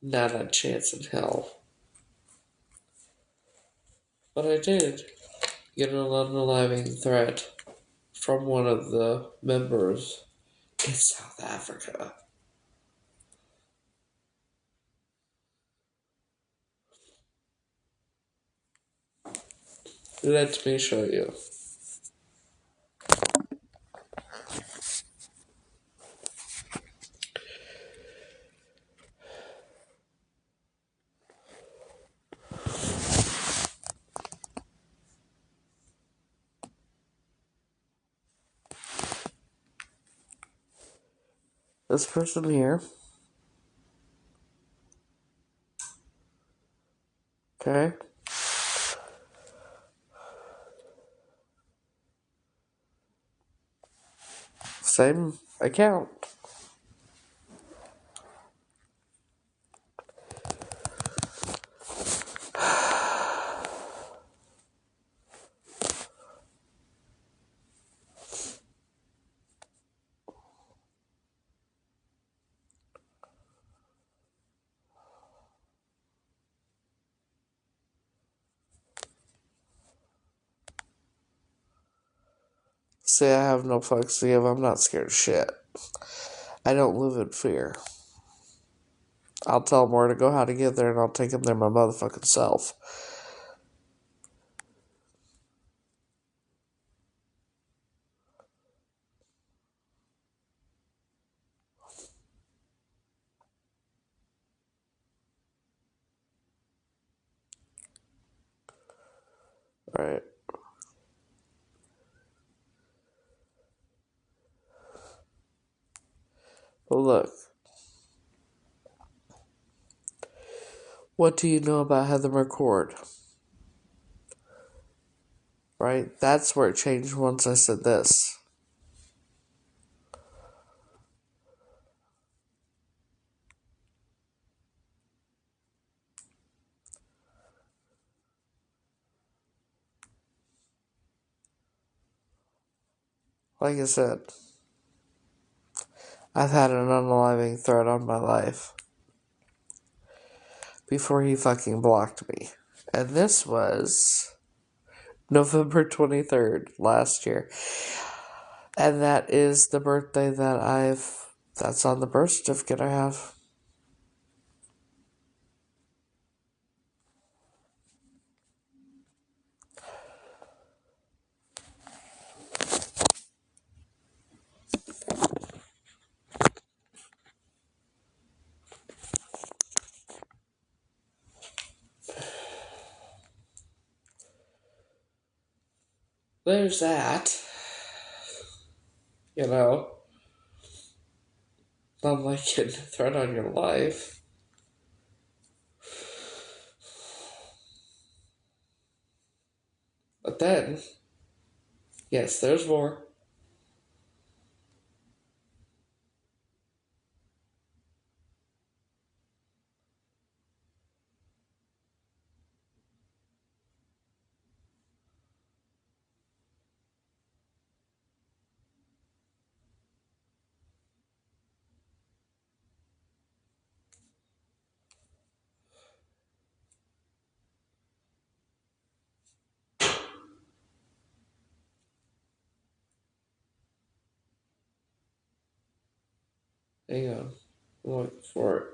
Not a chance in hell. But I did get an unaliving threat from one of the members in South Africa. Let me show you. This person here, okay? Same account. See, I have no fucks to give. I'm not scared of shit. I don't live in fear. I'll tell them where to go, how to get there, and I'll take them there my motherfucking self. Right. Well, look. What do you know about Heather McCord? Right? That's where it changed once I said this. Like I said, I've had an unaliving threat on my life before he fucking blocked me. And this was November 23rd last year. And that is the birthday that's on the birth certificate I have. There's that. You know, not like getting a threat on your life. But then, yes, there's more. Hang on. Look for it.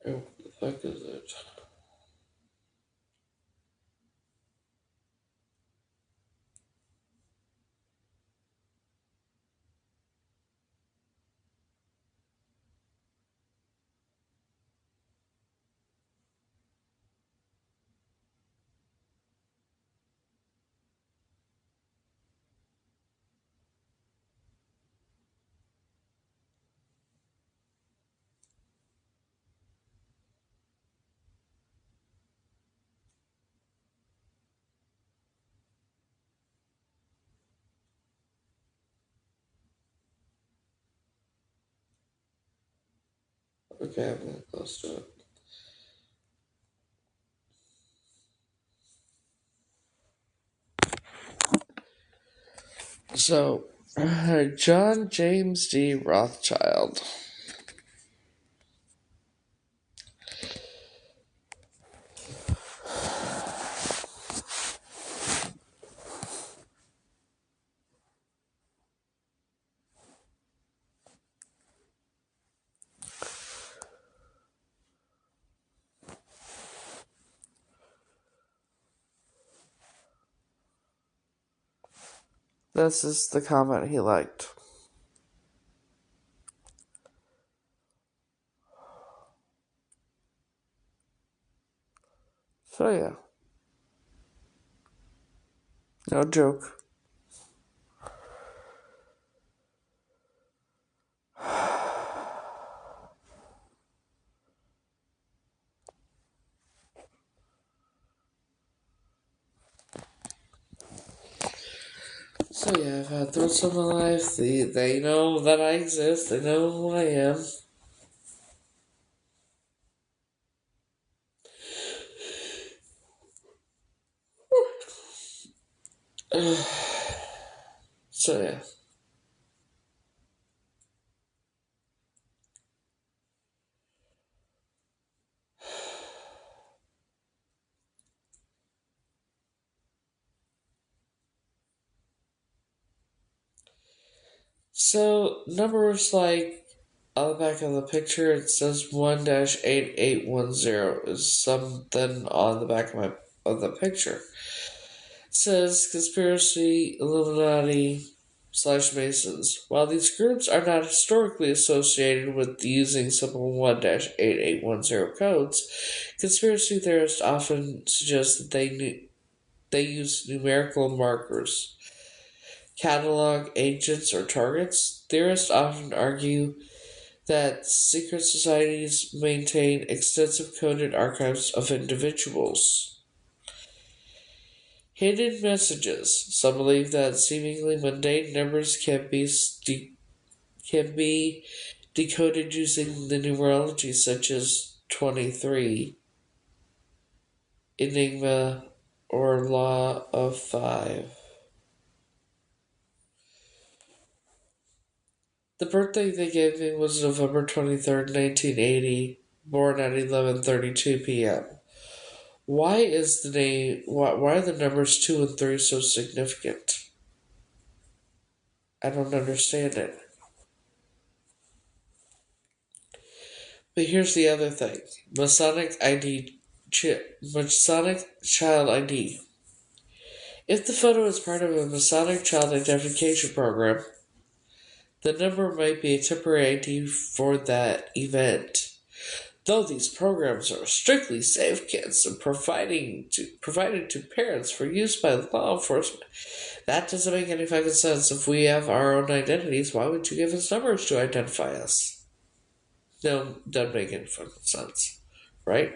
Oh, what the fuck is it? Okay, I'm getting close to it. So, John James D. Rothschild. This is the comment he liked. So, yeah. No joke. So yeah, I've had thoughts of my life. They know that I exist. They know who I am. So yeah. So numbers like on the back of the picture it says 1-8810 is something on the back of the picture. It says conspiracy, Illuminati / Masons. While these groups are not historically associated with using simple 1-8810 codes, conspiracy theorists often suggest that they use numerical markers, catalog agents, or targets. Theorists often argue that secret societies maintain extensive coded archives of individuals. Hidden messages. Some believe that seemingly mundane numbers can be decoded using the numerology such as 23, Enigma, or Law of Five. The birthday they gave me was November 23rd, 1980, born at 11:32 p.m. Why is the name why are the numbers 2 and 3 so significant? I don't understand it. But here's the other thing. Masonic Child ID. If the photo is part of a Masonic child identification program, the number might be a temporary ID for that event. Though these programs are strictly safe kits and provided to parents for use by law enforcement, that doesn't make any fucking sense. If we have our own identities, why would you give us numbers to identify us? Don't make any fucking sense, right?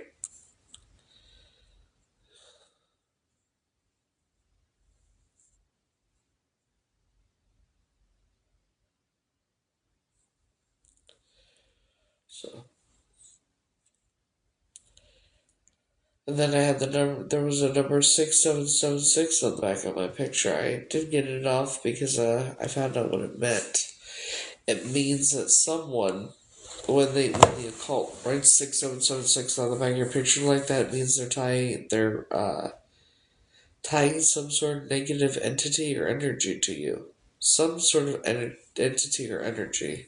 So, and then I had the number. There was a number 6776 on the back of my picture. I did get it off because I found out what it meant. It means that someone, when the occult writes 6776 on the back of your picture like that, it means they're tying some sort of negative entity or energy to you. Some sort of entity or energy.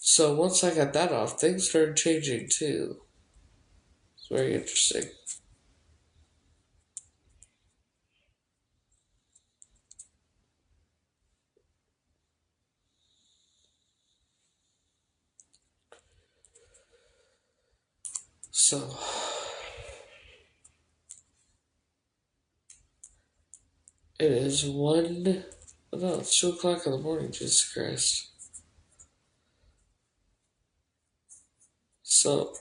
So once I got that off, things started changing too. It's very interesting. So it is one. No, it's 2 o'clock in the morning. Jesus Christ. So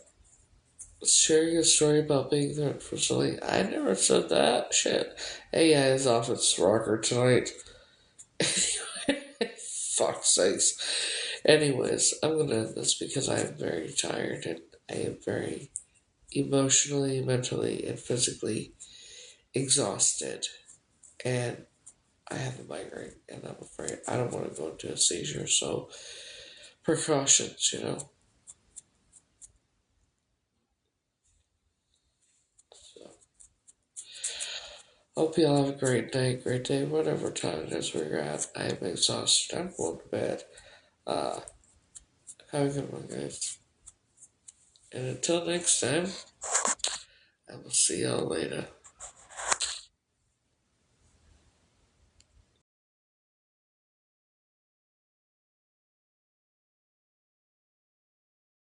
sharing a story about being there for something. I never said that shit. AI is off its rocker tonight. Fuck's sakes. Anyways, I'm gonna end this because I am very tired and I am very emotionally, mentally, and physically exhausted. And I have a migraine and I'm afraid I don't want to go into a seizure, so precautions. So hope you all have a great night, great day, whatever time it is where you're at. I am exhausted. I'm going to bed. Uh, have a good one, guys. And until next time, I will see y'all later.